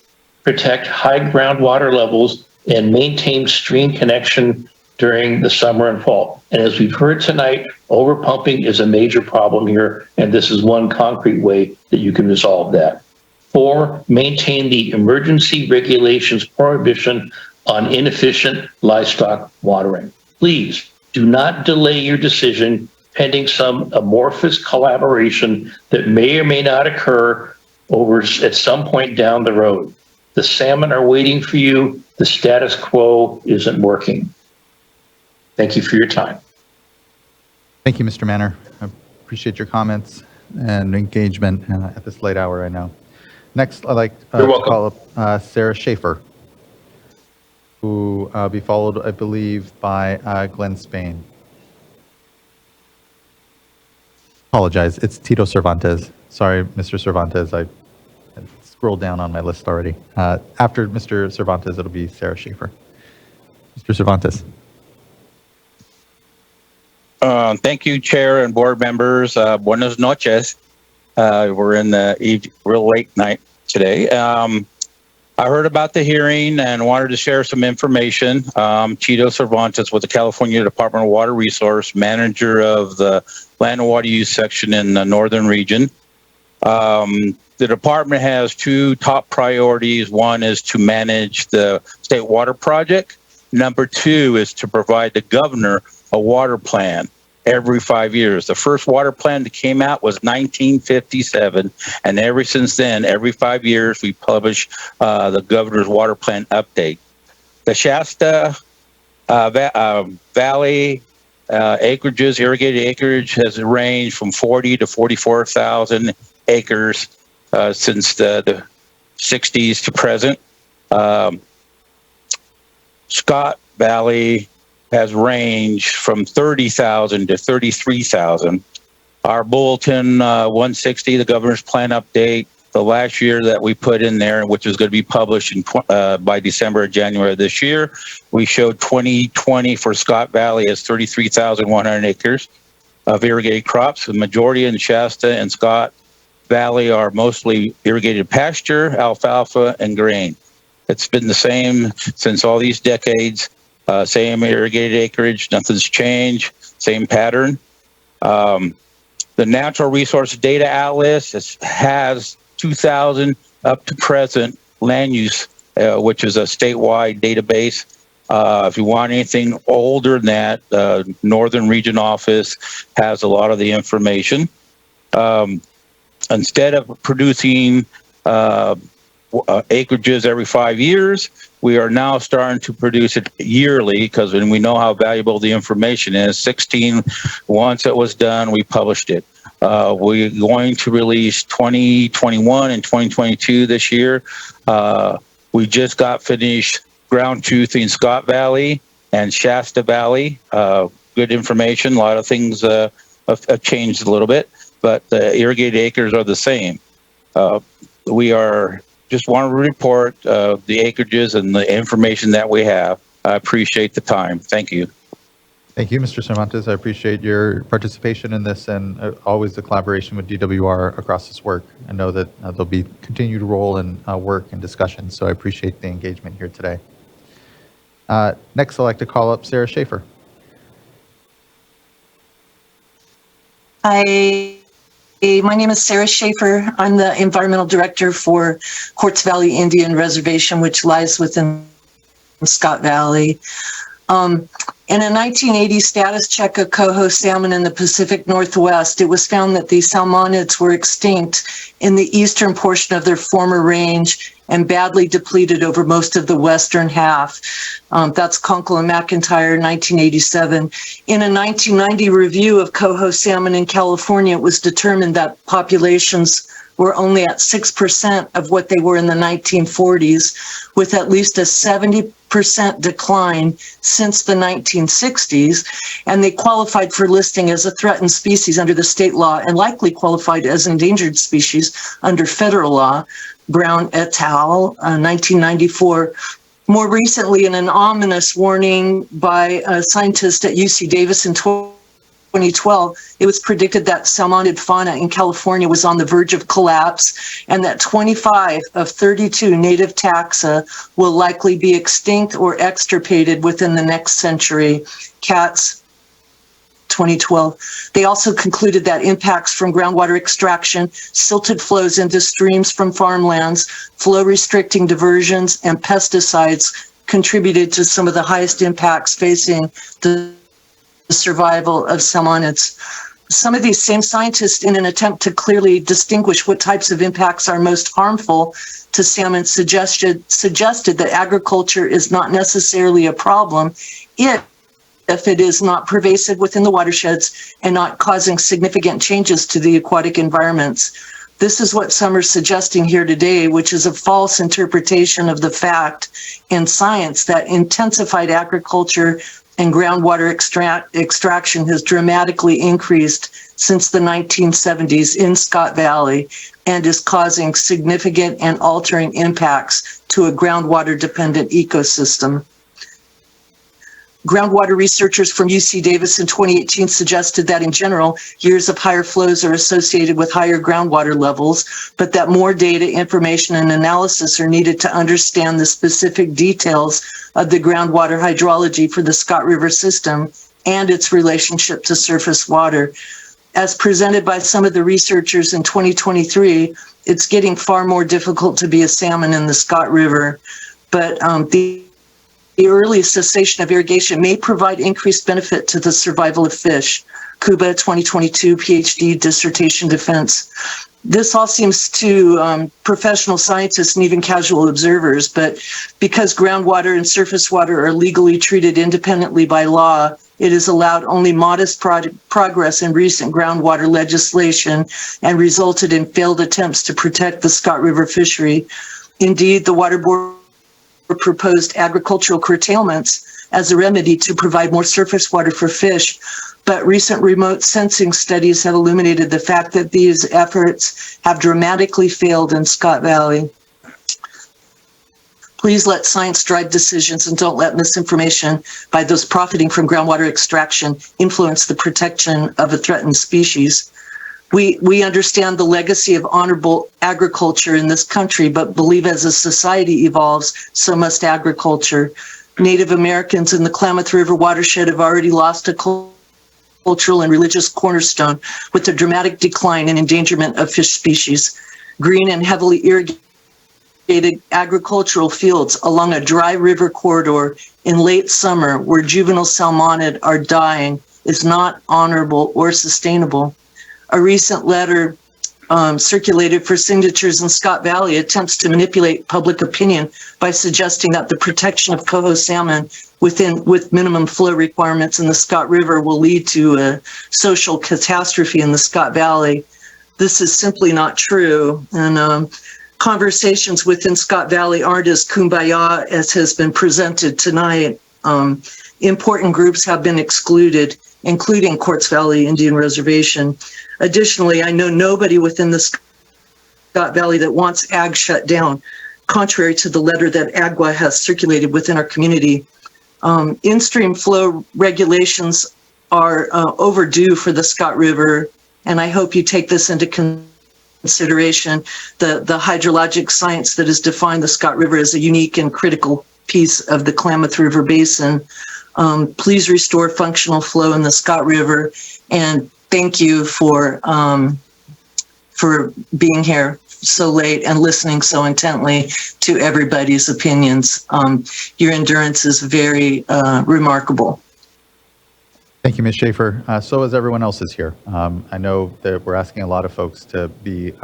E: protect high groundwater levels and maintain stream connection during the summer and fall. And as we've heard tonight, overpumping is a major problem here, and this is one concrete way that you can resolve that. 4, maintain the emergency regulations prohibition on inefficient livestock watering. Please do not delay your decision pending some amorphous collaboration that may or may not occur over at some point down the road. The salmon are waiting for you. The status quo isn't working. Thank you for your time.
A: Thank you, Mr. Manner. I appreciate your comments and engagement at this late hour, I know. Next, I'd like to call up Sarah Schaefer, who will be followed, I believe, by Glenn Spain. Apologize, it's Tito Cervantes. Sorry, Mr. Cervantes, I scrolled down on my list already. After Mr. Cervantes, it'll be Sarah Schaefer. Mr. Cervantes.
G: Thank you, Chair and board members. Buenas noches. We're in the real late night today. I heard about the hearing and wanted to share some information. Tito Cervantes with the California Department of Water Resource, manager of the Land and Water Use section in the northern region. the department has two top priorities. One is to manage the state water project. Number two is to provide the governor a water plan every 5 years. The first water plan that came out was 1957, and ever since then, every 5 years, we publish the governor's water plan update. The Shasta Valley acreages, irrigated acreage, has ranged from 40 to 44,000 acres since the 60s to present. Scott Valley has ranged from 30,000 to 33,000. Our bulletin 160, the governor's plan update, the last year that we put in there, which is going to be published by December or January of this year, we showed 2020 for Scott Valley as 33,100 acres of irrigated crops. The majority in Shasta and Scott Valley are mostly irrigated pasture, alfalfa, and grain. It's been the same since all these decades. Same irrigated acreage, nothing's changed, same pattern. The Natural Resource Data Atlas has 2,000 up to present land use, which is a statewide database. If you want anything older than that, Northern Region Office has a lot of the information. Instead of producing acreages every 5 years, we are now starting to produce it yearly because when we know how valuable the information is. 16, once it was done, we published it. We're going to release 2021 and 2022 this year. We just got finished ground truthing Scott Valley and Shasta Valley. Good information. A lot of things have changed a little bit, but the irrigated acres are the same. We are just want to report the acreages and the information that we have. I appreciate the time. Thank you.
A: Thank you, Mr. Cervantes. I appreciate your participation in this and always the collaboration with DWR across this work. I know that there'll be continued role in work and discussion, so I appreciate the engagement here today. Next, I'd like to call up Sarah Schaefer.
H: Hi. My name is Sarah Schaefer. I'm the environmental director for Quartz Valley Indian Reservation, which lies within Scott Valley. In a 1980 status check of coho salmon in the Pacific Northwest, it was found that these salmonids were extinct in the eastern portion of their former range and badly depleted over most of the western half. That's Conkle and McIntyre, 1987. In a 1990 review of coho salmon in California, it was determined that populations were only at 6% of what they were in the 1940s, with at least a 70% decline since the 1960s, and they qualified for listing as a threatened species under the state law and likely qualified as endangered species under federal law. Brown et al., 1994. More recently, in an ominous warning by a scientist at UC Davis in 2012, it was predicted that salmonid fauna in California was on the verge of collapse and that 25 of 32 native taxa will likely be extinct or extirpated within the next century. Katz, 2012. They also concluded that impacts from groundwater extraction, silted flows into streams from farmlands, flow restricting diversions, and pesticides contributed to some of the highest impacts facing the survival of salmonids. Some of these same scientists, in an attempt to clearly distinguish what types of impacts are most harmful to salmon, suggested that agriculture is not necessarily a problem if it is not pervasive within the watersheds and not causing significant changes to the aquatic environments. This is what some are suggesting here today, which is a false interpretation of the fact in science that intensified agriculture and groundwater extraction has dramatically increased since the 1970s in Scott Valley and is causing significant and altering impacts to a groundwater-dependent ecosystem. Groundwater researchers from UC Davis in 2018 suggested that in general, years of higher flows are associated with higher groundwater levels, but that more data, information, and analysis are needed to understand the specific details of the groundwater hydrology for the Scott River system and its relationship to surface water. as presented by some of the researchers in 2023, it's getting far more difficult to be a salmon in the Scott River. But the early cessation of irrigation may provide increased benefit to the survival of fish. Cuba 2022 PhD dissertation defense. This all seems to professional scientists and even casual observers, but because groundwater and surface water are legally treated independently by law, it has allowed only modest progress in recent groundwater legislation and resulted in failed attempts to protect the Scott River fishery. Indeed, the Water Board proposed agricultural curtailments as a remedy to provide more surface water for fish, but recent remote sensing studies have illuminated the fact that these efforts have dramatically failed in Scott Valley. Please let science drive decisions and don't let misinformation by those profiting from groundwater extraction influence the protection of a threatened species. We understand the legacy of honorable agriculture in this country, but believe as a society evolves, so must agriculture. Native Americans in the Klamath River watershed have already lost a cultural and religious cornerstone with the dramatic decline and endangerment of fish species. Green and heavily irrigated agricultural fields along a dry river corridor in late summer where juvenile salmonid are dying is not honorable or sustainable. A recent letter circulated for signatures in Scott Valley attempts to manipulate public opinion by suggesting that the protection of coho salmon with minimum flow requirements in the Scott River will lead to a social catastrophe in the Scott Valley. This is simply not true. And conversations within Scott Valley aren't as kumbaya as has been presented tonight. Important groups have been excluded, including Quartz Valley Indian Reservation. Additionally, I know nobody within the Scott Valley that wants ag shut down, contrary to the letter that AGWA has circulated within our community. In-stream flow regulations are overdue for the Scott River, and I hope you take this into consideration. The hydrologic science that has defined the Scott River as a unique and critical piece of the Klamath River Basin. Please restore functional flow in the Scott River, and thank you for being here so late and listening so intently to everybody's opinions. Your endurance is very remarkable.
A: Thank you, Ms. Schaefer. So is everyone else's here. I know that we're asking a lot of folks to be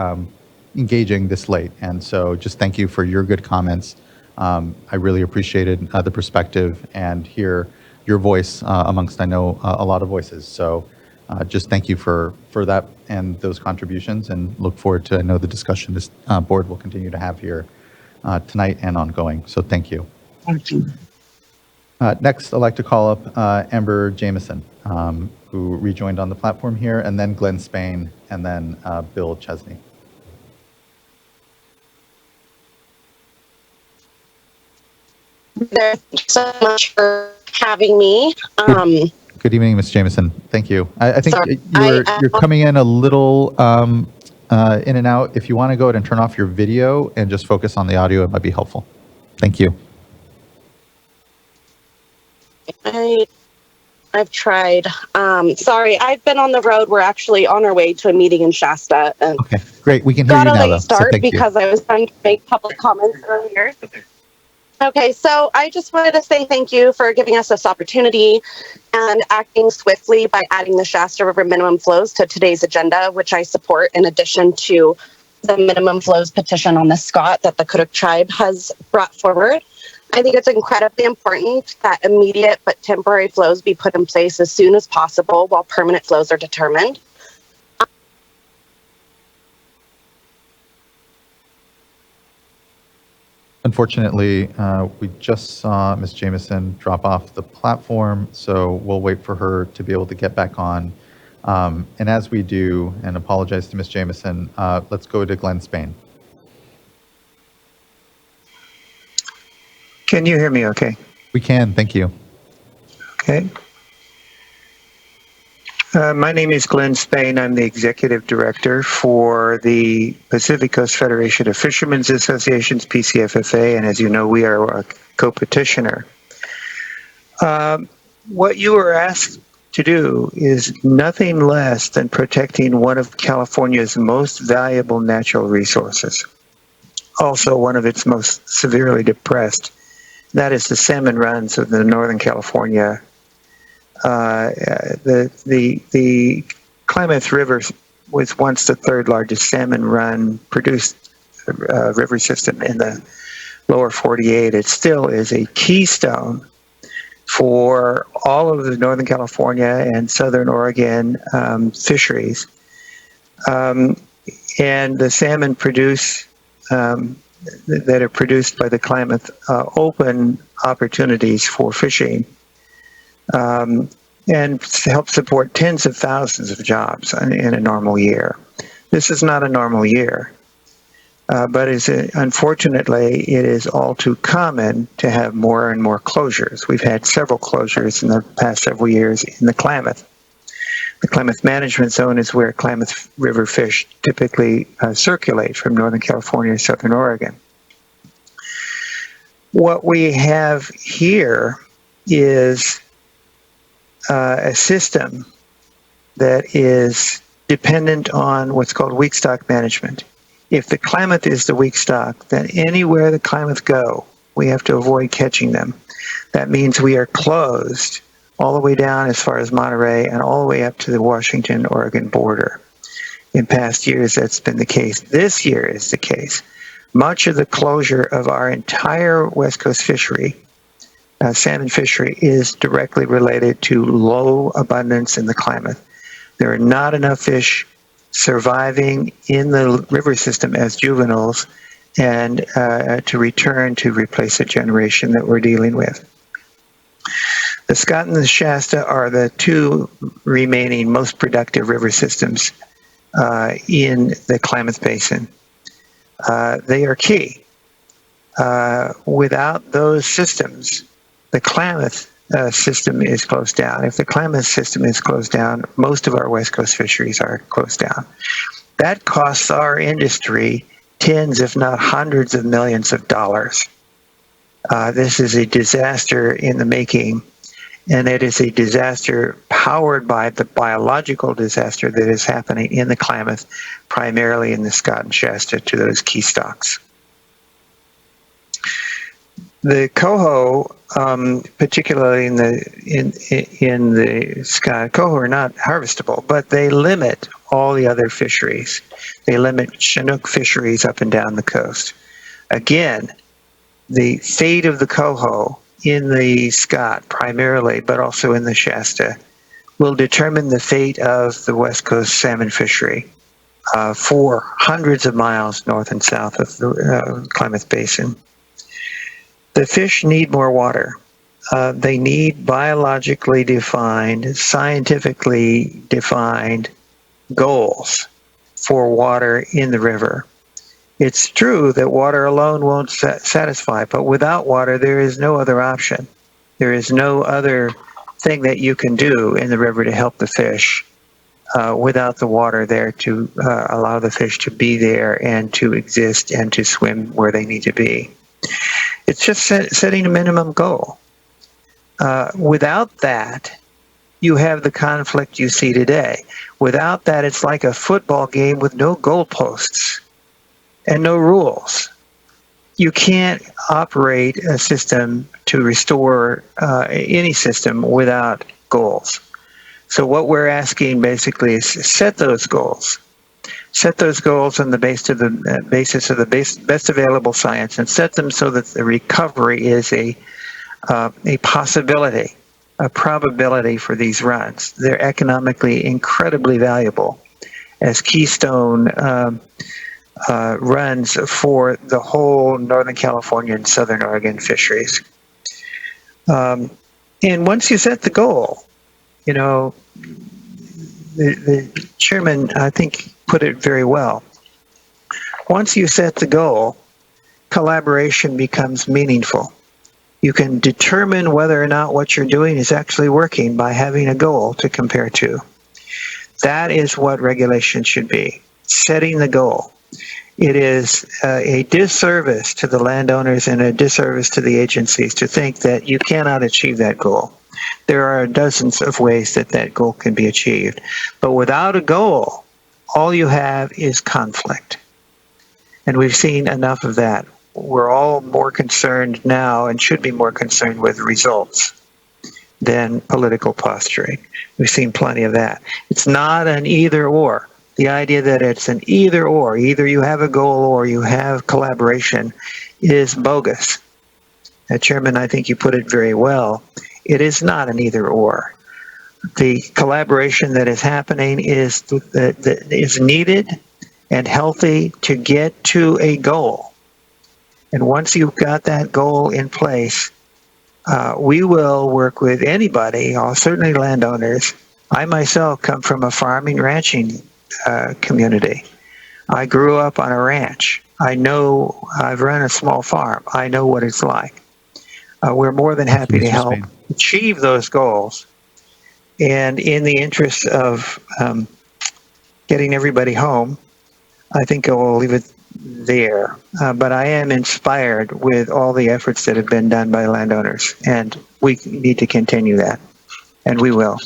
A: engaging this late, and so just thank you for your good comments. I really appreciated the perspective and hear your voice amongst, I know, a lot of voices. So just thank you for that and those contributions, and look forward to, I know, the discussion this board will continue to have here tonight and ongoing. So thank you.
H: Thank you.
A: Next, I'd like to call up Amber Jameson, who rejoined on the platform here, and then Glenn Spain, and then Bill Chesney.
J: Thank you so much for having me.
A: Good evening, Ms. Jameson. Thank you. I think you're coming in a little in and out. If you want to go ahead and turn off your video and just focus on the audio, it might be helpful. Thank you.
J: I've tried. Sorry, I've been on the road. We're actually on our way to a meeting in Shasta. And
A: okay, great. We can hear you now, though.
J: Got a late start because I was trying to make public comments earlier. Okay, so I just wanted to say thank you for giving us this opportunity and acting swiftly by adding the Shasta River minimum flows to today's agenda, which I support in addition to the minimum flows petition on the Scott that the Kuduk tribe has brought forward. I think it's incredibly important that immediate but temporary flows be put in place as soon as possible while permanent flows are determined.
A: Unfortunately, we just saw Ms. Jameson drop off the platform, so we'll wait for her to be able to get back on. And as we do, and apologize to Ms. Jameson, let's go to Glenn Spain.
K: Can you hear me okay?
A: We can, thank you.
K: Okay. My name is Glenn Spain. I'm the Executive Director for the Pacific Coast Federation of Fishermen's Associations, PCFFA, and as you know, we are a co-petitioner. What you were to do is nothing less than protecting one of California's most valuable natural resources, also one of its most severely depressed. That is the salmon runs of the Northern California. The Klamath River was once the third largest salmon run produced river system in the lower 48. It still is a keystone for all of the Northern California and Southern Oregon fisheries. And the salmon that are produced by the Klamath open opportunities for fishing and help support tens of thousands of jobs in a normal year. This is not a normal year. But unfortunately, it is all too common to have more and more closures. We've had several closures in the past several years in the Klamath. The Klamath Management Zone is where Klamath River fish typically circulate from Northern California and Southern Oregon. What we have here is a system that is dependent on what's called weak stock management. If the Klamath is the weak stock, then anywhere the Klamath go, we have to avoid catching them. That means we are closed all the way down as far as Monterey and all the way up to the Washington-Oregon border. In past years, that's been the case. This year is the case. Much of the closure of our entire West Coast fishery, salmon fishery, is directly related to low abundance in the Klamath. There are not enough fish surviving in the river system as juveniles and to return to replace the generation that we're dealing with. The Scott and the Shasta are the two remaining most productive river systems in the Klamath Basin. They are key. Without those systems, the Klamath system is closed down. If the Klamath system is closed down, most of our West Coast fisheries are closed down. That costs our industry tens, if not hundreds of millions of dollars. This is a disaster in the making, and it is a disaster powered by the biological disaster that is happening in the Klamath, primarily in the Scott and Shasta, to those key stocks. The coho, particularly in the Scott, coho are not harvestable, but they limit all the other fisheries. They limit Chinook fisheries up and down the coast. Again, the fate of the coho in the Scott primarily, but also in the Shasta, will determine the fate of the West Coast salmon fishery for hundreds of miles north and south of the Klamath Basin. The fish need more water. They need biologically defined, scientifically defined goals for water in the river. It's true that water alone won't satisfy, but without water, there is no other option. There is no other thing that you can do in the river to help the fish without the water there to allow the fish to be there and to exist and to swim where they need to be. It's just setting a minimum goal. Without that, you have the conflict you see today. Without that, it's like a football game with no goalposts and no rules. You can't operate a system to restore any system without goals. So what we're asking basically is set those goals. Set those goals on the basis of the best available science, and set them so that the recovery is a possibility, a probability for these runs. They're economically incredibly valuable as keystone runs for the whole Northern California and Southern Oregon fisheries. And once you set the goal, you know, the chairman, I think, put it very well. Once you set the goal, collaboration becomes meaningful. You can determine whether or not what you're doing is actually working by having a goal to compare to. That is what regulation should be, setting the goal. It is a disservice to the landowners and a disservice to the agencies to think that you cannot achieve that goal. There are dozens of ways that that goal can be achieved. But without a goal, all you have is conflict. And we've seen enough of that. We're all more concerned now and should be more concerned with results than political posturing. We've seen plenty of that. It's not an either or. The idea that it's an either or, either you have a goal or you have collaboration, is bogus. Chairman, I think you put it very well. It is not an either or. The collaboration that is happening is needed and healthy to get to a goal. And once you've got that goal in place, we will work with anybody, certainly landowners. I myself come from a farming ranching community. I grew up on a ranch. I've run a small farm. I know what it's like. We're more than happy to help achieve those goals. And in the interest of getting everybody home, I think I will leave it there. But I am inspired with all the efforts that have been done by landowners, and we need to continue that, and we will.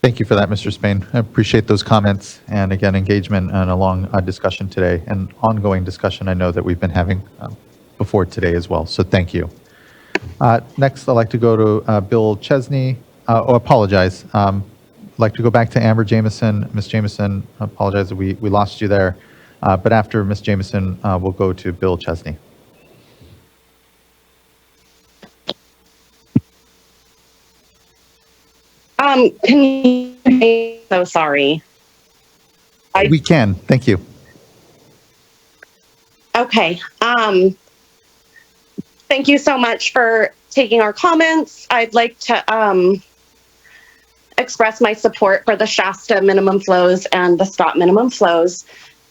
A: Thank you for that, Mr. Spain. I appreciate those comments and, again, engagement and a long discussion today, and ongoing discussion I know that we've been having before today as well. So thank you. Next, I'd like to go to Bill Chesney. Apologize. I'd like to go back to Amber Jameson. Ms. Jameson, I apologize that we lost you there. But after Ms. Jameson, we'll go to Bill Chesney.
J: Can you hear me? So sorry.
A: We can. Thank you.
J: Okay. Thank you so much for taking our comments. I'd like to express my support for the Shasta minimum flows and the Scott minimum flows.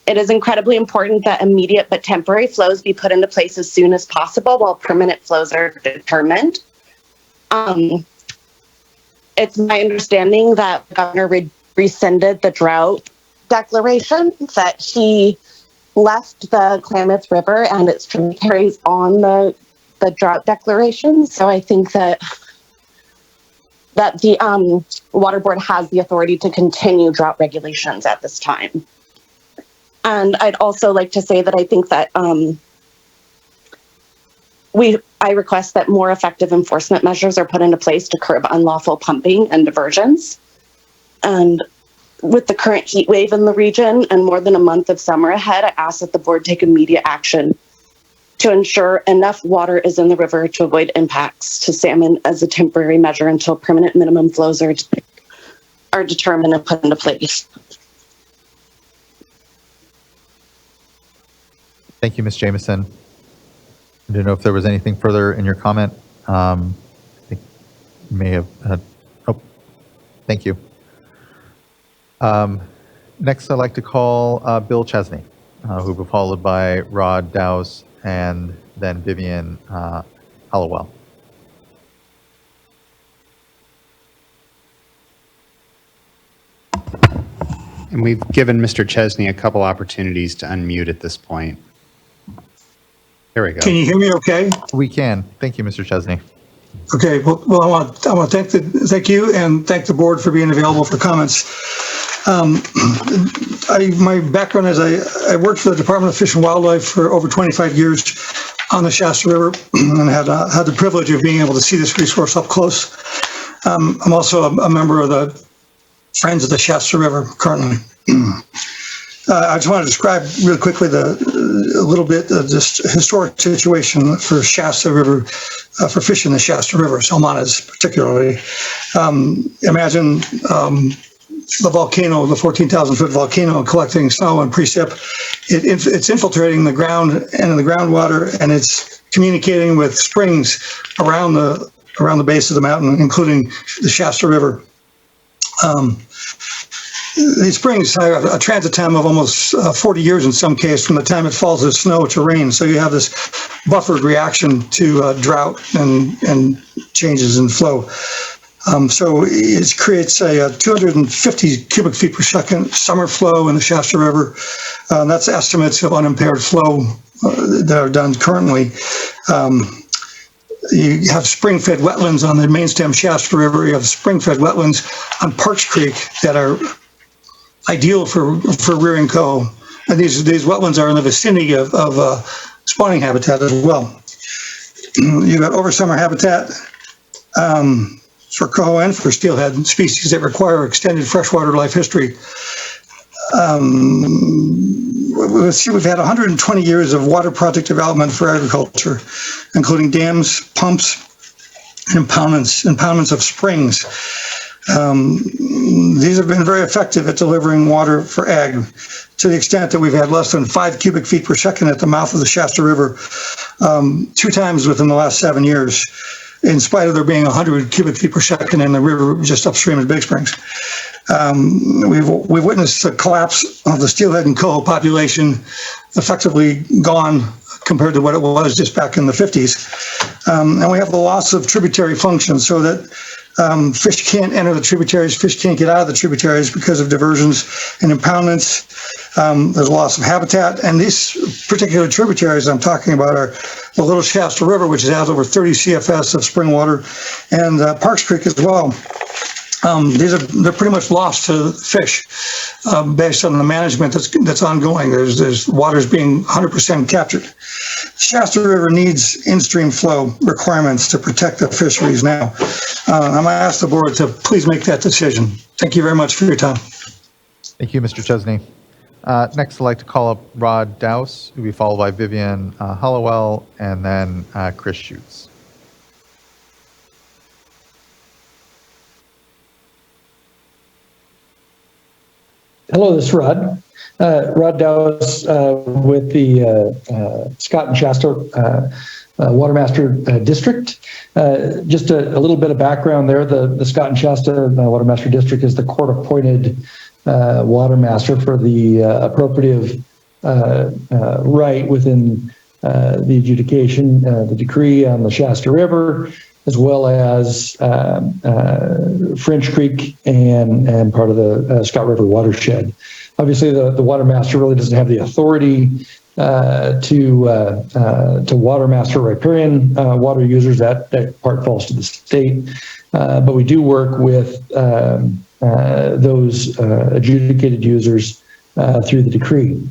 J: It is incredibly important that immediate but temporary flows be put into place as soon as possible while permanent flows are determined. It's my understanding that the governor rescinded the drought declaration, that he left the Klamath River and its tributaries on the drought declaration. So I think that the water board has the authority to continue drought regulations at this time. And I'd also like to say that I think that I request that more effective enforcement measures are put into place to curb unlawful pumping and diversions. And with the current heat wave in the region and more than a month of summer ahead, I ask that the board take immediate action to ensure enough water is in the river to avoid impacts to salmon as a temporary measure until permanent minimum flows are determined and put into place.
A: Thank you, Ms. Jameson. I don't know if there was anything further in your comment. I think you may have had, thank you. Next, I'd like to call Bill Chesney, who will be followed by Rod Dowse and then Vivian Hallowell.
F: And we've given Mr. Chesney a couple opportunities to unmute at this point. Here we go.
I: Can you hear me okay?
A: We can. Thank you, Mr. Chesney.
I: Okay. Well, I want to thank you and thank the board for being available for comments. My background is I worked for the Department of Fish and Wildlife for over 25 years on the Shasta River and had the privilege of being able to see this resource up close. I'm also a member of the Friends of the Shasta River currently. I just want to describe really quickly a little bit of this historic situation for Shasta River, for fish in the Shasta River, salmonas particularly. Imagine the volcano, the 14,000-foot volcano collecting snow and precip. It's infiltrating the ground and the groundwater, and it's communicating with springs around the base of the mountain, including the Shasta River. These springs have a transit time of almost 40 years in some case from the time it falls as snow to rain. So you have this buffered reaction to drought and changes in flow. So it creates a 250 cubic feet per second summer flow in the Shasta River. That's estimates of unimpaired flow that are done currently. You have spring-fed wetlands on the main stem Shasta River. You have spring-fed wetlands on Parks Creek that are ideal for rearing coho. And these wetlands are in the vicinity of spawning habitat as well. You've got oversummer habitat for coho and for steelhead species that require extended freshwater life history. We've had 120 years of water project development for agriculture, including dams, pumps, and impoundments of springs. These have been very effective at delivering water for ag, to the extent that we've had less than 5 cubic feet per second at the mouth of the Shasta River 2 times within the last 7 years, in spite of there being 100 cubic feet per second in the river just upstream of Big Springs. We've witnessed the collapse of the steelhead and coho population, effectively gone compared to what it was just back in the 50s. And we have the loss of tributary function, so that fish can't enter the tributaries, fish can't get out of the tributaries because of diversions and impoundments. There's a loss of habitat, and these particular tributaries I'm talking about are the Little Shasta River, which has over 30 CFS of spring water, and Parks Creek as well. They're pretty much lost to fish based on the management that's ongoing. There's water's being 100% captured. Shasta River needs in-stream flow requirements to protect the fisheries now. I'm going to ask the board to please make that decision. Thank you very much for your time.
A: Thank you, Mr. Chesney. Next, I'd like to call up Rod Dowse, who will be followed by Vivian Hollowell, and then Chris Schutz.
L: Hello, this is Rod. Rod Dowse with the Scott and Shasta Watermaster District. Just a little bit of background there. The Scott and Shasta Watermaster District is the court-appointed watermaster for the appropriative right within the adjudication, the decree on the Shasta River, as well as French Creek and part of the Scott River watershed. Obviously, the watermaster really doesn't have the authority to watermaster riparian water users. That part falls to the state. But we do work with those adjudicated users through the decree.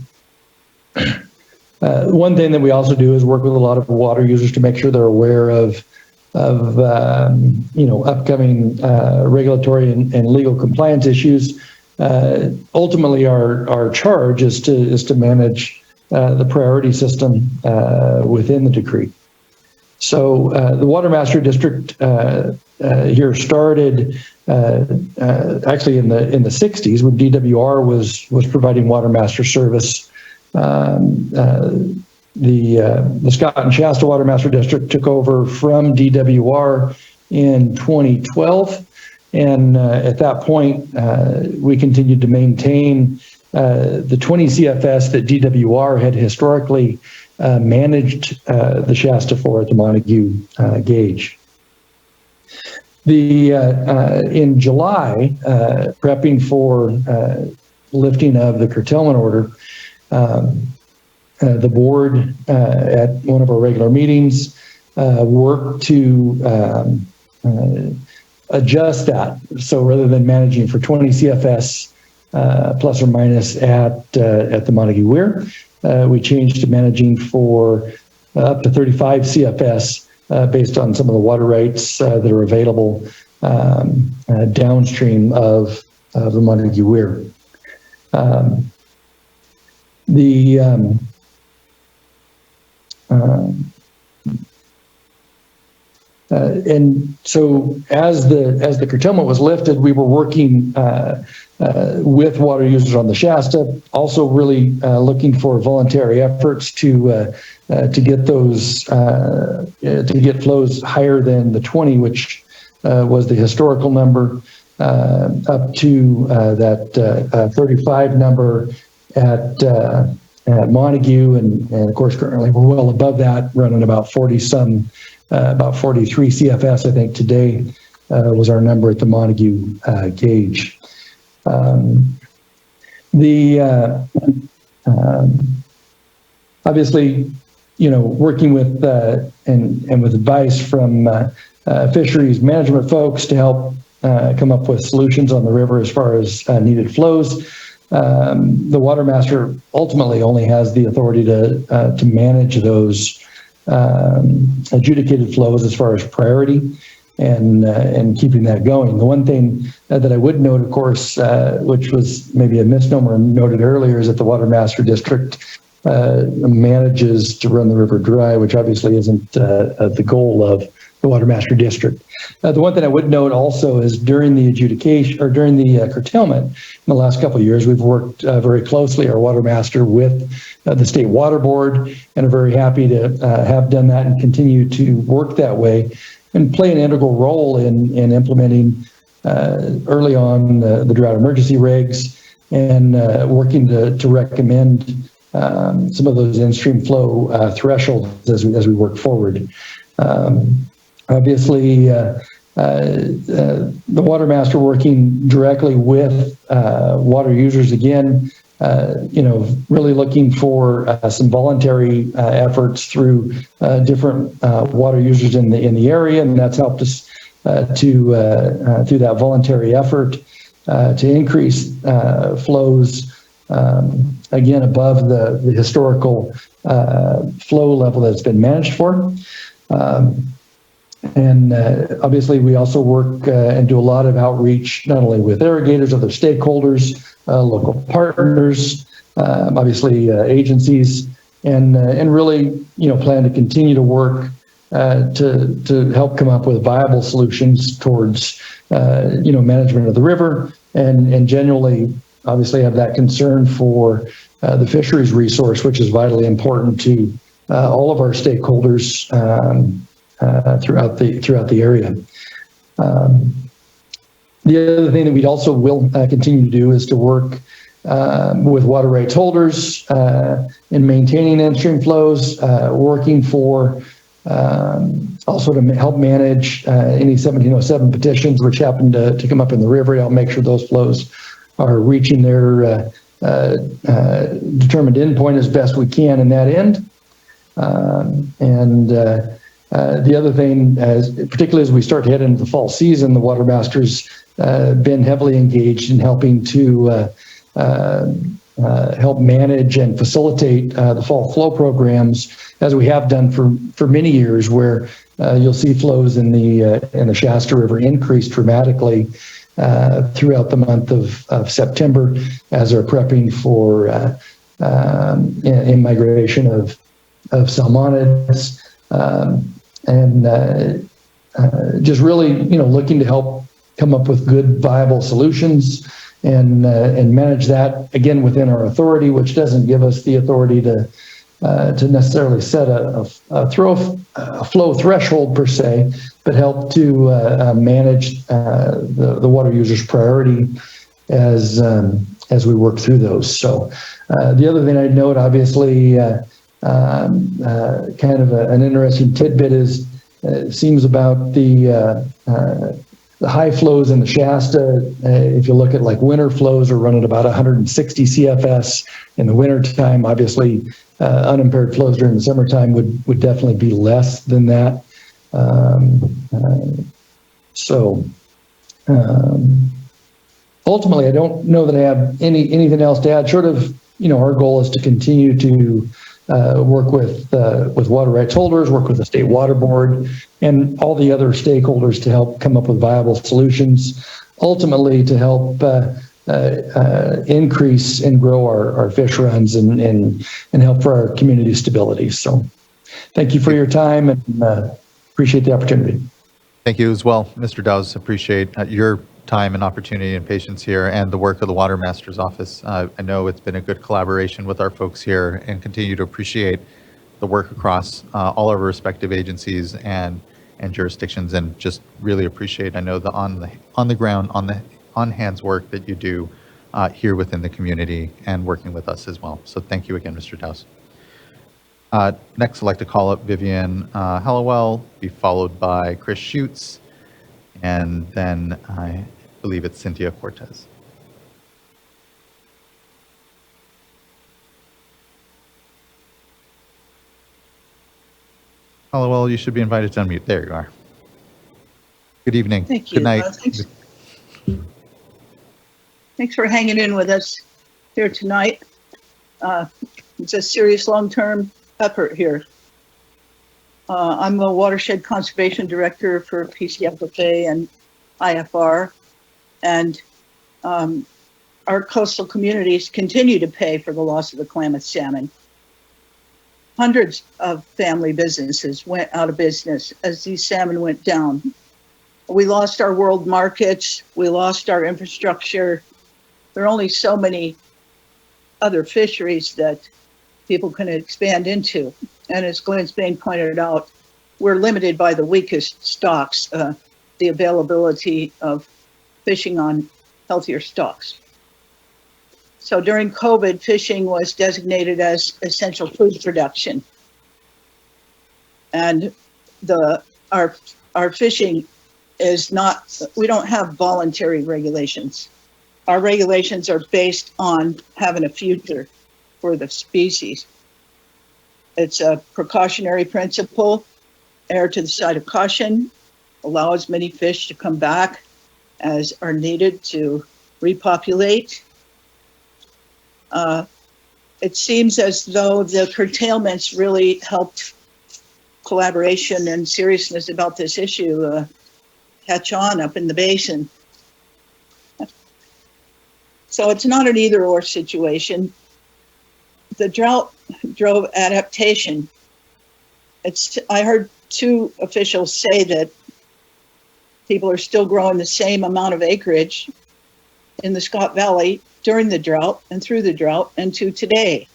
L: One thing that we also do is work with a lot of water users to make sure they're aware of upcoming regulatory and legal compliance issues. Ultimately, our charge is to manage the priority system within the decree. So the Watermaster District here started actually in the 60s when DWR was providing Watermaster service. The Scott and Shasta Watermaster District took over from DWR in 2012. And at that point, we continued to maintain the 20 CFS that DWR had historically managed the Shasta for at the Montague gauge. In July, prepping for lifting of the curtailment order, the board at one of our regular meetings worked to adjust that. So rather than managing for 20 CFS plus or minus at the Montague Weir, we changed to managing for up to 35 CFS based on some of the water rights that are available downstream of the Montague Weir. And so as the curtailment was lifted, we were working with water users on the Shasta, also really looking for voluntary efforts to get those to get flows higher than the 20, which was the historical number, up to that 35 number at Montague, and of course currently we're well above that, running about 40 about 43 CFS, I think today was our number at the Montague gauge. Obviously, working with and with advice from fisheries management folks to help come up with solutions on the river as far as needed flows. The water master ultimately only has the authority to manage those adjudicated flows as far as priority and keeping that going. The one thing that I would note, of course, which was maybe a misnomer noted earlier, is that the water master district manages to run the river dry, which obviously isn't the goal of the water master district. The one thing I would note also is during the adjudication or during the curtailment in the last couple of years, we've worked very closely, our water master, with the state water board, and are very happy to have done that and continue to work that way and play an integral role in implementing early on the drought emergency regs and working to recommend some of those in-stream flow thresholds as we work forward. Obviously, the water master working directly with water users again, really looking for some voluntary efforts through different water users in the area, and that's helped us through that voluntary effort to increase flows again above the historical flow level that's been managed for. And obviously, we also work and do a lot of outreach, not only with irrigators, other stakeholders, local partners, obviously agencies, and really, plan to continue to work to help come up with viable solutions towards, management of the river, and generally, obviously, have that concern for the fisheries resource, which is vitally important to all of our stakeholders throughout the area. The other thing that we also will continue to do is to work with water rights holders in maintaining in-stream flows, working for also to help manage any 1707 petitions which happen to come up in the river, to help make sure those flows are reaching their determined endpoint as best we can in that end. The other thing, particularly as we start to head into the fall season, the water master's been heavily engaged in helping to help manage and facilitate the fall flow programs, as we have done for many years, where you'll see flows in the Shasta River increase dramatically throughout the month of September as they're prepping for in-migration of salmonids. Just really, looking to help come up with good, viable solutions and manage that again within our authority, which doesn't give us the authority to necessarily set a flow threshold per se, but help to manage the water user's priority as we work through those. So the other thing I'd note, obviously, kind of an interesting tidbit is it seems about the high flows in the Shasta. If you look at like winter flows, are running about 160 CFS in the winter time. Obviously, unimpaired flows during the summertime would definitely be less than that. Ultimately, I don't know that I have anything else to add. Short of, our goal is to continue to work with water rights holders, work with the state water board, and all the other stakeholders to help come up with viable solutions, ultimately to help increase and grow our fish runs and help for our community stability. So thank you for your time, and appreciate the opportunity.
A: Thank you as well, Mr. Dowse. Appreciate your time and opportunity and patience here, and the work of the Water Master's Office. I know it's been a good collaboration with our folks here, and continue to appreciate the work across all our respective agencies and jurisdictions, and just really appreciate, I know, the on the ground, on hands work that you do here within the community and working with us as well. So thank you again, Mr. Dowse. Next, I'd like to call up Vivian Hallowell, be followed by Chris Schutz, and then I believe it's Cynthia Cortez. Hollowell, you should be invited to unmute. There you are. Good evening.
M: Thank you.
A: Good night.
M: Thanks for hanging in with us here tonight. It's a serious long-term effort here. I'm the Watershed Conservation Director for PCFFA and IFR, and our coastal communities continue to pay for the loss of the Klamath salmon. Hundreds of family businesses went out of business as these salmon went down. We lost our world markets, we lost our infrastructure. There are only so many other fisheries that people can expand into. And as Glenn Spain pointed out, we're limited by the weakest stocks, the availability of fishing on healthier stocks. So during COVID, fishing was designated as essential food production. And our fishing is not, we don't have voluntary regulations. Our regulations are based on having a future for the species. It's a precautionary principle, err to the side of caution, allow as many fish to come back as are needed to repopulate. It seems as though the curtailments really helped collaboration and seriousness about this issue catch on up in the basin. So it's not an either-or situation. The drought drove adaptation. I heard two officials say that people are still growing the same amount of acreage in the Scott Valley during the drought and through the drought and to today,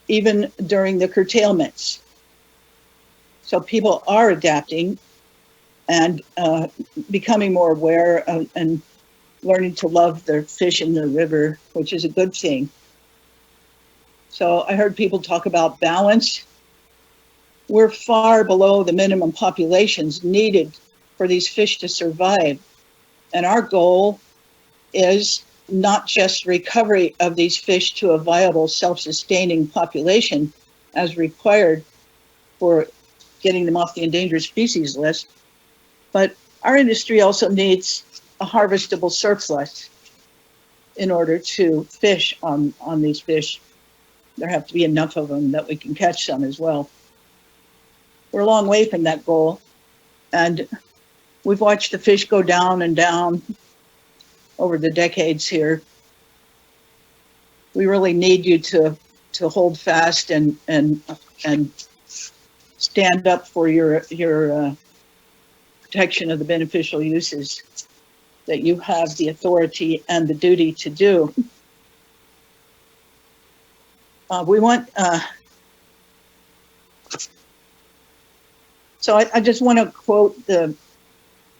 M: even during the curtailments. So people are adapting and becoming more aware and learning to love their fish in the river, which is a good thing. So I heard people talk about balance. We're far below the minimum populations needed for these fish to survive. And our goal is not just recovery of these fish to a viable self-sustaining population as required for getting them off the endangered species list, but our industry also needs a harvestable surplus in order to fish on these fish. There have to be enough of them that we can catch some as well. We're a long way from that goal, and we've watched the fish go down and down over the decades here. We really need you to hold fast and stand up for your protection of the beneficial uses that you have the authority and the duty to do. So I just want to quote the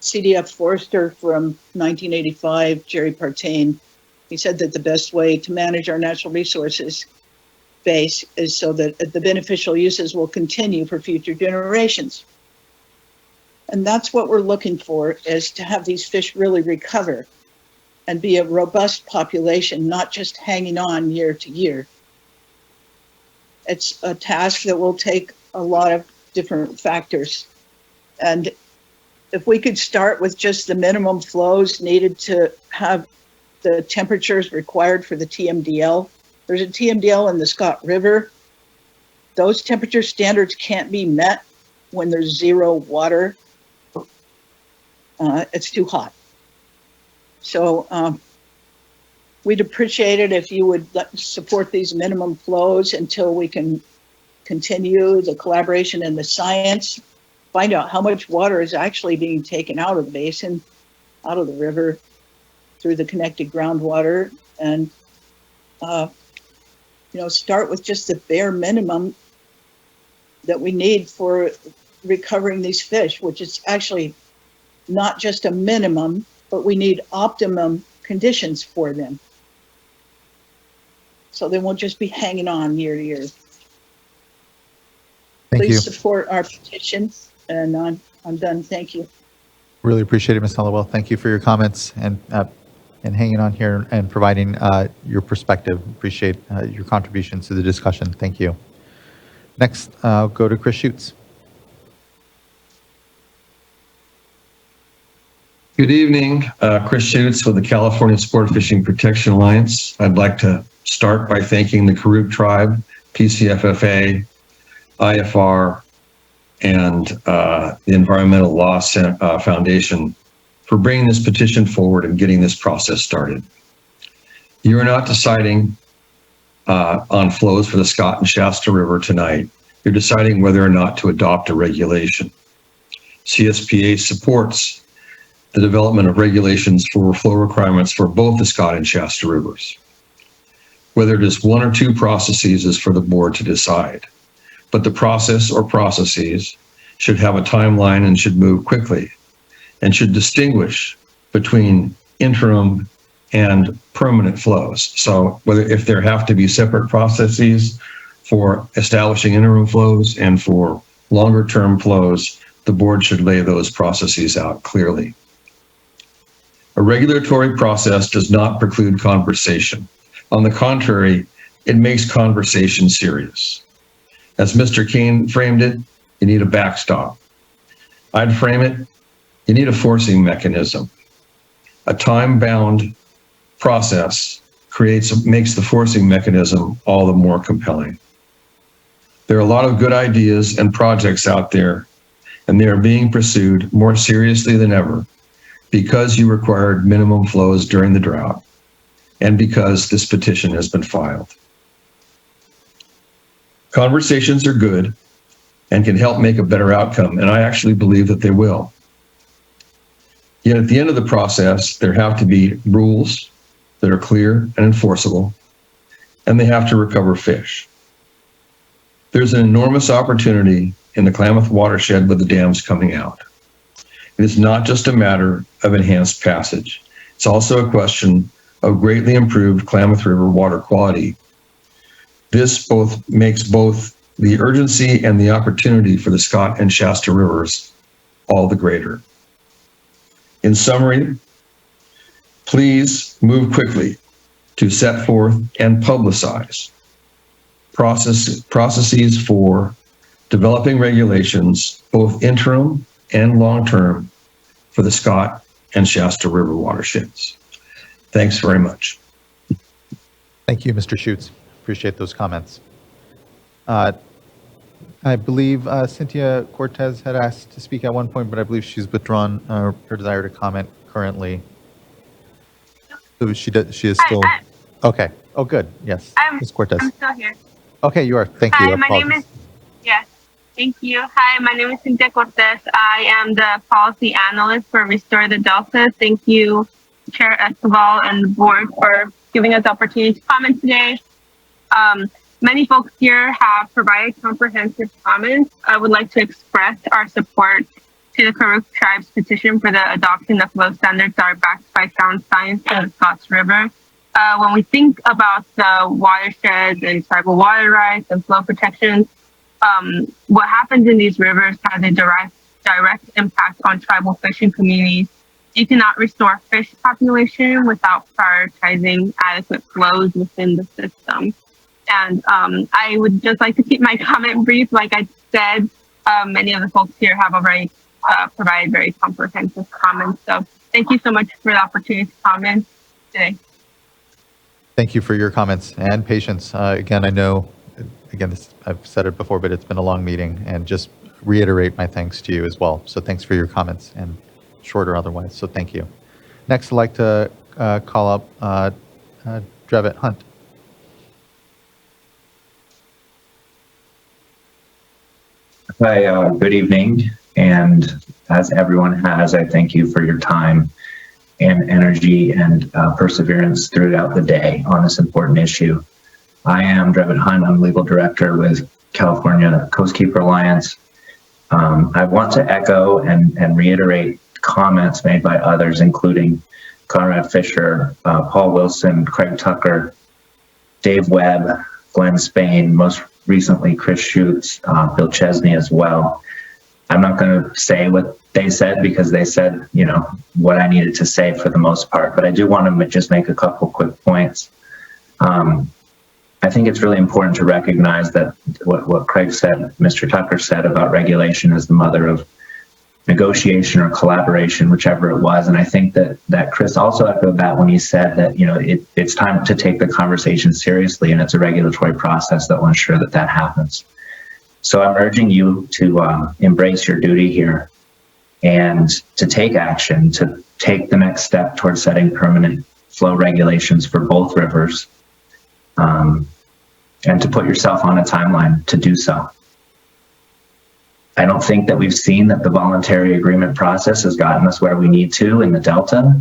M: CDF forester from 1985, Jerry Partain. He said that the best way to manage our natural resources base is so that the beneficial uses will continue for future generations. And that's what we're looking for, is to have these fish really recover and be a robust population, not just hanging on year to year. It's a task that will take a lot of different factors. And if we could start with just the minimum flows needed to have the temperatures required for the TMDL. There's a TMDL in the Scott River. Those temperature standards can't be met when there's zero water. It's too hot. So we'd appreciate it if you would support these minimum flows until we can continue the collaboration and the science, find out how much water is actually being taken out of the basin, out of the river, through the connected groundwater, and start with just the bare minimum that we need for recovering these fish, which is actually not just a minimum, but we need optimum conditions for them. So they won't just be hanging on year to year.
A: Thank you.
M: Please support our petition, and I'm done. Thank you.
A: Really appreciate it, Ms. Hollowell. Thank you for your comments and hanging on here and providing your perspective. Appreciate your contributions to the discussion. Thank you. Next, I'll go to Chris Schutz.
N: Good evening, Chris Schutz with the California Sport Fishing Protection Alliance. I'd like to start by thanking the Karuk Tribe, PCFFA, IFR, and the Environmental Law Foundation for bringing this petition forward and getting this process started. You are not deciding on flows for the Scott and Shasta River tonight. You're deciding whether or not to adopt a regulation. CSPA supports the development of regulations for flow requirements for both the Scott and Shasta rivers. Whether it is one or two processes is for the board to decide, but the process or processes should have a timeline and should move quickly and should distinguish between interim and permanent flows. So if there have to be separate processes for establishing interim flows and for longer term flows, the board should lay those processes out clearly. A regulatory process does not preclude conversation. On the contrary, it makes conversation serious. As Mr. Kane framed it, you need a backstop. I'd frame it, you need a forcing mechanism. A time-bound process makes the forcing mechanism all the more compelling. There are a lot of good ideas and projects out there, and they are being pursued more seriously than ever because you required minimum flows during the drought and because this petition has been filed. Conversations are good and can help make a better outcome, and I actually believe that they will. Yet at the end of the process, there have to be rules that are clear and enforceable, and they have to recover fish. There's an enormous opportunity in the Klamath watershed with the dams coming out. It is not just a matter of enhanced passage. It's also a question of greatly improved Klamath River water quality. This makes both the urgency and the opportunity for the Scott and Shasta rivers all the greater. In summary, please move quickly to set forth and publicize processes for developing regulations, both interim and long-term, for the Scott and Shasta River watersheds. Thanks very much.
A: Thank you, Mr. Schutz. Appreciate those comments. I believe Cynthia Cortez had asked to speak at one point, but I believe she's withdrawn her desire to comment currently. So she is still. Okay. Oh, good. Yes. Ms. Cortez.
O: I'm still here.
A: Okay, you are. Thank you.
O: Hi, my name is. Yes. Thank you. Hi, my name is Cynthia Cortez. I am the policy analyst for Restore the Delta. Thank you, Chair Escobar and the board for giving us the opportunity to comment today. Many folks here have provided comprehensive comments. I would like to express our support to the Karuk tribe's petition for the adoption of flow standards that are backed by sound science in the Scotts River. When we think about the watersheds and tribal water rights and flow protections, what happens in these rivers has a direct impact on tribal fishing communities. You cannot restore fish population without prioritizing adequate flows within the system. And I would just like to keep my comment brief. Like I said, many of the folks here have already provided very comprehensive comments. So thank you so much for the opportunity to comment today.
A: Thank you for your comments and patience. Again, I know, I've said it before, but it's been a long meeting, and just reiterate my thanks to you as well. So thanks for your comments, and short or otherwise. So thank you. Next, I'd like to call up Drevitt Hunt.
W: Hi, good evening. And as everyone has, I thank you for your time and energy and perseverance throughout the day on this important issue. I am Drevitt Hunt. I'm legal director with California Coastkeeper Alliance. I want to echo and reiterate comments made by others, including Conrad Fisher, Paul Wilson, Craig Tucker, Dave Webb, Glenn Spain, most recently Chris Schutz, Bill Chesney as well. I'm not going to say what they said because they said, you know, what I needed to say for the most part, but I do want to just make a couple quick points. I think it's really important to recognize that what Craig said, Mr. Tucker said about regulation is the mother of negotiation or collaboration, whichever it was. And I think that Chris also echoed that when he said that, it's time to take the conversation seriously, and it's a regulatory process that will ensure that happens. So I'm urging you to embrace your duty here and to take action, to take the next step towards setting permanent flow regulations for both rivers, and to put yourself on a timeline to do so. I don't think that we've seen that the voluntary agreement process has gotten us where we need to in the Delta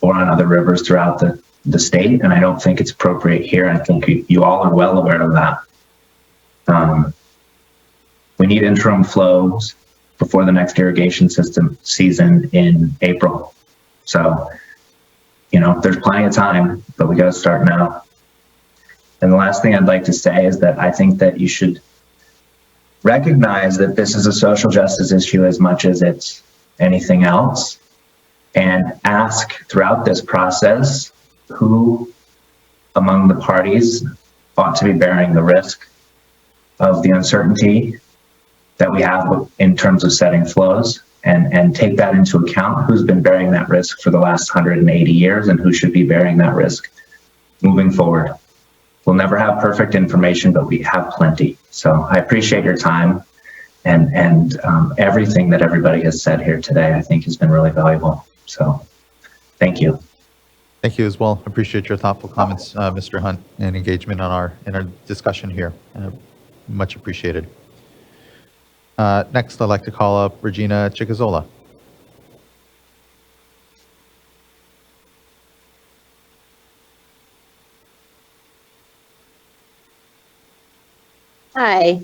W: or on other rivers throughout the state, and I don't think it's appropriate here. I think you all are well aware of that. We need interim flows before the next irrigation system season in April. So, there's plenty of time, but we got to start now. And the last thing I'd like to say is that I think that you should recognize that this is a social justice issue as much as it's anything else, and ask throughout this process who among the parties ought to be bearing the risk of the uncertainty that we have in terms of setting flows, and take that into account, who's been bearing that risk for the last 180 years and who should be bearing that risk moving forward. We'll never have perfect information, but we have plenty. So I appreciate your time, and everything that everybody has said here today, I think has been really valuable. So thank you.
A: Thank you as well. Appreciate your thoughtful comments, Mr. Hunt, and engagement in our discussion here. Much appreciated. Next, I'd like to call up Regina Chicazola.
P: Hi.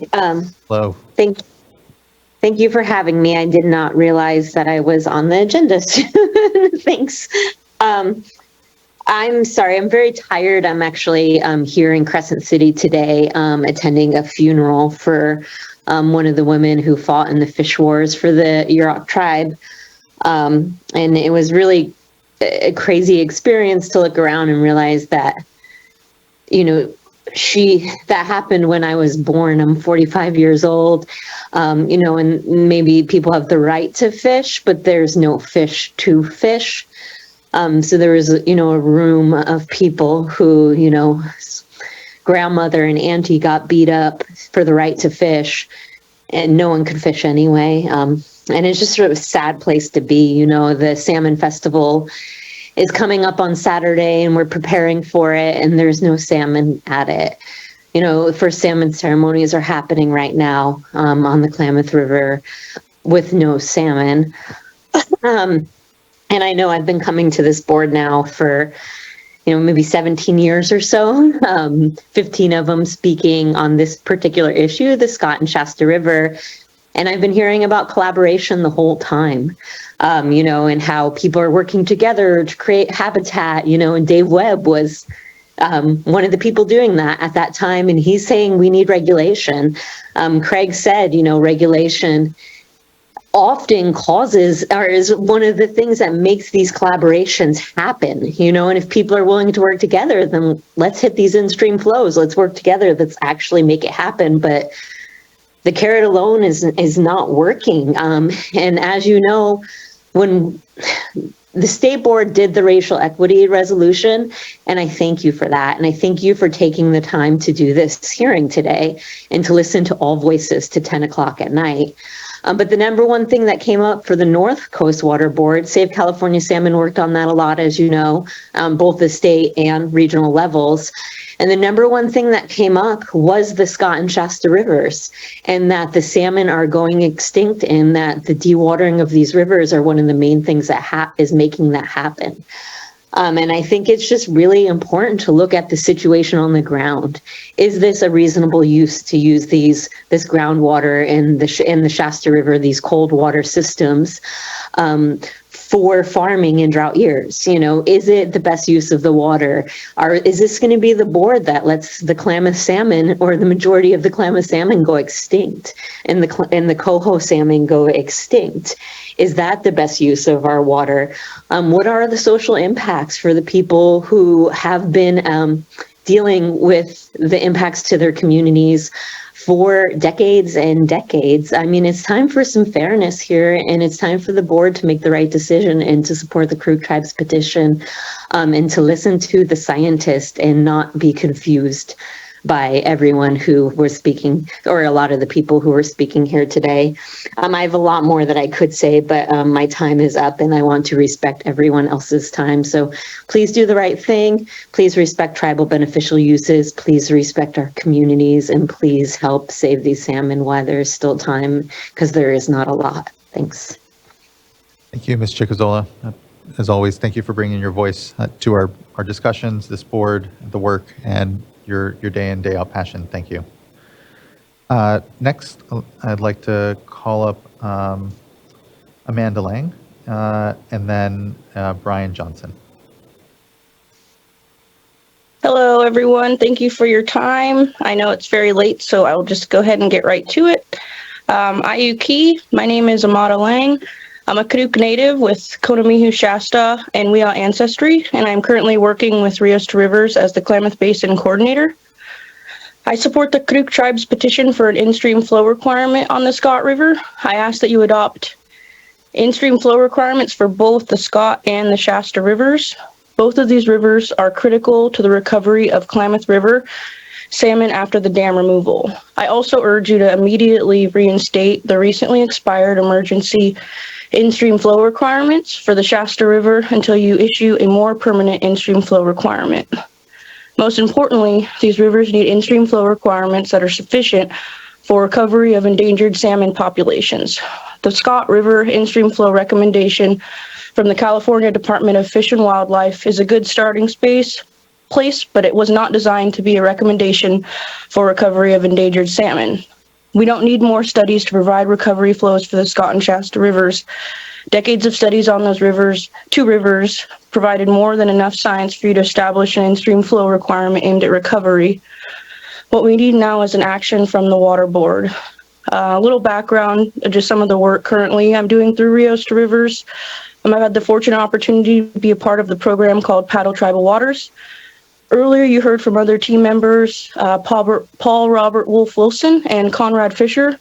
A: Hello.
P: Thank you for having me. I did not realize that I was on the agenda soon. Thanks. I'm sorry. I'm very tired. I'm actually here in Crescent City today, attending a funeral for one of the women who fought in the fish wars for the Yurok tribe. And it was really a crazy experience to look around and realize that, that happened when I was born. I'm 45 years old, and maybe people have the right to fish, but there's no fish to fish. So there was, a room of people who, grandmother and auntie got beat up for the right to fish, and no one could fish anyway. And it's just sort of a sad place to be. The Salmon Festival is coming up on Saturday, and we're preparing for it, and there's no salmon at it. The first salmon ceremonies are happening right now on the Klamath River with no salmon. And I know I've been coming to this board now for, maybe 17 years or so, 15 of them speaking on this particular issue, the Scott and Shasta River. And I've been hearing about collaboration the whole time, and how people are working together to create habitat, and Dave Webb was one of the people doing that at that time. And he's saying we need regulation. Craig said, regulation often causes or is one of the things that makes these collaborations happen, and if people are willing to work together, then let's hit these in-stream flows. Let's work together. Let's actually make it happen. But the carrot alone is not working. And as you know, when the state board did the racial equity resolution, and I thank you for that. And I thank you for taking the time to do this hearing today and to listen to all voices to 10 o'clock at night. But the number one thing that came up for the North Coast Water Board, Save California Salmon worked on that a lot, as you know, both the state and regional levels. And the number one thing that came up was the Scott and Shasta rivers, and that the salmon are going extinct, and that the dewatering of these rivers are one of the main things that is making that happen. And I think it's just really important to look at the situation on the ground. Is this a reasonable use to use this groundwater in the Shasta River, these cold water systems, for farming in drought years? Is it the best use of the water? Or is this going to be the board that lets the Klamath salmon, or the majority of the Klamath salmon, go extinct, and the coho salmon go extinct? Is that the best use of our water? What are the social impacts for the people who have been dealing with the impacts to their communities for decades and decades. I mean, it's time for some fairness here, and it's time for the board to make the right decision and to support the Karuk Tribe's petition, and to listen to the scientists and not be confused by everyone who was speaking, or a lot of the people who were speaking here today. I have a lot more that I could say, but my time is up and I want to respect everyone else's time. So please do the right thing. Please respect tribal beneficial uses. Please respect our communities, and please help save these salmon while there's still time, because there is not a lot. Thanks.
A: Thank you, Ms. Chicazola. As always, thank you for bringing your voice to our discussions, this board, the work, and your day in, day out passion. Thank you. Next, I'd like to call up Amanda Lang, and then Brian Johnson.
Q: Hello, everyone. Thank you for your time. I know it's very late, so I'll just go ahead and get right to it. Ayuki, my name is Amada Lang. I'm a Karuk native with Konamihu Shasta and Wiyot ancestry, and I'm currently working with Rios to Rivers as the Klamath Basin Coordinator. I support the Karuk Tribe's petition for an in-stream flow requirement on the Scott River. I ask that you adopt in-stream flow requirements for both the Scott and the Shasta rivers. Both of these rivers are critical to the recovery of Klamath River salmon after the dam removal. I also urge you to immediately reinstate the recently expired emergency in-stream flow requirements for the Shasta River until you issue a more permanent in-stream flow requirement. Most importantly, these rivers need in-stream flow requirements that are sufficient for recovery of endangered salmon populations. The Scott River in-stream flow recommendation from the California Department of Fish and Wildlife is a good starting place, but it was not designed to be a recommendation for recovery of endangered salmon. We don't need more studies to provide recovery flows for the Scott and Shasta rivers. Decades of studies on those rivers, two rivers, provided more than enough science for you to establish an in-stream flow requirement aimed at recovery. What we need now is an action from the Water Board. A little background, just some of the work currently I'm doing through Rios to Rivers. I've had the fortunate opportunity to be a part of the program called Paddle Tribal Waters. Earlier, you heard from other team members, Paul Robert Wolf Wilson and Conrad Fisher.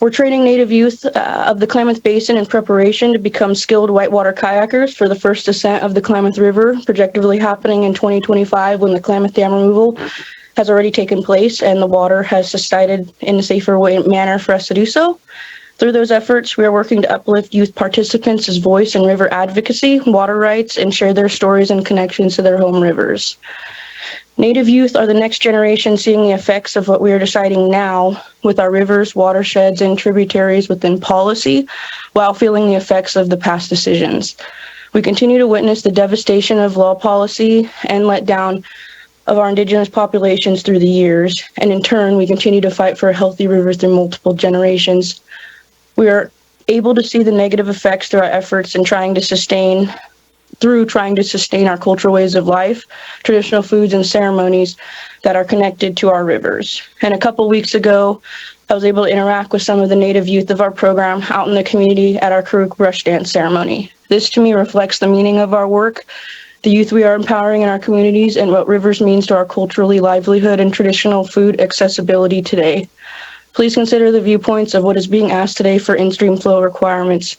Q: We're training Native youth of the Klamath Basin in preparation to become skilled whitewater kayakers for the first descent of the Klamath River, projectively happening in 2025 when the Klamath Dam removal has already taken place and the water has subsided in a safer manner for us to do so. Through those efforts, we are working to uplift youth participants' voice in river advocacy, water rights, and share their stories and connections to their home rivers. Native youth are the next generation seeing the effects of what we are deciding now with our rivers, watersheds, and tributaries within policy, while feeling the effects of the past decisions. We continue to witness the devastation of law policy and letdown of our indigenous populations through the years, and in turn, we continue to fight for healthy rivers through multiple generations. We are able to see the negative effects through our efforts in trying to sustain our cultural ways of life, traditional foods and ceremonies that are connected to our rivers. And a couple weeks ago, I was able to interact with some of the Native youth of our program out in the community at our Karuk brush dance ceremony. This to me reflects the meaning of our work, the youth we are empowering in our communities, and what rivers means to our culturally livelihood and traditional food accessibility today. Please consider the viewpoints of what is being asked today for in-stream flow requirements.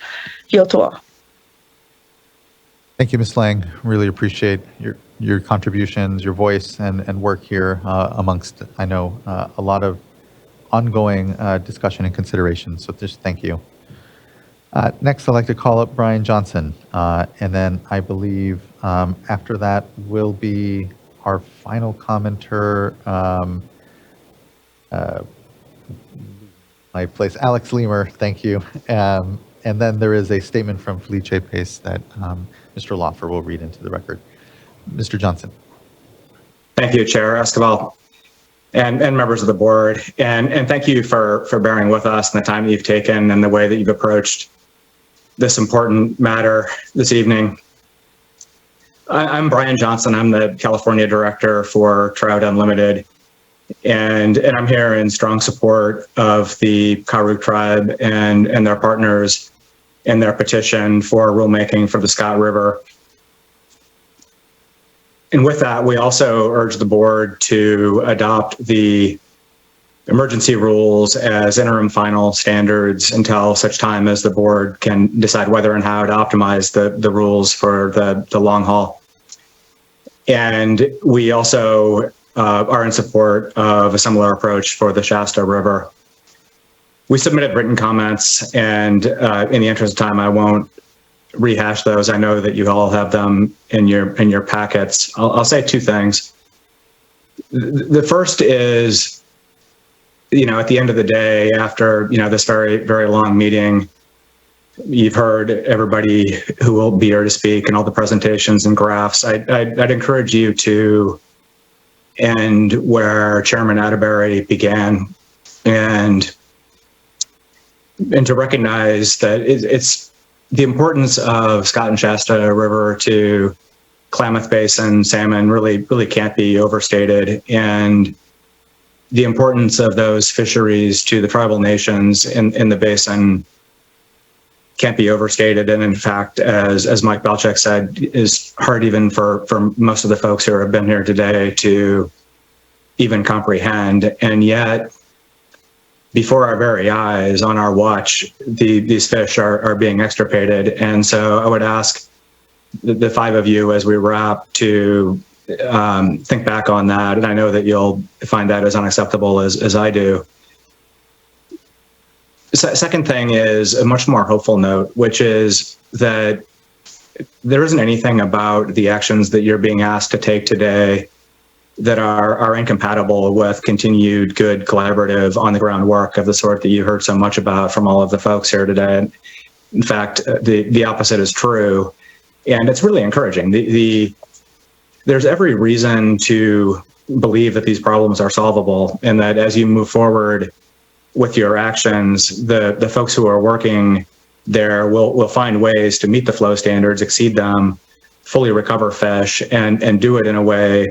Q: Yotoa.
A: Thank you, Ms. Lang. Really appreciate your contributions, your voice, and work here amongst, I know, a lot of ongoing discussion and consideration. So just thank you. Next, I'd like to call up Brian Johnson. And then I believe after that will be our final commenter, my place, Alex Leamer, thank you. And then there is a statement from Felice Pace that Mr. Loffer will read into the record. Mr. Johnson.
R: Thank you, Chair Escobar, and members of the board. And thank you for bearing with us and the time that you've taken and the way that you've approached this important matter this evening. I'm Brian Johnson. I'm the California Director for Trout Unlimited. And I'm here in strong support of the Karuk tribe and their partners in their petition for rulemaking for the Scott River. And with that, we also urge the board to adopt the emergency rules as interim final standards until such time as the board can decide whether and how to optimize the rules for the long haul. And we also are in support of a similar approach for the Shasta River. We submitted written comments, and in the interest of time, I won't rehash those. I know that you all have them in your packets. I'll say two things. The first is, at the end of the day, after this very, very long meeting, you've heard everybody who will be here to speak and all the presentations and graphs. I'd encourage you to end where Chairman Atterbury began, and to recognize that it's the importance of Scott and Shasta River to Klamath Basin salmon really can't be overstated, and the importance of those fisheries to the tribal nations in the basin can't be overstated. And in fact, as Mike Belchek said, is hard even for most of the folks who have been here today to even comprehend. And yet, before our very eyes, on our watch, these fish are being extirpated. And so I would ask the five of you, as we wrap, to think back on that. And I know that you'll find that as unacceptable as I do. Second thing is a much more hopeful note, which is that there isn't anything about the actions that you're being asked to take today that are incompatible with continued good collaborative on the ground work of the sort that you heard so much about from all of the folks here today. In fact, the opposite is true, and it's really encouraging. There's every reason to believe that these problems are solvable, and that as you move forward with your actions, the folks who are working there will find ways to meet the flow standards, exceed them, fully recover fish, and do it in a way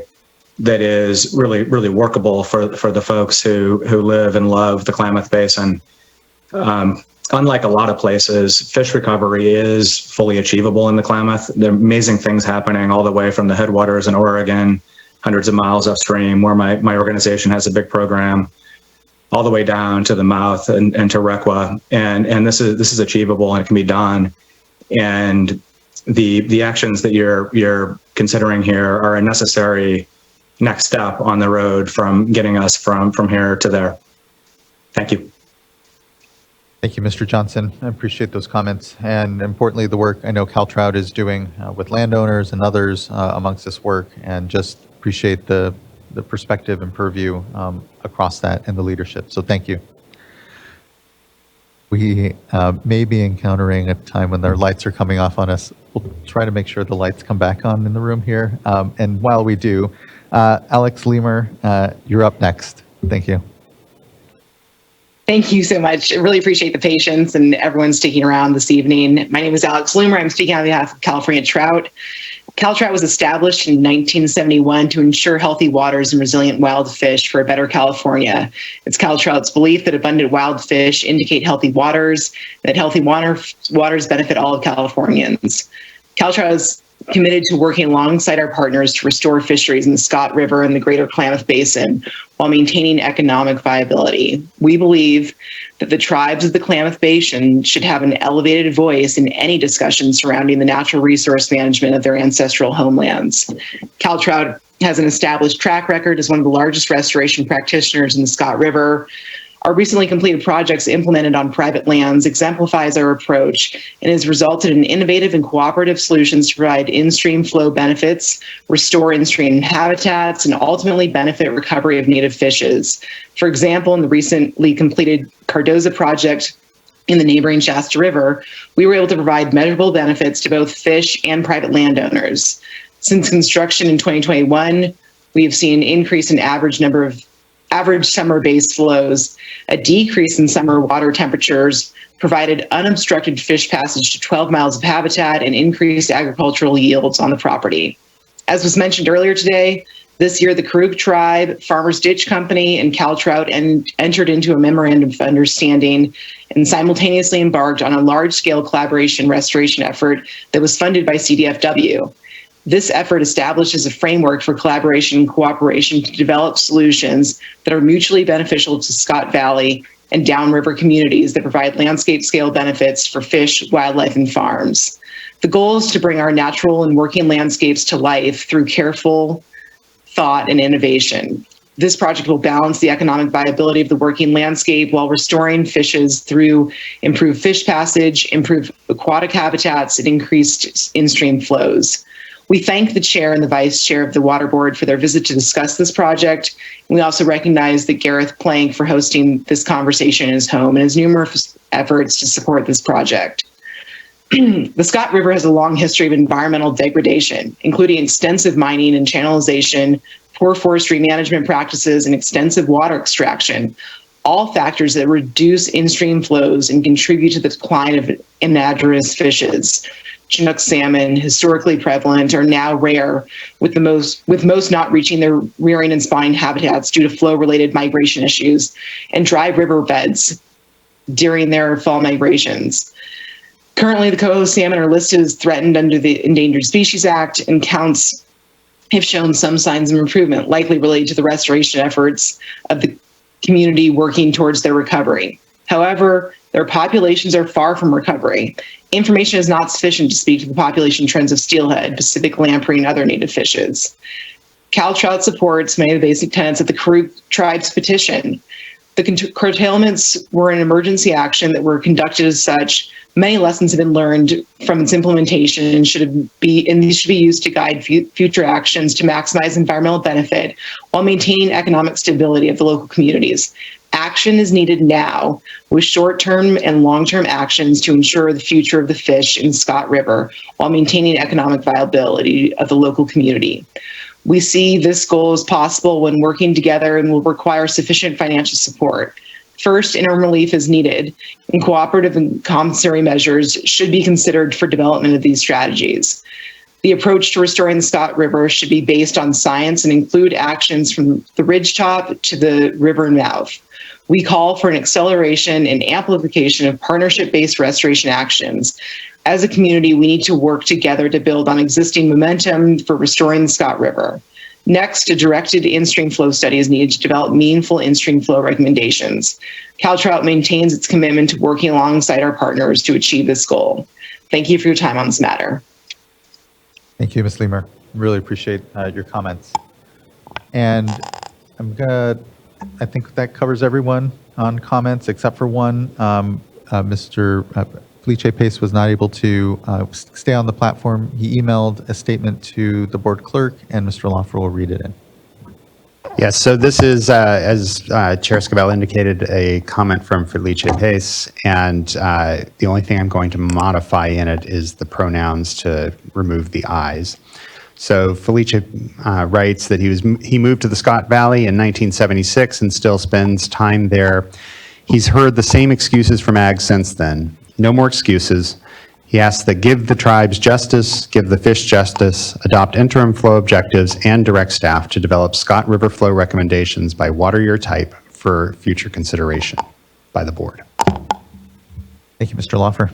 R: that is really workable for the folks who live and love the Klamath Basin. Unlike a lot of places, fish recovery is fully achievable in the Klamath. There are amazing things happening all the way from the headwaters in Oregon, hundreds of miles upstream, where my organization has a big program, all the way down to the mouth and to Requa. And this is achievable, and it can be done. And the actions that you're considering here are a necessary next step on the road from getting us from here to there. Thank you.
A: Thank you, Mr. Johnson. I appreciate those comments, and importantly, the work I know CalTrout is doing with landowners and others amongst this work, and just appreciate the perspective and purview across that and the leadership. So thank you. We may be encountering a time when their lights are coming off on us. We'll try to make sure the lights come back on in the room here. And while we do, Alex Leamer, you're up next. Thank you.
S: Thank you so much. I really appreciate the patience and everyone sticking around this evening. My name is Alex Loomer. I'm speaking on behalf of California Trout. CalTrout was established in 1971 to ensure healthy waters and resilient wild fish for a better California. It's CalTrout's belief that abundant wild fish indicate healthy waters, that healthy waters benefit all of Californians. CalTrout is committed to working alongside our partners to restore fisheries in the Scott River and the greater Klamath Basin while maintaining economic viability. We believe that the tribes of the Klamath Basin should have an elevated voice in any discussion surrounding the natural resource management of their ancestral homelands. CalTrout has an established track record as one of the largest restoration practitioners in the Scott River. Our recently completed projects implemented on private lands exemplifies our approach and has resulted in innovative and cooperative solutions to provide in-stream flow benefits, restore in-stream habitats, and ultimately benefit recovery of native fishes. For example, in the recently completed Cardoza project in the neighboring Shasta River, we were able to provide measurable benefits to both fish and private landowners. Since construction in 2021, we have seen an increase in average summer base flows, a decrease in summer water temperatures, provided unobstructed fish passage to 12 miles of habitat, and increased agricultural yields on the property. As was mentioned earlier today, this year the Karuk Tribe, Farmers Ditch Company, and CalTrout entered into a memorandum of understanding and simultaneously embarked on a large-scale collaboration restoration effort that was funded by CDFW. This effort establishes a framework for collaboration and cooperation to develop solutions that are mutually beneficial to Scott Valley and downriver communities that provide landscape scale benefits for fish, wildlife, and farms. The goal is to bring our natural and working landscapes to life through careful thought and innovation. This project will balance the economic viability of the working landscape while restoring fishes through improved fish passage, improved aquatic habitats, and increased in-stream flows. We thank the chair and the vice chair of the Water Board for their visit to discuss this project. We also recognize that Gareth Plank for hosting this conversation in his home and his numerous efforts to support this project. The Scott River has a long history of environmental degradation, including extensive mining and channelization, poor forestry management practices, and extensive water extraction, all factors that reduce in-stream flows and contribute to the decline of anadromous fishes. Chinook salmon, historically prevalent, are now rare, with most not reaching their rearing and spawning habitats due to flow-related migration issues and dry riverbeds during their fall migrations. Currently, the coho salmon are listed as threatened under the Endangered Species Act, and counts have shown some signs of improvement, likely related to the restoration efforts of the community working towards their recovery. However, their populations are far from recovery. Information is not sufficient to speak to the population trends of steelhead, Pacific lamprey, and other native fishes. CalTrout supports many of the basic tenets of the Karuk tribe's petition. The curtailments were an emergency action that were conducted as such. Many lessons have been learned from its implementation and these should be used to guide future actions to maximize environmental benefit while maintaining economic stability of the local communities. Action is needed now, with short-term and long-term actions to ensure the future of the fish in Scott River while maintaining economic viability of the local community. We see this goal as possible when working together and will require sufficient financial support. First, interim relief is needed, and cooperative and compensatory measures should be considered for development of these strategies. The approach to restoring the Scott River should be based on science and include actions from the ridgetop to the river mouth. We call for an acceleration and amplification of partnership-based restoration actions. As a community, we need to work together to build on existing momentum for restoring the Scott River. Next, a directed in-stream flow study is needed to develop meaningful in-stream flow recommendations. CalTrout maintains its commitment to working alongside our partners to achieve this goal. Thank you for your time on this matter.
A: Thank you, Ms. Lemur. Really appreciate your comments. And I think that covers everyone on comments except for one. Mr. Felice Pace was not able to stay on the platform. He emailed a statement to the board clerk, and Mr. Lawfer will read it in.
F: Yes, so this is, as Chair Scabell indicated, a comment from Felice Pace, and the only thing I'm going to modify in it is the pronouns to remove the I's. So Felice writes that he moved to the Scott Valley in 1976 and still spends time there. He's heard the same excuses from ag since then. No more excuses. He asks that give the tribes justice, give the fish justice, adopt interim flow objectives, and direct staff to develop Scott River flow recommendations by water year type for future consideration by the board.
A: Thank you, Mr. Lawfer.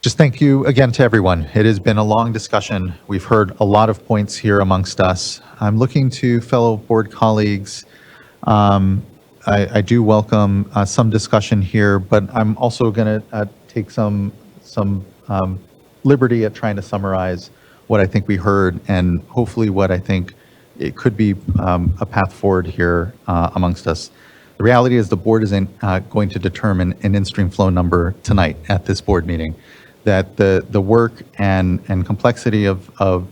A: Just thank you again to everyone. It has been a long discussion. We've heard a lot of points here amongst us. I'm looking to fellow board colleagues. I do welcome some discussion here, but I'm also going to take some liberty at trying to summarize what I think we heard and hopefully what I think it could be a path forward here amongst us. The reality is the board isn't going to determine an in-stream flow number tonight at this board meeting. That the work and complexity of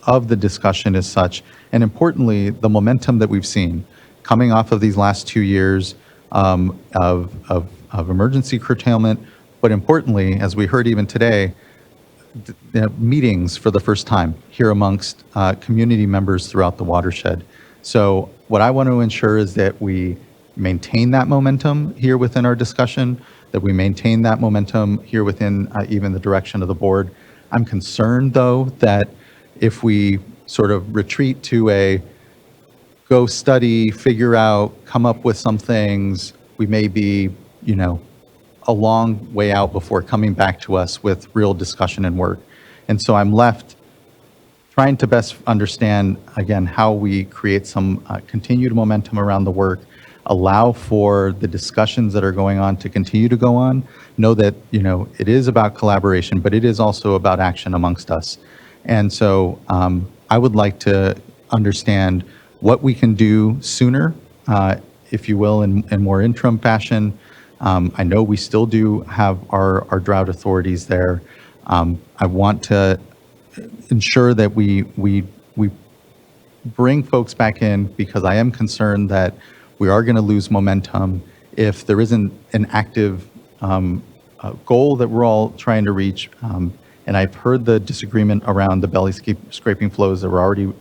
A: the discussion is such, and importantly, the momentum that we've seen coming off of these last 2 years of emergency curtailment, but importantly, as we heard even today, meetings for the first time here amongst community members throughout the watershed. So what I want to ensure is that we maintain that momentum here within our discussion, that we maintain that momentum here within even the direction of the board. I'm concerned, though, that if we sort of retreat to a go study, figure out, come up with some things, we may be, a long way out before coming back to us with real discussion and work. And so I'm left trying to best understand, again, how we create some continued momentum around the work, allow for the discussions that are going on to continue to go on, know that, it is about collaboration, but it is also about action amongst us. And so I would like to understand what we can do sooner, if you will, in more interim fashion. I know we still do have our drought authorities there. I want to ensure that we bring folks back in, because I am concerned that we are going to lose momentum if there isn't an active goal that we're all trying to reach. And I've heard the disagreement around the belly scraping flows that were already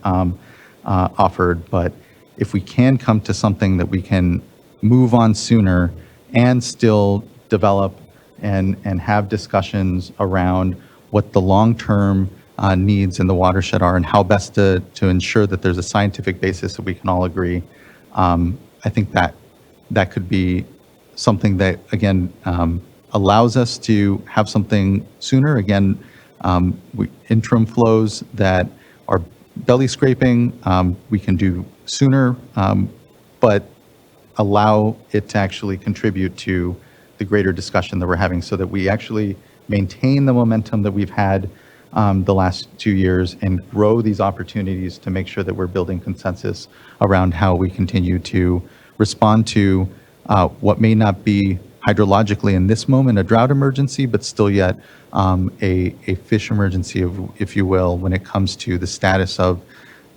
A: offered, but if we can come to something that we can move on sooner and still develop and have discussions around what the long-term needs in the watershed are and how best to ensure that there's a scientific basis that we can all agree, I think that could be something that, again, allows us to have something sooner. Again, interim flows that are belly scraping, we can do sooner, but allow it to actually contribute to the greater discussion that we're having, so that we actually maintain the momentum that we've had the last 2 years and grow these opportunities to make sure that we're building consensus around how we continue to respond to what may not be hydrologically in this moment a drought emergency, but still yet a fish emergency, if you will, when it comes to the status of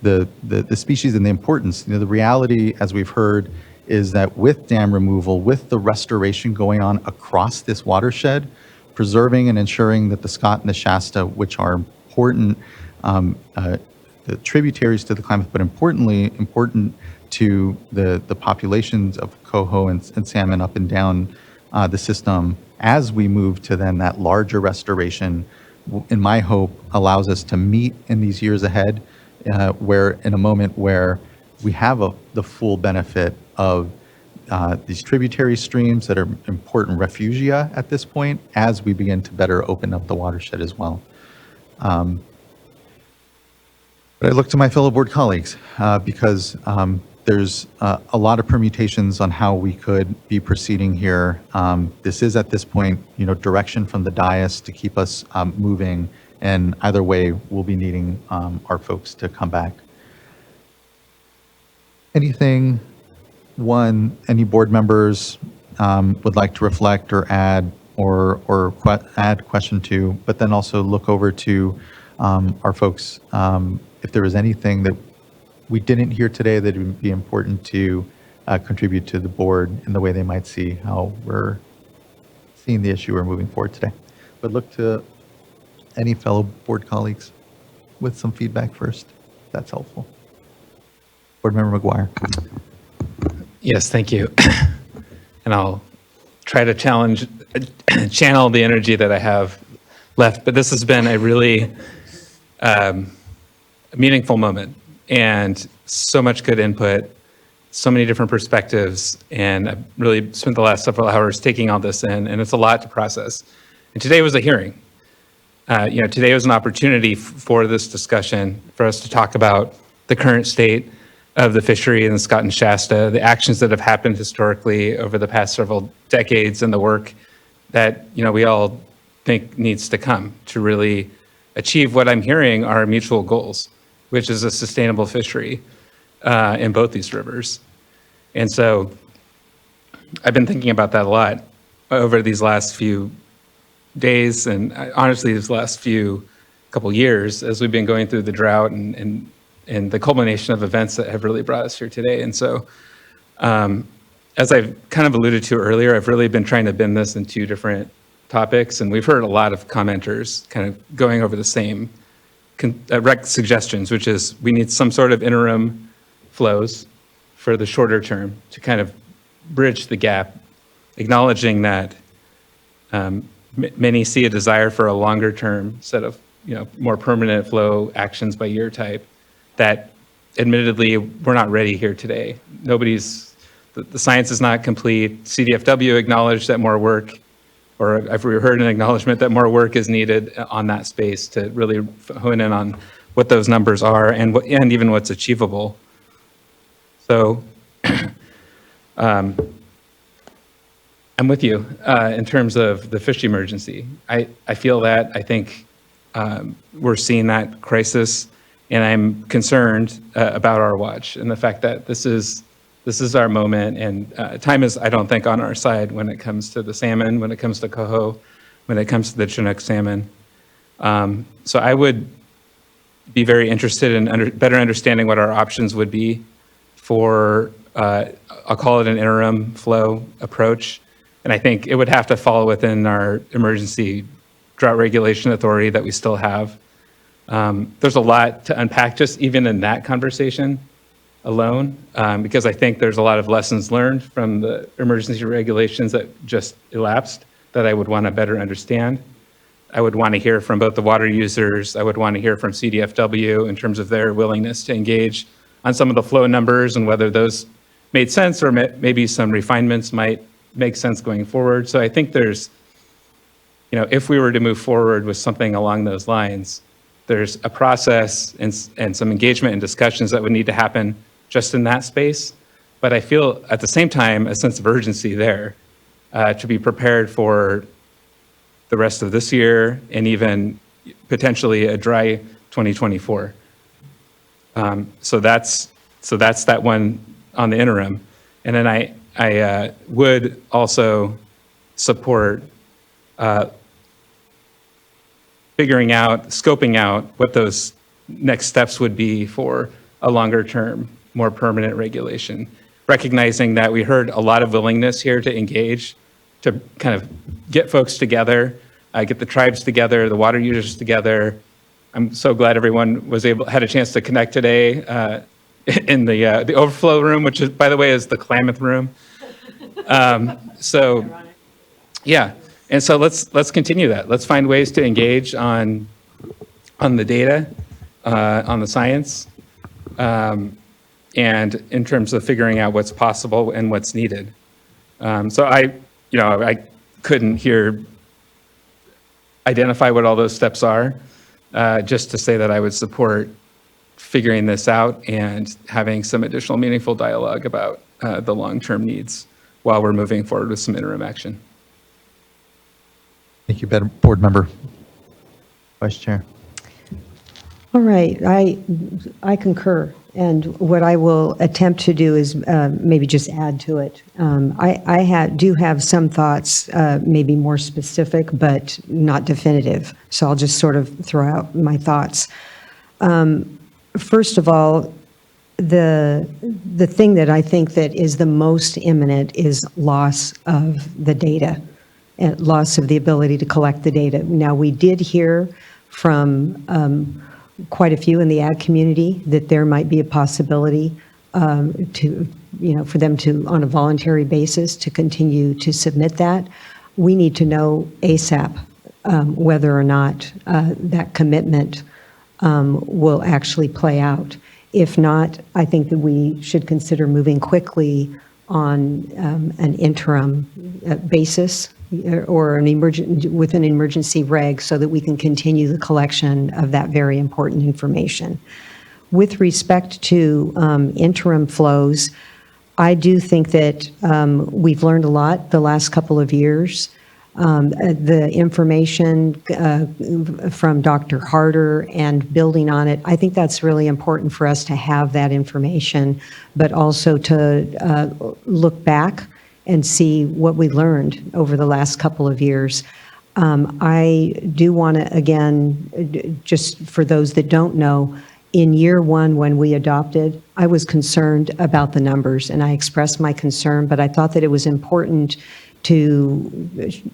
A: the species and the importance. The reality, as we've heard, is that with dam removal, with the restoration going on across this watershed, preserving and ensuring that the Scott and the Shasta, which are important, the tributaries to the Klamath, but importantly, important to the populations of coho and salmon up and down the system, as we move to then that larger restoration, in my hope, allows us to meet in these years ahead, where in a moment where we have the full benefit of these tributary streams that are important refugia at this point, as we begin to better open up the watershed as well. But I look to my fellow board colleagues because there's a lot of permutations on how we could be proceeding here. This is at this point, direction from the dais to keep us moving, and either way, we'll be needing our folks to come back. Anything any board members would like to reflect or add or add question to, but then also look over to our folks if there was anything that we didn't hear today that would be important to contribute to the board in the way they might see how we're seeing the issue or moving forward today. But look to any fellow board colleagues with some feedback first. That's helpful. Board Member McGuire.
B: Yes, thank you. And I'll try to channel the energy that I have left. But this has been a really meaningful moment, and so much good input, so many different perspectives, and I've really spent the last several hours taking all this in, and it's a lot to process. And today was a hearing. Today was an opportunity for this discussion, for us to talk about the current state of the fishery in the Scott and Shasta, the actions that have happened historically over the past several decades, and the work that we all think needs to come to really achieve what I'm hearing are mutual goals, which is a sustainable fishery in both these rivers. And so I've been thinking about that a lot over these last few days, and honestly these last couple years, as we've been going through the drought and the culmination of events that have really brought us here today. And so, as I've kind of alluded to earlier, I've really been trying to bend this in two different topics, and we've heard a lot of commenters kind of going over the same suggestions, which is we need some sort of interim flows for the shorter term to kind of bridge the gap, acknowledging that many see a desire for a longer term set of more permanent flow actions by year type that admittedly we're not ready here today. The science is not complete. CDFW acknowledged that more work or if we heard an acknowledgement that more work is needed on that space to really hone in on what those numbers are and even what's achievable. So I'm with you in terms of the fish emergency. I feel that. I think we're seeing that crisis, and I'm concerned about our watch and the fact that this is our moment, and time is, I don't think, on our side when it comes to the salmon, when it comes to coho, when it comes to the Chinook salmon. So I would be very interested in better understanding what our options would be for, I'll call it an interim flow approach. And I think it would have to fall within our emergency drought regulation authority that we still have. There's a lot to unpack just even in that conversation alone, because I think there's a lot of lessons learned from the emergency regulations that just elapsed that I would want to better understand. I would want to hear from both the water users. I would want to hear from CDFW in terms of their willingness to engage on some of the flow numbers and whether those made sense or maybe some refinements might make sense going forward. So I think there's, if we were to move forward with something along those lines, there's a process and some engagement and discussions that would need to happen just in that space. But I feel at the same time a sense of urgency there to be prepared for the rest of this year and even potentially a dry 2024. So that's that one on the interim. And then I would also support scoping out what those next steps would be for a longer term, more permanent regulation, recognizing that we heard a lot of willingness here to engage, to kind of get folks together, get the tribes together, the water users together. I'm so glad everyone had a chance to connect today in the overflow room, which is, by the way, is the Klamath room. So, yeah. And so let's continue that. Let's find ways to engage on the data, on the science, and in terms of figuring out what's possible and what's needed. So I couldn't identify what all those steps are, just to say that I would support figuring this out and having some additional meaningful dialogue about the long-term needs while we're moving forward with some interim action.
A: Thank you, Board Member. Vice Chair.
C: All right, I concur. And what I will attempt to do is maybe just add to it. I do have some thoughts, maybe more specific, but not definitive. So I'll just sort of throw out my thoughts. First of all, the thing that I think that is the most imminent is loss of the data, and loss of the ability to collect the data. Now, we did hear from quite a few in the ag community that there might be a possibility for them to, on a voluntary basis, to continue to submit that. We need to know ASAP whether or not that commitment will actually play out. If not, I think that we should consider moving quickly on an interim basis or with an emergency reg so that we can continue the collection of that very important information. With respect to interim flows, I do think that we've learned a lot the last couple of years. The information from Dr. Harder and building on it, I think that's really important for us to have that information, but also to look back and see what we learned over the last couple of years. I do want to, again, just for those that don't know, in year one when we adopted, I was concerned about the numbers and I expressed my concern, but I thought that it was important to,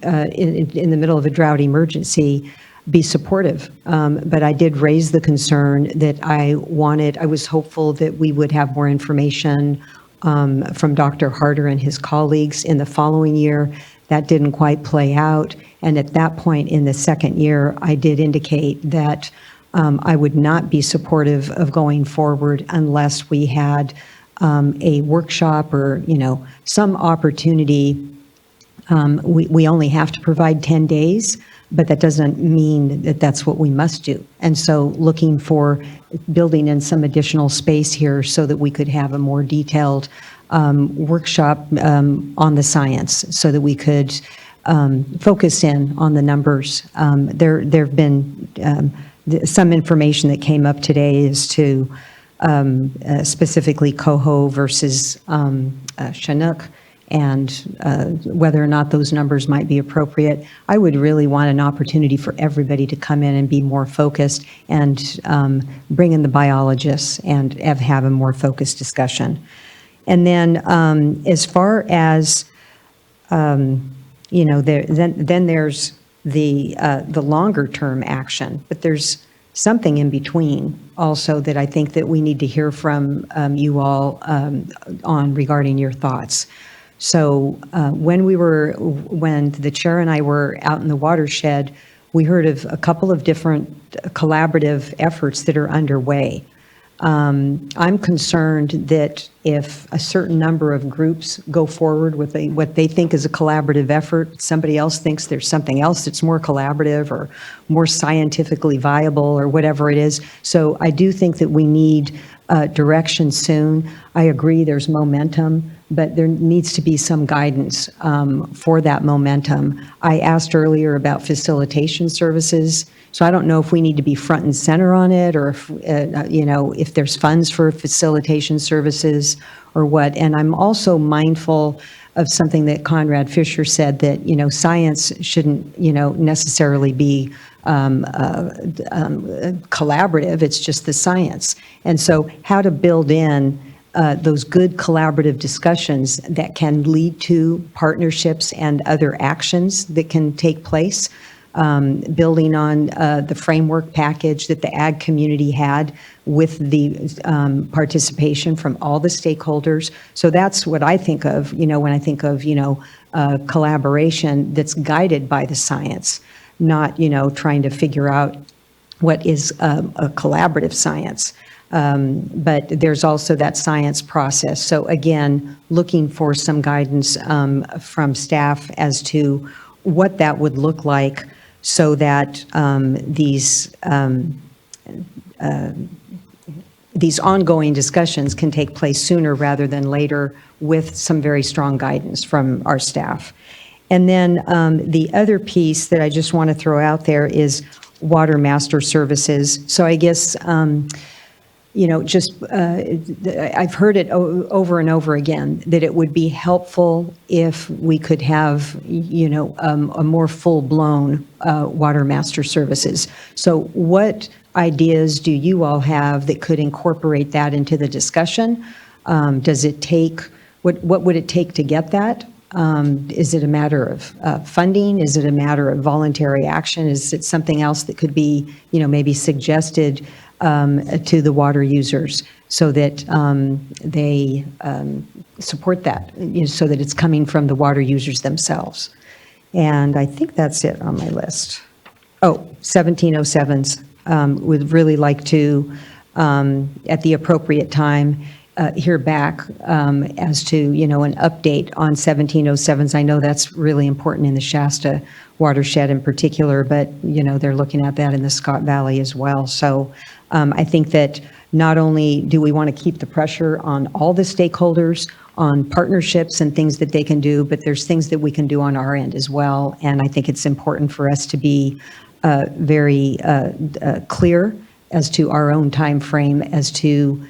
C: in the middle of a drought emergency, be supportive. But I did raise the concern that I was hopeful that we would have more information from Dr. Harder and his colleagues in the following year. That didn't quite play out. And at that point in the second year, I did indicate that I would not be supportive of going forward unless we had a workshop or, some opportunity We only have to provide 10 days, but that doesn't mean that that's what we must do. And so looking for building in some additional space here so that we could have a more detailed workshop on the science so that we could focus in on the numbers. There have been some information that came up today as to specifically Coho versus Chinook, and whether or not those numbers might be appropriate. I would really want an opportunity for everybody to come in and be more focused and bring in the biologists and have a more focused discussion. And then as far as, then there's the longer term action, but there's something in between also that I think that we need to hear from you all on regarding your thoughts. So when the chair and I were out in the watershed, we heard of a couple of different collaborative efforts that are underway. I'm concerned that if a certain number of groups go forward with what they think is a collaborative effort, somebody else thinks there's something else that's more collaborative or more scientifically viable or whatever it is. So I do think that we need direction soon. I agree there's momentum, but there needs to be some guidance for that momentum. I asked earlier about facilitation services, so I don't know if we need to be front and center on it, or if, if there's funds for facilitation services or what. And I'm also mindful of something that Conrad Fisher said, that, science shouldn't, necessarily be collaborative. It's just the science. And so how to build in those good collaborative discussions that can lead to partnerships and other actions that can take place, building on the framework package that the ag community had with the participation from all the stakeholders. So that's what I think of, when I think of, collaboration that's guided by the science, not, trying to figure out what is a collaborative science. But there's also that science process. So again, looking for some guidance from staff as to what that would look like so that these ongoing discussions can take place sooner rather than later with some very strong guidance from our staff. And then the other piece that I just want to throw out there is water master services. So I guess, I've heard it over and over again that it would be helpful if we could have, a more full-blown water master services. So what ideas do you all have that could incorporate that into the discussion? Does it take, what would it take to get that? Is it a matter of funding? Is it a matter of voluntary action? Is it something else that could be, maybe suggested to the water users so that they support that, so that it's coming from the water users themselves? And I think that's it on my list. Oh, 1707s. Would really like to, at the appropriate time, hear back as to, an update on 1707s. I know that's really important in the Shasta watershed in particular, but, they're looking at that in the Scott Valley as well. So I think that not only do we want to keep the pressure on all the stakeholders on partnerships and things that they can do, but there's things that we can do on our end as well. And I think it's important for us to be very clear as to our own time frame as to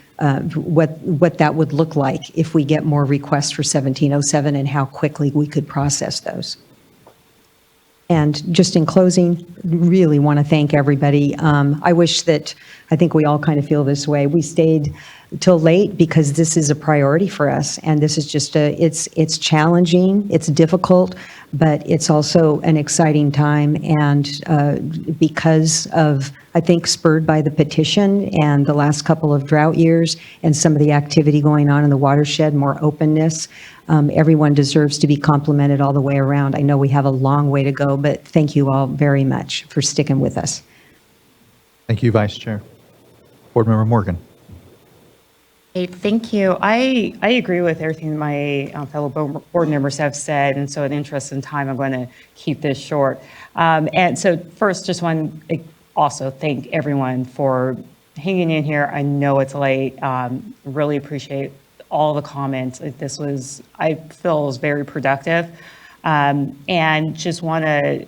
C: what that would look like if we get more requests for 1707 and how quickly we could process those. And just in closing, really want to thank everybody. I think we all kind of feel this way. We stayed till late because this is a priority for us. And this is just it's challenging, it's difficult, but it's also an exciting time. And because of, I think, spurred by the petition and the last couple of drought years and some of the activity going on in the watershed, more openness, everyone deserves to be complimented all the way around. I know we have a long way to go, but thank you all very much for sticking with us.
A: Thank you, Vice Chair. Board Member Morgan.
T: Hey, thank you. I agree with everything my fellow board members have said, and so in the interest in time, I'm going to keep this short. And so first, just want to also thank everyone for hanging in here. I know it's late. Really appreciate all the comments. This was, I feel, was very productive. And just want to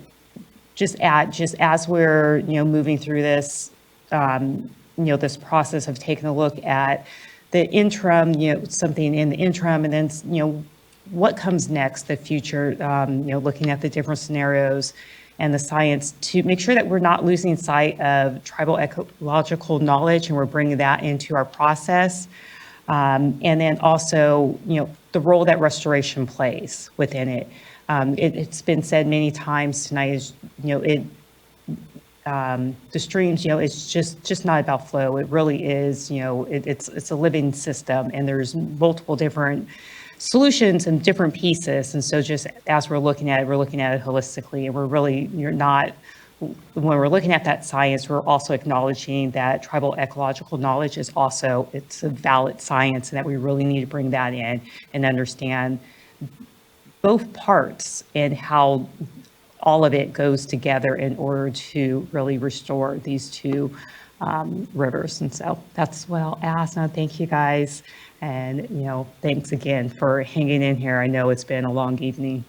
T: add, just as we're moving through this, this process of taking a look at the interim, something in the interim, and then what comes next, the future, looking at the different scenarios and the science to make sure that we're not losing sight of tribal ecological knowledge and we're bringing that into our process. And then also, the role that restoration plays within it. It's been said many times tonight is, the streams, it's just not about flow. It really is, it's a living system, and there's multiple different solutions and different pieces. And so just as we're looking at it holistically, and we're really, when we're looking at that science, we're also acknowledging that tribal ecological knowledge is also, it's a valid science, and that we really need to bring that in and understand both parts and how all of it goes together in order to really restore these two rivers. And so that's what I'll ask. Now, thank you guys. And, thanks again for hanging in here. I know it's been a long evening.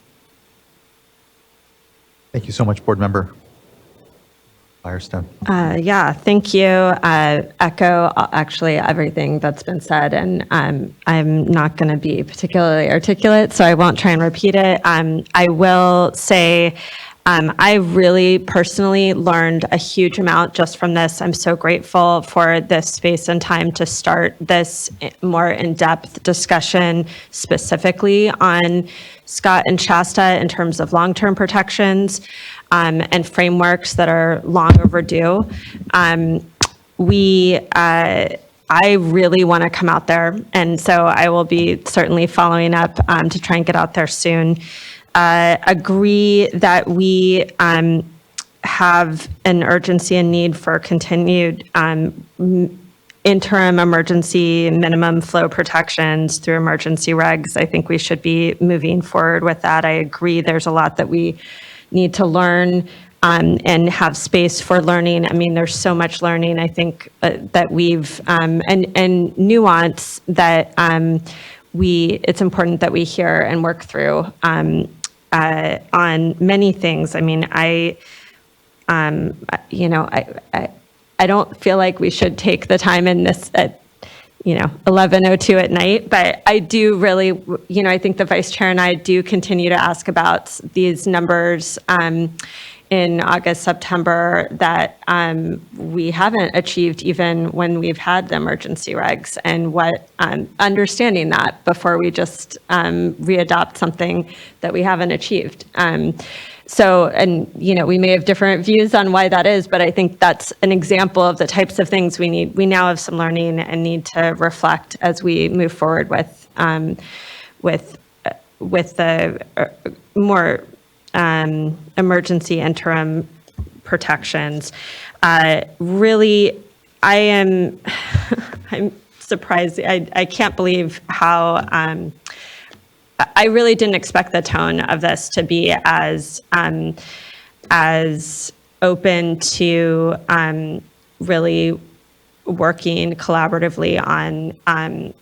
A: Thank you so much, board member Firestone.
U: Yeah, thank you. Echo actually everything that's been said, and I'm not going to be particularly articulate, so I won't try and repeat it. I will say I really personally learned a huge amount just from this. I'm so grateful for this space and time to start this more in-depth discussion specifically on Scott and Shasta in terms of long-term protections and frameworks that are long overdue. I really want to come out there, and so I will be certainly following up to try and get out there soon. Agree that we have an urgency and need for continued interim emergency minimum flow protections through emergency regs. I think we should be moving forward with that. I agree there's a lot that we need to learn and have space for learning. I mean, there's so much learning, I think, that we've, and nuance that it's important that we hear and work through on many things. I mean, I don't feel like we should take the time in this at 11:02 at night, but I do really, I think the vice chair and I do continue to ask about these numbers in August, September that we haven't achieved even when we've had the emergency regs, and what understanding that before we just readopt something that we haven't achieved. So, and we may have different views on why that is, but I think that's an example of the types of things we need. We now have some learning and need to reflect as we move forward with the more emergency interim protections. Really, I'm surprised. I can't believe how. I really didn't expect the tone of this to be as open to really working collaboratively on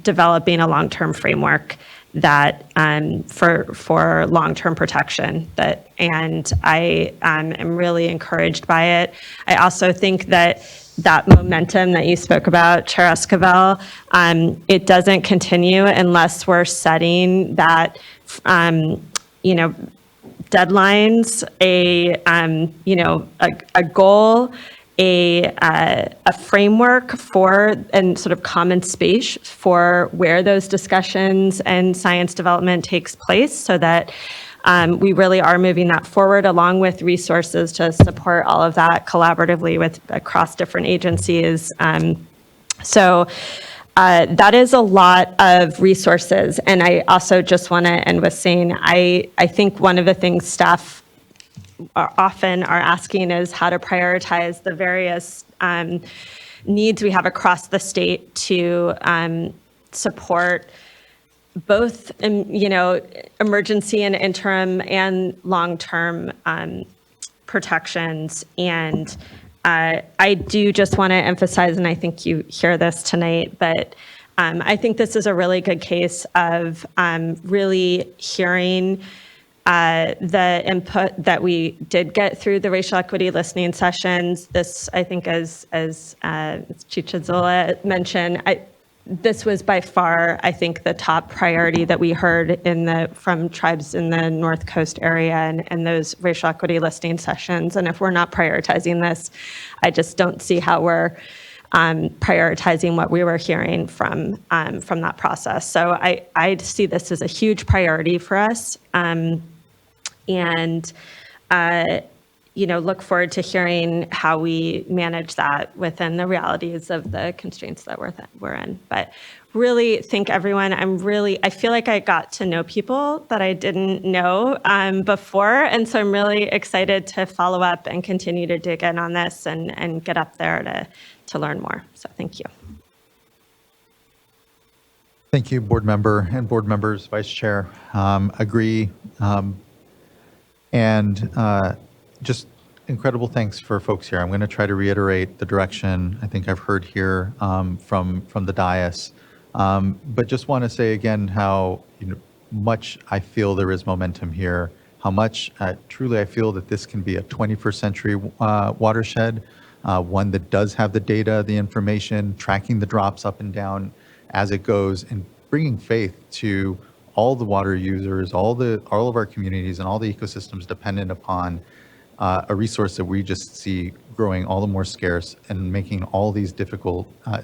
U: developing a long-term framework that for long-term protection. And I am really encouraged by it. I also think that momentum that you spoke about, Chair Esquivel, it doesn't continue unless we're setting that, deadlines, a goal, a framework for, and sort of common space for where those discussions and science development takes place, so that we really are moving that forward, along with resources to support all of that collaboratively across different agencies. So that is a lot of resources. And I also just want to end with saying, I think one of the things staff often are asking is how to prioritize the various needs we have across the state to support both, emergency and interim and long-term protections. And I do just want to emphasize, and I think you hear this tonight, but I think this is a really good case of really hearing the input that we did get through the racial equity listening sessions. This, I think, as Chichazola mentioned, this was by far, I think, the top priority that we heard from tribes in the North Coast area and those racial equity listening sessions. And if we're not prioritizing this, I just don't see how we're prioritizing what we were hearing from that process. So I see this as a huge priority for us, and look forward to hearing how we manage that within the realities of the constraints that we're in. But really thank everyone. I feel like I got to know people that I didn't know before. And so I'm really excited to follow up and continue to dig in on this and get up there to learn more. So thank you.
A: Thank you, board member and board members, vice chair. Agree. Just incredible thanks for folks here. I'm going to try to reiterate the direction I think I've heard here from the dais, but just want to say again how much I feel there is momentum here, how much truly I feel that this can be a 21st century watershed, one that does have the data, the information, tracking the drops up and down as it goes, and bringing faith to all the water users, all of our communities and all the ecosystems dependent upon a resource that we just see growing all the more scarce and making all these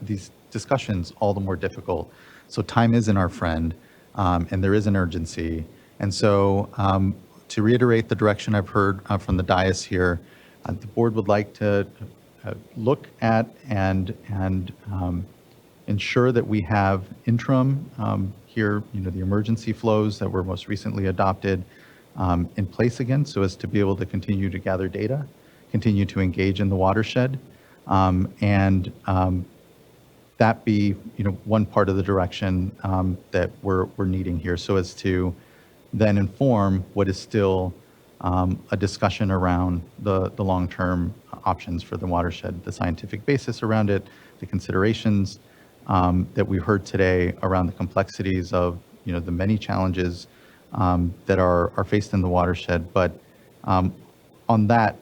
A: these discussions all the more difficult. So time isn't our friend, and there is an urgency. And so to reiterate the direction I've heard from the dais here, the board would like to look at and ensure that we have interim here, the emergency flows that were most recently adopted in place again, so as to be able to continue to gather data, continue to engage in the watershed, and that be one part of the direction that we're needing here, so as to then inform what is still a discussion around the long-term options for the watershed, the scientific basis around it, the considerations that we heard today around the complexities of the many challenges that are faced in the watershed. But on that,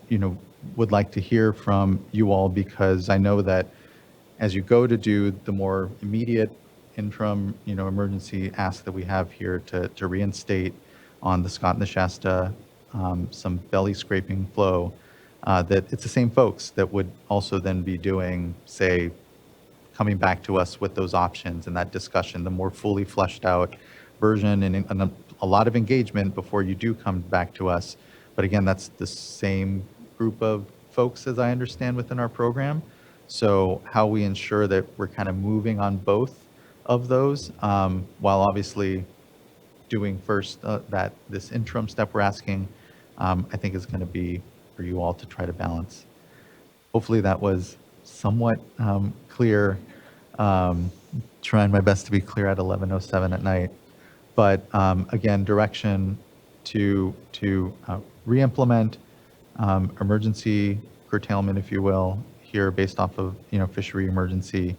A: would like to hear from you all, because I know that as you go to do the more immediate interim, emergency ask that we have here to reinstate on the Scott and the Shasta some belly scraping flow, that it's the same folks that would also then be doing, say, coming back to us with those options and that discussion, the more fully fleshed out version and a lot of engagement before you do come back to us. But again, that's the same group of folks as I understand within our program. So how we ensure that we're kind of moving on both of those, while obviously doing first this interim step we're asking, I think is going to be for you all to try to balance. Hopefully that was somewhat clear. Trying my best to be clear at 11:07 at night. But again, direction to re-implement emergency curtailment, if you will, here based off of fishery emergency.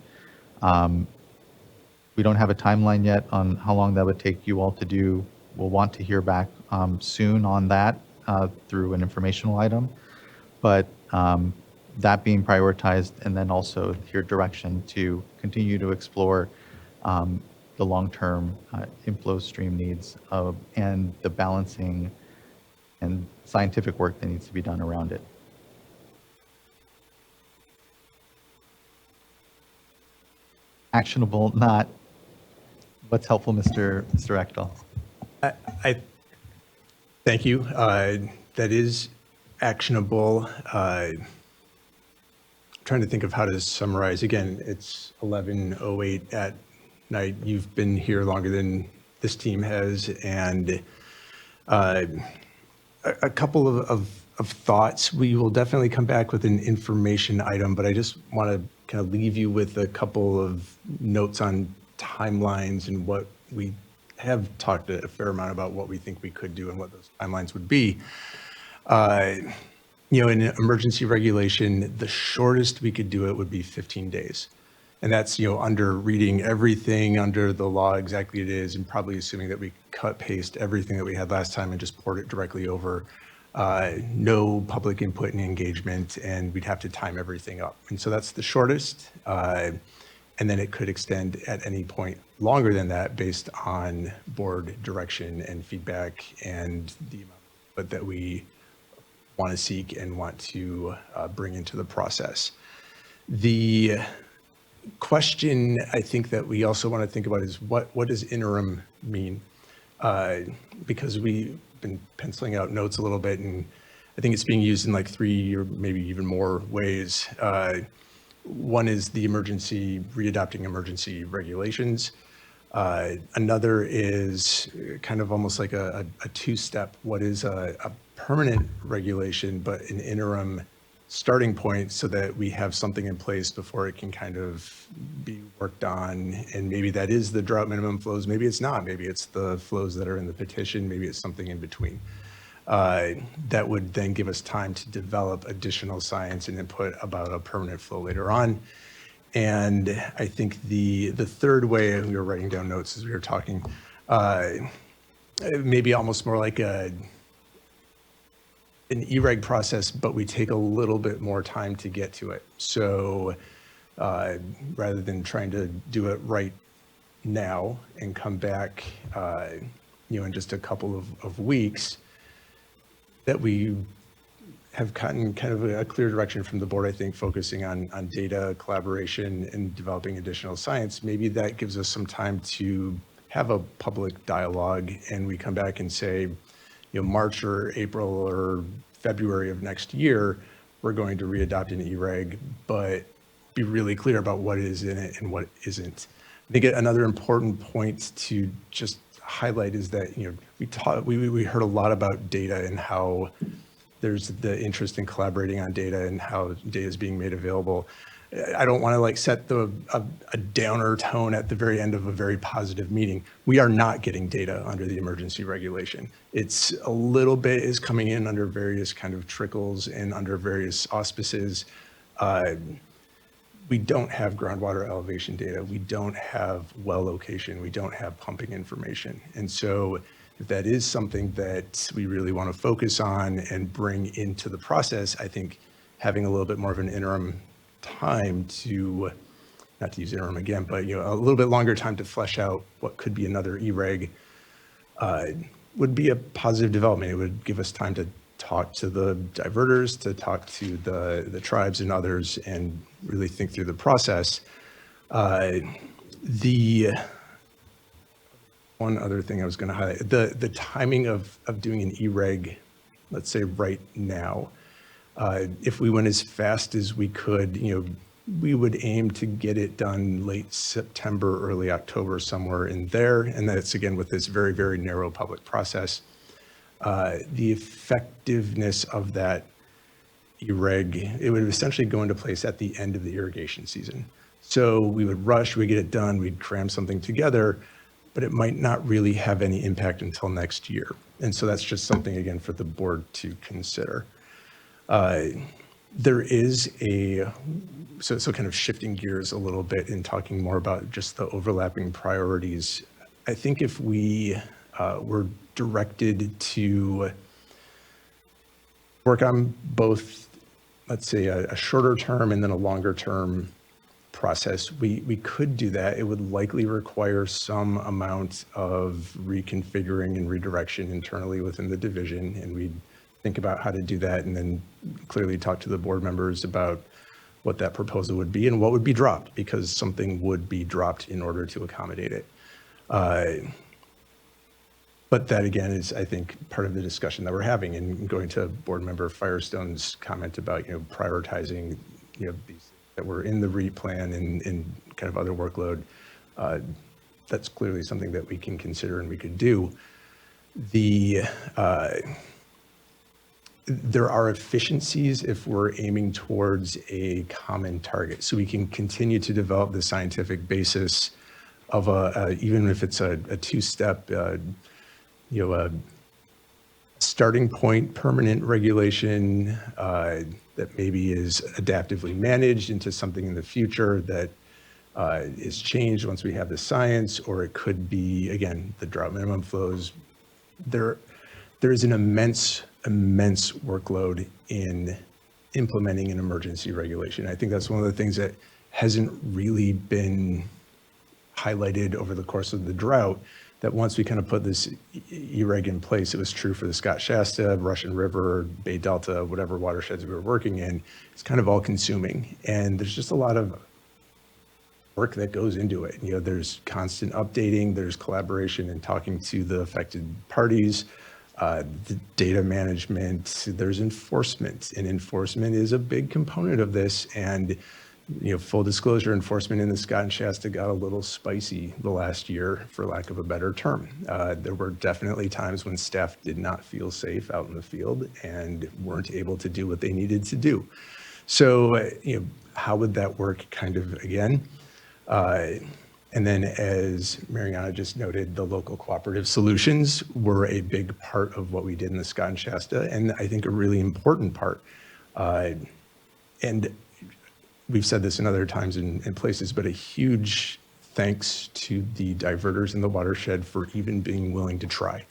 A: We don't have a timeline yet on how long that would take you all to do. We'll want to hear back soon on that through an informational item. But that being prioritized, and then also your direction to continue to explore the long-term inflow stream needs and the balancing and scientific work that needs to be done around it. Actionable, not what's helpful, Mr. Echtel.
D: I thank you. That is actionable. Trying to think of how to summarize. Again, it's 11:08 at night. You've been here longer than this team has, and a couple of thoughts. We will definitely come back with an information item, but I just want to kind of leave you with a couple of notes on timelines and what we have talked a fair amount about what we think we could do and what those timelines would be. In emergency regulation, the shortest we could do it would be 15 days. And that's, under reading everything under the law exactly it is, and probably assuming that we cut paste everything that we had last time and just port it directly over. No public input and engagement, and we'd have to time everything up. And so that's the shortest. And then it could extend at any point longer than that based on board direction and feedback and the amount that we want to seek and want to bring into the process. The question I think that we also want to think about is what does interim mean? Because we've been penciling out notes a little bit, and I think it's being used in like 3 or maybe even more ways. One is the readopting emergency regulations. Another is kind of almost like a two-step. What is a permanent regulation, but an interim starting point so that we have something in place before it can kind of be worked on. And maybe that is the drought minimum flows. Maybe it's not. Maybe it's the flows that are in the petition. Maybe it's something in between. That would then give us time to develop additional science and input about a permanent flow later on. And I think the third way, we were writing down notes as we were talking, maybe almost more like an E-reg process, but we take a little bit more time to get to it. So rather than trying to do it right now and come back, in just a couple of weeks, that we have gotten kind of a clear direction from the board, I think, focusing on data collaboration and developing additional science. Maybe that gives us some time to have a public dialogue, and we come back and say, March or April or February of next year, we're going to readopt an E-reg, but be really clear about what is in it and what isn't. I think another important point to just highlight is that, we heard a lot about data and how there's the interest in collaborating on data and how data is being made available. I don't want to set a downer tone at the very end of a very positive meeting. We are not getting data under the emergency regulation. It's a little bit is coming in under various kind of trickles and under various auspices. We don't have groundwater elevation data. We don't have well location. We don't have pumping information. And so if that is something that we really want to focus on and bring into the process, I think having a little bit more of an interim time to, not to use interim again, but a little bit longer time to flesh out what could be another E-reg would be a positive development. It would give us time to talk to the diverters, to talk to the tribes and others, and really think through the process. The one other thing I was going to highlight, the timing of doing an E-reg, let's say right now, if we went as fast as we could, we would aim to get it done late September, early October, somewhere in there. And that's again with this very, very narrow public process. The effectiveness of that E-reg, it would essentially go into place at the end of the irrigation season. So we would rush, we'd get it done, we'd cram something together, but it might not really have any impact until next year. And so that's just something, again, for the board to consider. There is so kind of shifting gears a little bit and talking more about just the overlapping priorities. I think if we were directed to work on both, let's say, a shorter term and then a longer term process, we could do that. It would likely require some amount of reconfiguring and redirection internally within the division, and we'd think about how to do that and then clearly talk to the board members about what that proposal would be and what would be dropped, because something would be dropped in order to accommodate it. But that, again, is, I think, part of the discussion that we're having, and going to board member Firestone's comment about, prioritizing, these that were in the REIT plan and kind of other workload. That's clearly something that we can consider and we could do. The there are efficiencies if we're aiming towards a common target. So we can continue to develop the scientific basis of even if it's a two-step, a starting point permanent regulation that maybe is adaptively managed into something in the future that is changed once we have the science, or it could be, again, the drought minimum flows. There is an immense workload in implementing an emergency regulation. I think that's one of the things that hasn't really been highlighted over the course of the drought, that once we kind of put this EREG in place, it was true for the Scott-Shasta, Russian River, Bay Delta, whatever watersheds we were working in, it's kind of all consuming. And there's just a lot of work that goes into it. There's constant updating, there's collaboration and talking to the affected parties, the data management, there's enforcement, and enforcement is a big component of this. And full disclosure, enforcement in the Scott and Shasta got a little spicy the last year, for lack of a better term. There were definitely times when staff did not feel safe out in the field and weren't able to do what they needed to do. So, how would that work kind of again? And then, as Mariana just noted, the local cooperative solutions were a big part of what we did in the Scott and Shasta, and I think a really important part. And we've said this in other times in places, but a huge thanks to the diverters in the watershed for even being willing to try.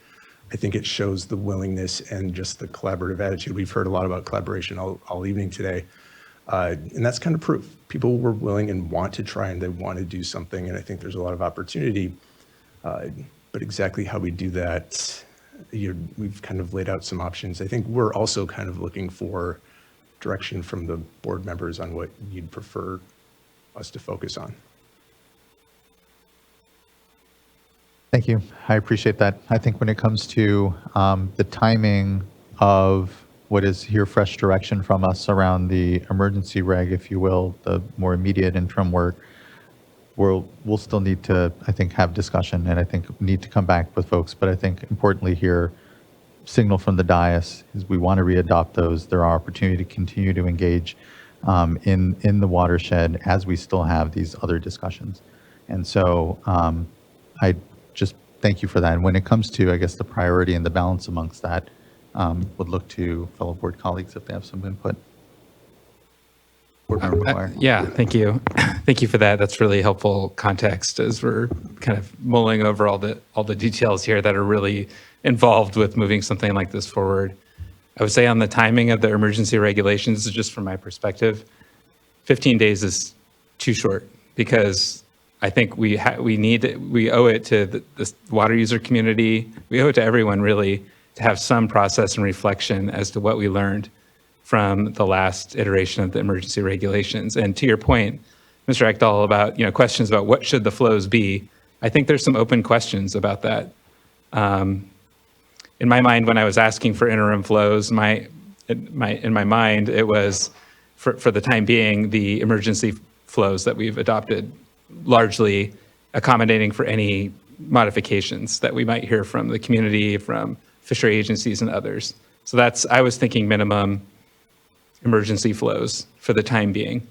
D: I think it shows the willingness and just the collaborative attitude. We've heard a lot about collaboration all evening today. And that's kind of proof. People were willing and want to try, and they want to do something. And I think there's a lot of opportunity. But exactly how we do that, we've kind of laid out some options. I think we're also kind of looking for direction from the board members on what you'd prefer us to focus on.
A: Thank you. I appreciate that. I think when it comes to the timing of what is here fresh direction from us around the emergency reg, if you will, the more immediate interim work, we'll still need to, I think, have discussion, and I think need to come back with folks. But I think importantly here, signal from the dais is we want to readopt those. There are opportunity to continue to engage in the watershed as we still have these other discussions. And so I just thank you for that. And when it comes to, I guess, the priority and the balance amongst that, would look to fellow board colleagues if they have some input. Board Member McGuire.
B: Yeah, thank you. Thank you for that. That's really helpful context as we're kind of mulling over all the details here that are really involved with moving something like this forward. I would say on the timing of the emergency regulations, just from my perspective, 15 days is too short, because I think we owe it to the water user community. We owe it to everyone really to have some process and reflection as to what we learned from the last iteration of the emergency regulations. And to your point, Mr. Ekdahl, about questions about what should the flows be, I think there's some open questions about that. In my mind, when I was asking for interim flows, in my mind, it was for the time being the emergency flows that we've adopted, largely accommodating for any modifications that we might hear from the community, from fishery agencies and others. So I was thinking minimum emergency flows for the time being.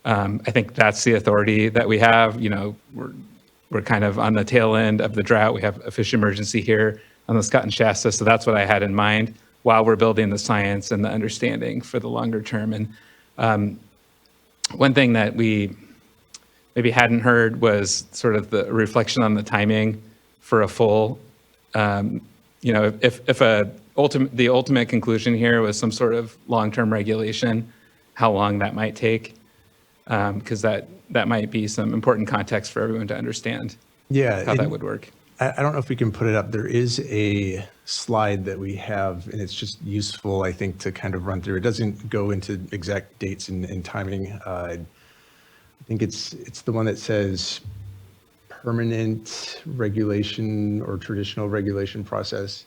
B: I think that's the authority that we have. We're kind of on the tail end of the drought. We have a fish emergency here on the Scott and Shasta. So that's what I had in mind while we're building the science and the understanding for the longer term. And one thing that we maybe hadn't heard was sort of the reflection on the timing for a full, if the ultimate conclusion here was some sort of long-term regulation, how long that might take, because that might be some important context for everyone to understand how that would work.
D: I don't know if we can put it up. There is a slide that we have, and it's just useful, I think, to kind of run through. It doesn't go into exact dates and timing. I think it's the one that says permanent regulation or traditional regulation process.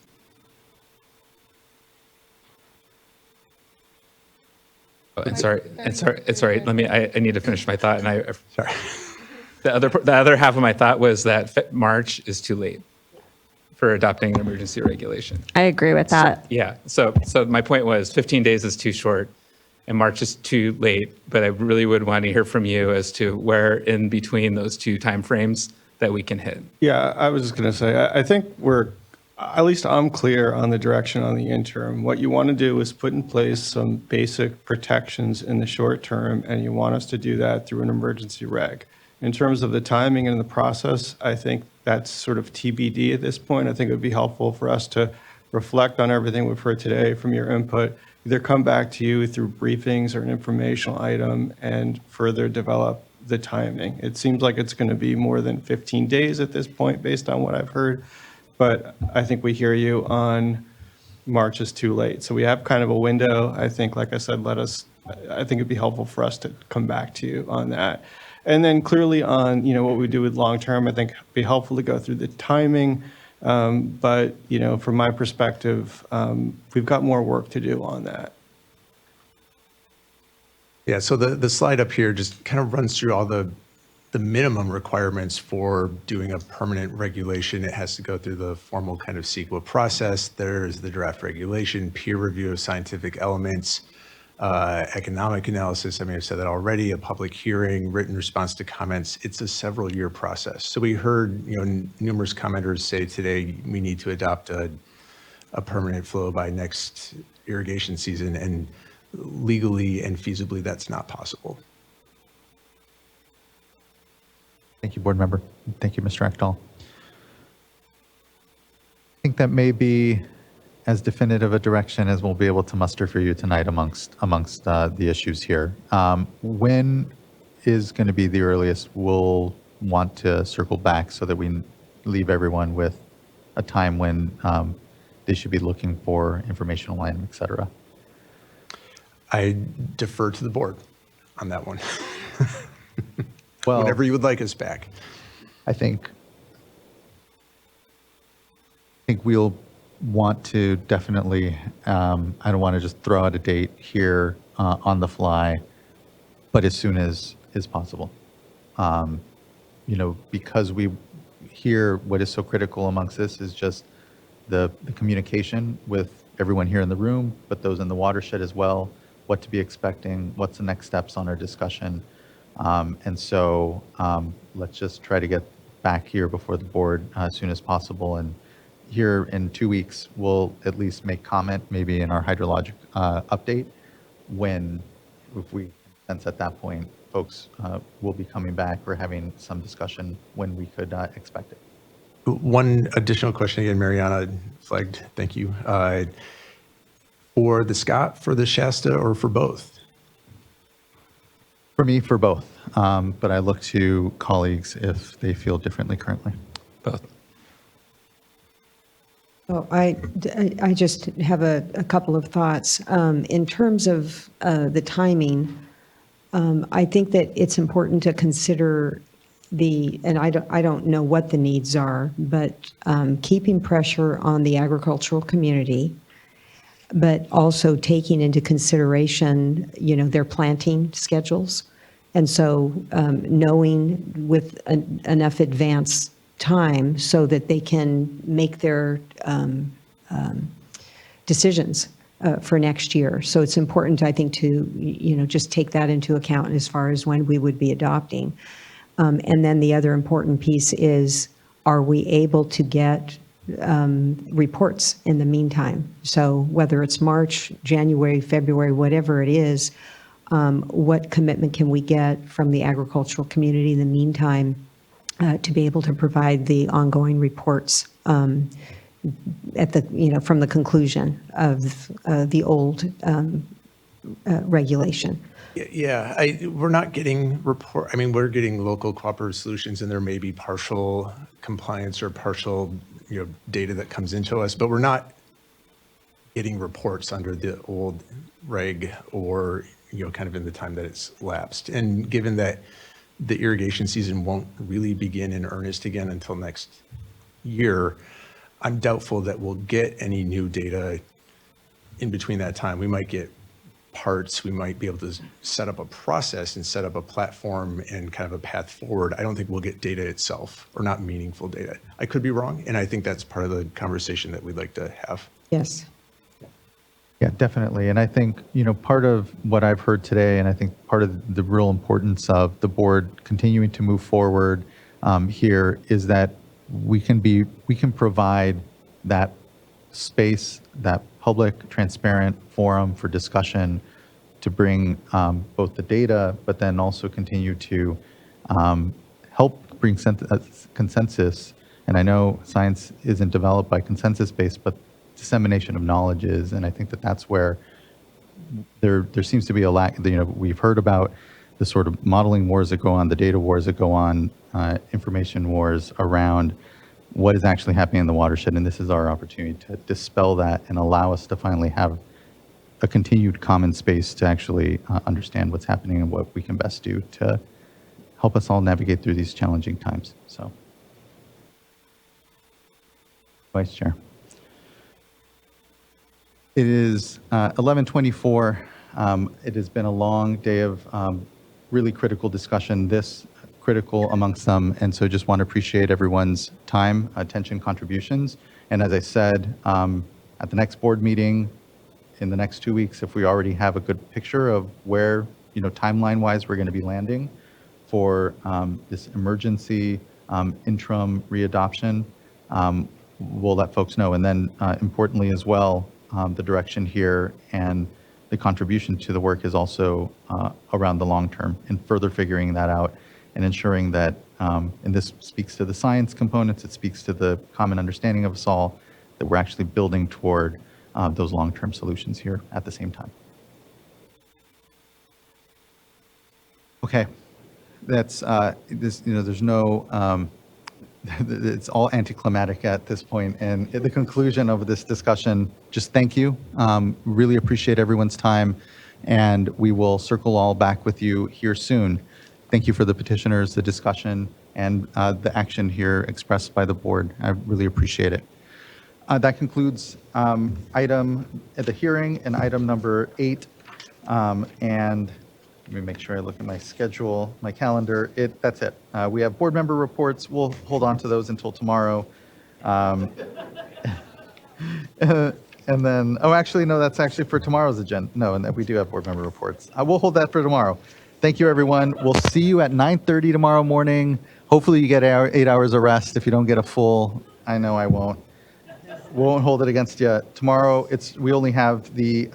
B: It's all right. I need to finish my thought. And sorry. The other half of my thought was that March is too late for adopting an emergency regulation.
U: I agree with that.
B: Yeah, so my point was 15 days is too short and March is too late, but I really would want to hear from you as to where in between those two timeframes that we can hit.
E: Yeah, I was just going to say, I think at least I'm clear on the direction on the interim. What you want to do is put in place some basic protections in the short term, and you want us to do that through an emergency reg. In terms of the timing and the process, I think that's sort of TBD at this point. I think it would be helpful for us to reflect on everything we've heard today from your input, either come back to you through briefings or an informational item and further develop the timing. It seems like it's going to be more than 15 days at this point based on what I've heard, but I think we hear you on March is too late. So we have kind of a window. I think, like I said, I think it'd be helpful for us to come back to you on that. And then clearly on, what we do with long-term, I think it'd be helpful to go through the timing. But, from my perspective, we've got more work to do on that.
D: Yeah, so the slide up here just kind of runs through all the minimum requirements for doing a permanent regulation. It has to go through the formal kind of CEQA process. There's the draft regulation, peer review of scientific elements, economic analysis. I mean, I've said that already, a public hearing, written response to comments. It's a several-year process. So we heard, numerous commenters say today we need to adopt a permanent flow by next irrigation season, and legally and feasibly that's not possible.
A: Thank you, board member. Thank you, Mr. Ekdahl. I think that may be as definitive a direction as we'll be able to muster for you tonight amongst the issues here. When is going to be the earliest we'll want to circle back so that we leave everyone with a time when they should be looking for informational item, et cetera?
D: I defer to the board on that one.
A: Well,
D: whenever you would like us back.
A: I think we'll want to definitely, I don't want to just throw out a date here on the fly, but as soon as is possible. Because we hear what is so critical amongst this is just the communication with everyone here in the room, but those in the watershed as well, what to be expecting, what's the next steps on our discussion. And so let's just try to get back here before the board as soon as possible. And here in 2 weeks, we'll at least make comment maybe in our hydrologic update if we sense at that point, folks will be coming back or having some discussion when we could expect it.
D: One additional question again, Mariana flagged, thank you. For the Scott, for the Shasta, or for both?
A: For me, for both, but I look to colleagues if they feel differently currently.
B: Both.
C: Well, I just have a couple of thoughts. In terms of the timing, I think that it's important to consider and I don't know what the needs are, but keeping pressure on the agricultural community, but also taking into consideration, their planting schedules. And so knowing with enough advance time so that they can make their decisions for next year. So it's important, I think, to, just take that into account as far as when we would be adopting. And then the other important piece is, are we able to get reports in the meantime? So whether it's March, January, February, whatever it is, what commitment can we get from the agricultural community in the meantime to be able to provide the ongoing reports from the conclusion of the old regulation?
D: Yeah, we're not getting we're getting local cooperative solutions, and there may be partial compliance or partial data that comes into us, but we're not getting reports under the old reg or kind of in the time that it's lapsed. And given that the irrigation season won't really begin in earnest again until next year, I'm doubtful that we'll get any new data in between that time. We might get parts, we might be able to set up a process and set up a platform and kind of a path forward. I don't think we'll get data itself, or not meaningful data. I could be wrong, and I think that's part of the conversation that we'd like to have.
C: Yes.
A: Yeah, definitely. And I think, part of what I've heard today, and I think part of the real importance of the board continuing to move forward here is that we can provide that space, that public, transparent forum for discussion to bring both the data, but then also continue to help bring consensus. And I know science isn't developed by consensus-based, but dissemination of knowledge is, and I think that that's where there seems to be a lack. We've heard about the sort of modeling wars that go on, the data wars that go on, information wars around what is actually happening in the watershed, and this is our opportunity to dispel that and allow us to finally have a continued common space to actually understand what's happening and what we can best do to help us all navigate through these challenging times. So, Vice Chair. It is 11:24. It has been a long day of really critical discussion, this critical amongst them, and so just want to appreciate everyone's time, attention, contributions. And as I said, at the next board meeting in the next 2 weeks, if we already have a good picture of where, timeline-wise, we're going to be landing for this emergency interim readoption, we'll let folks know. And then importantly as well, the direction here and the contribution to the work is also around the long term and further figuring that out and ensuring that, and this speaks to the science components, it speaks to the common understanding of us all, that we're actually building toward those long-term solutions here at the same time. Okay, that's this. There's no. It's all anticlimactic at this point. And at the conclusion of this discussion, just thank you. Really appreciate everyone's time, and we will circle all back with you here soon. Thank you for the petitioners, the discussion, and the action here expressed by the board. I really appreciate it. That concludes the hearing and item number 8. And let me make sure I look at my schedule, my calendar. That's it. We have board member reports. We'll hold on to those until tomorrow. And then, actually, no, that's actually for tomorrow's agenda. No, and we do have board member reports. We'll hold that for tomorrow. Thank you, everyone. We'll see you at 9:30 tomorrow morning. Hopefully you get 8 hours of rest. If you don't get a full, I know I won't. We won't hold it against you. Tomorrow, we only have the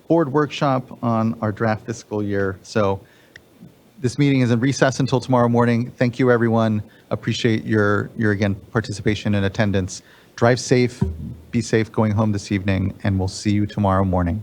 A: board workshop on our draft fiscal year. So this meeting is in recess until tomorrow morning. Thank you, everyone. Appreciate your again, participation and attendance. Drive safe, be safe going home this evening, and we'll see you tomorrow morning.